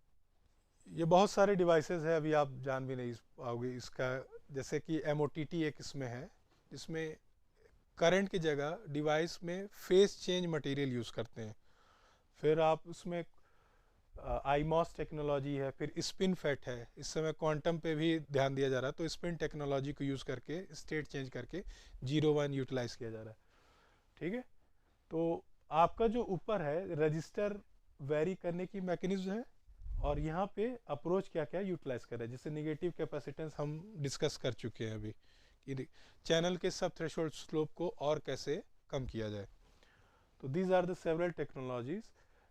ये बहुत सारे डिवाइसेस है, अभी आप जान भी नहीं पाओगे इसका। जैसे कि MOTT एक इसमें है जिसमें करंट की जगह डिवाइस में फेस चेंज मटेरियल यूज़ करते हैं। फिर आप उसमें IMOS टेक्नोलॉजी है, फिर स्पिन फेट है। इस समय क्वांटम पे भी ध्यान दिया जा रहा है, तो स्पिन टेक्नोलॉजी को यूज़ करके स्टेट चेंज करके 0-1 यूटिलाइज किया जा रहा है। ठीक है, तो आपका जो ऊपर है रजिस्टर वेरी करने की मैकेनिज्म है, और यहाँ पे अप्रोच क्या क्या यूटिलाइज कर रहा है। जैसे निगेटिव कैपेसिटेंस हम डिस्कस कर चुके हैं अभी कि चैनल के सब थ्रेशोल्ड स्लोप को और कैसे कम किया जाए। तो these are the several technologies,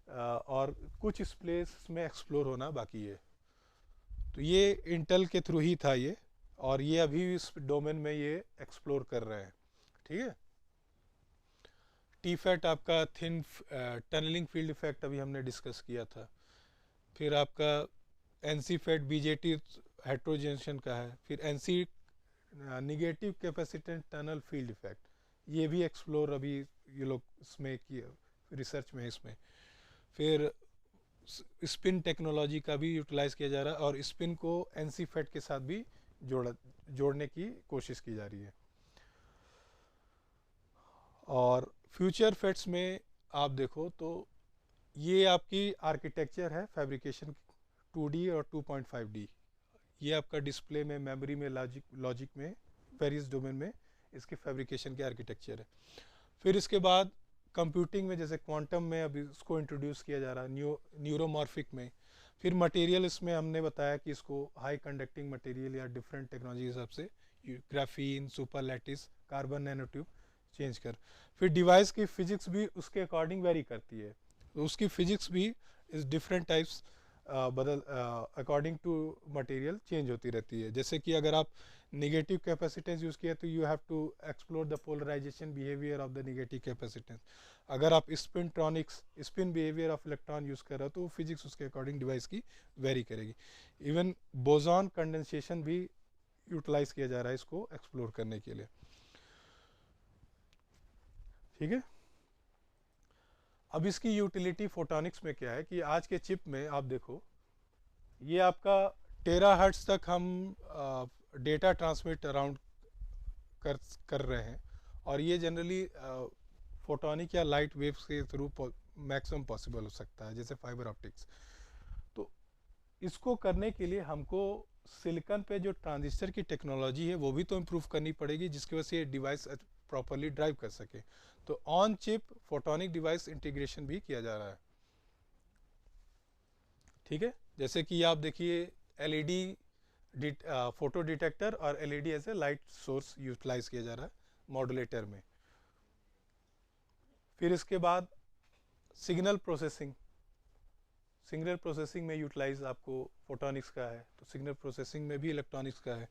और कुछ इस प्लेस में एक्सप्लोर होना बाकी है। तो ये इंटेल के थ्रू ही था ये, और ये अभी इस डोमेन में ये एक्सप्लोर कर रहे हैं। ठीक है, TFET आपका थिन टनलिंग फील्ड इफेक्ट अभी हमने डिस्कस किया था। फिर आपका NC-FET BJT हेट्रोजेनेशन का है। फिर NC negative capacitance tunnel field effect, ये भी एक्सप्लोर अभी ये लोग इसमें किया, रिसर्च में इसमें। फिर स्पिन टेक्नोलॉजी का भी यूटिलाइज किया जा रहा है, और स्पिन को NC-FET के साथ भी जोड़ने की कोशिश की जा रही है। और फ्यूचर फेट्स में आप देखो तो ये आपकी आर्किटेक्चर है फैब्रिकेशन 2D और 2.5D। ये आपका डिस्प्ले में, मेमोरी में, लॉजिक में, वेरियस डोमेन में इसके फैब्रिकेशन के आर्किटेक्चर है। फिर इसके बाद कंप्यूटिंग में, जैसे क्वांटम में अभी इसको इंट्रोड्यूस किया जा रहा है, न्यूरोमॉर्फिक में। फिर मटेरियल इसमें हमने बताया कि इसको हाई कंडक्टिंग मटेरियल या डिफरेंट टेक्नोलॉजी हिसाब से graphene, super lattice, carbon nanotube, change कर। फिर डिवाइस की फिजिक्स भी उसके अकॉर्डिंग वेरी करती है, तो उसकी फिजिक्स भी इस डिफरेंट टाइप्स बदल अकॉर्डिंग टू मटेरियल चेंज होती रहती है। जैसे कि अगर आप नेगेटिव कैपेसिटेंस यूज़ किया तो you have to explore the polarization behavior of the negative capacitance. अगर आप spintronics spin behavior of electron use कर रहे हो तो फिजिक्स उसके अकॉर्डिंग डिवाइस की वेरी करेगी। इवन बोजॉन कंडेंसेशन भी यूटिलाइज किया जा रहा है इसको एक्सप्लोर करने के लिए। ठीक है। अब इसकी यूटिलिटी फोटोनिक्स में क्या है कि आज के चिप में आप देखो, ये आपका टेराहर्ट्ज तक हम डेटा ट्रांसमिट अराउंड कर कर रहे हैं, और ये जनरली फोटोनिक या लाइट वेव्स के थ्रू मैक्सिमम पॉसिबल हो सकता है, जैसे फाइबर ऑप्टिक्स। तो इसको करने के लिए हमको सिलिकॉन पे जो ट्रांजिस्टर की टेक्नोलॉजी है वो भी तो इम्प्रूव करनी पड़ेगी, जिसकी वजह से ये डिवाइस प्रॉपरली ड्राइव कर सके। तो on chip photonic device integration भी किया जा रहा है। ठीक है। जैसे कि आप देखिए एलईडी फोटो डिटेक्टर और LED as a light source utilize किया जा रहा है मॉड्यूलेटर में। फिर इसके बाद सिग्नल प्रोसेसिंग, सिग्नल प्रोसेसिंग में यूटिलाइज आपको फोटोनिक्स का है, तो सिग्नल प्रोसेसिंग में भी इलेक्ट्रॉनिक्स का है।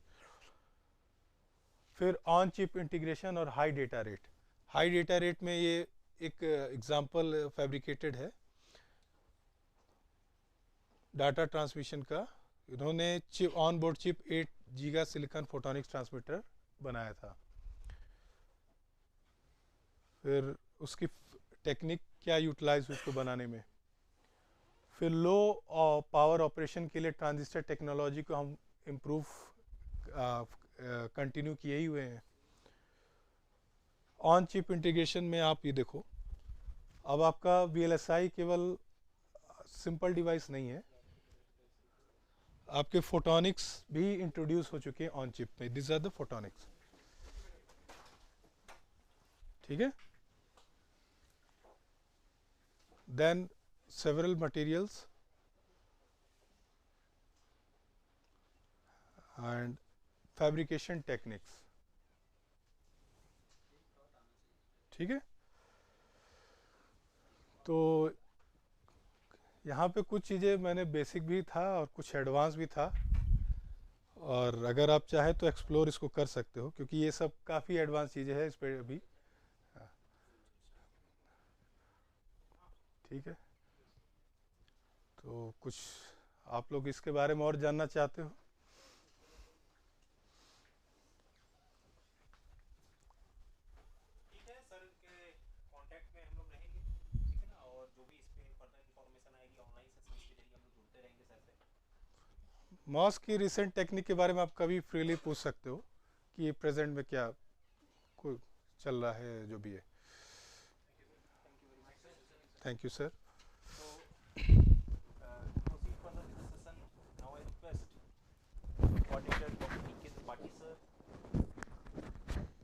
फिर ऑन चिप इंटीग्रेशन और high data rate. High data rate में ये एक एग्जांपल फैब्रिकेटेड है डाटा ट्रांसमिशन का। इन्होंने chip on board chip 8 giga silicon photonics transmitter बनाया था। फिर उसकी टेक्निक क्या यूटिलाइज हुई उसको बनाने में। फिर लो पावर ऑपरेशन के लिए ट्रांजिस्टर टेक्नोलॉजी को हम इम्प्रूव कंटिन्यू किए ही हुए हैं। ऑन चिप इंटीग्रेशन में आप ये देखो, अब आपका VLSI केवल सिंपल डिवाइस नहीं है, आपके फोटोनिक्स भी इंट्रोड्यूस हो चुके हैं ऑन चिप में। This are the photonics. ठीक है। Then several materials and fabrication techniques। ठीक है। तो यहाँ पे कुछ चीज़ें मैंने बेसिक भी था और कुछ एडवांस भी था, और अगर आप चाहे तो एक्सप्लोर इसको कर सकते हो, क्योंकि ये सब काफ़ी एडवांस चीज़ें हैं इस पर अभी। हाँ, ठीक है। तो कुछ आप लोग इसके बारे में और जानना चाहते हो? ठीक है सर के कांटेक्ट में हम लोग रहेंगे, ठीक है ना, और जो भी इस पे फर्दर इन्फॉर्मेशन आएगी ऑनलाइन सेशंस के जरिए हम लोग जुड़ते रहेंगे सर से। मॉस की रिसेंट टेक्निक के बारे में आप कभी फ्रीली पूछ सकते हो कि प्रेजेंट में क्या कोई चल रहा है, जो भी है। Thank you very much sir. Thank you sir. So to proceed further with the session, now I request coordinator Dr. DK Tripathi sir,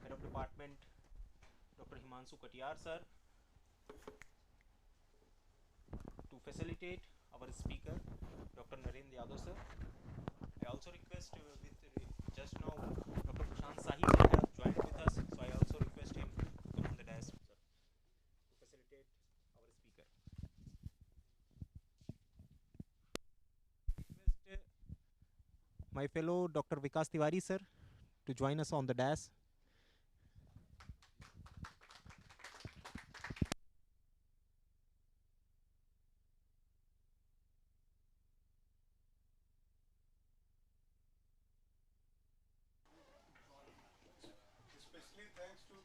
head of department Dr. Himanshu Katiyar sir, to facilitate our speaker Dr. Narendra Yadav sir. I also request just now Dr. Prashant Sahi sir have joined with us, so I also request him to come on the dais sir to facilitate our speaker. Request my fellow Dr. Vikas Tiwari sir to join us on the dais. Especially thanks to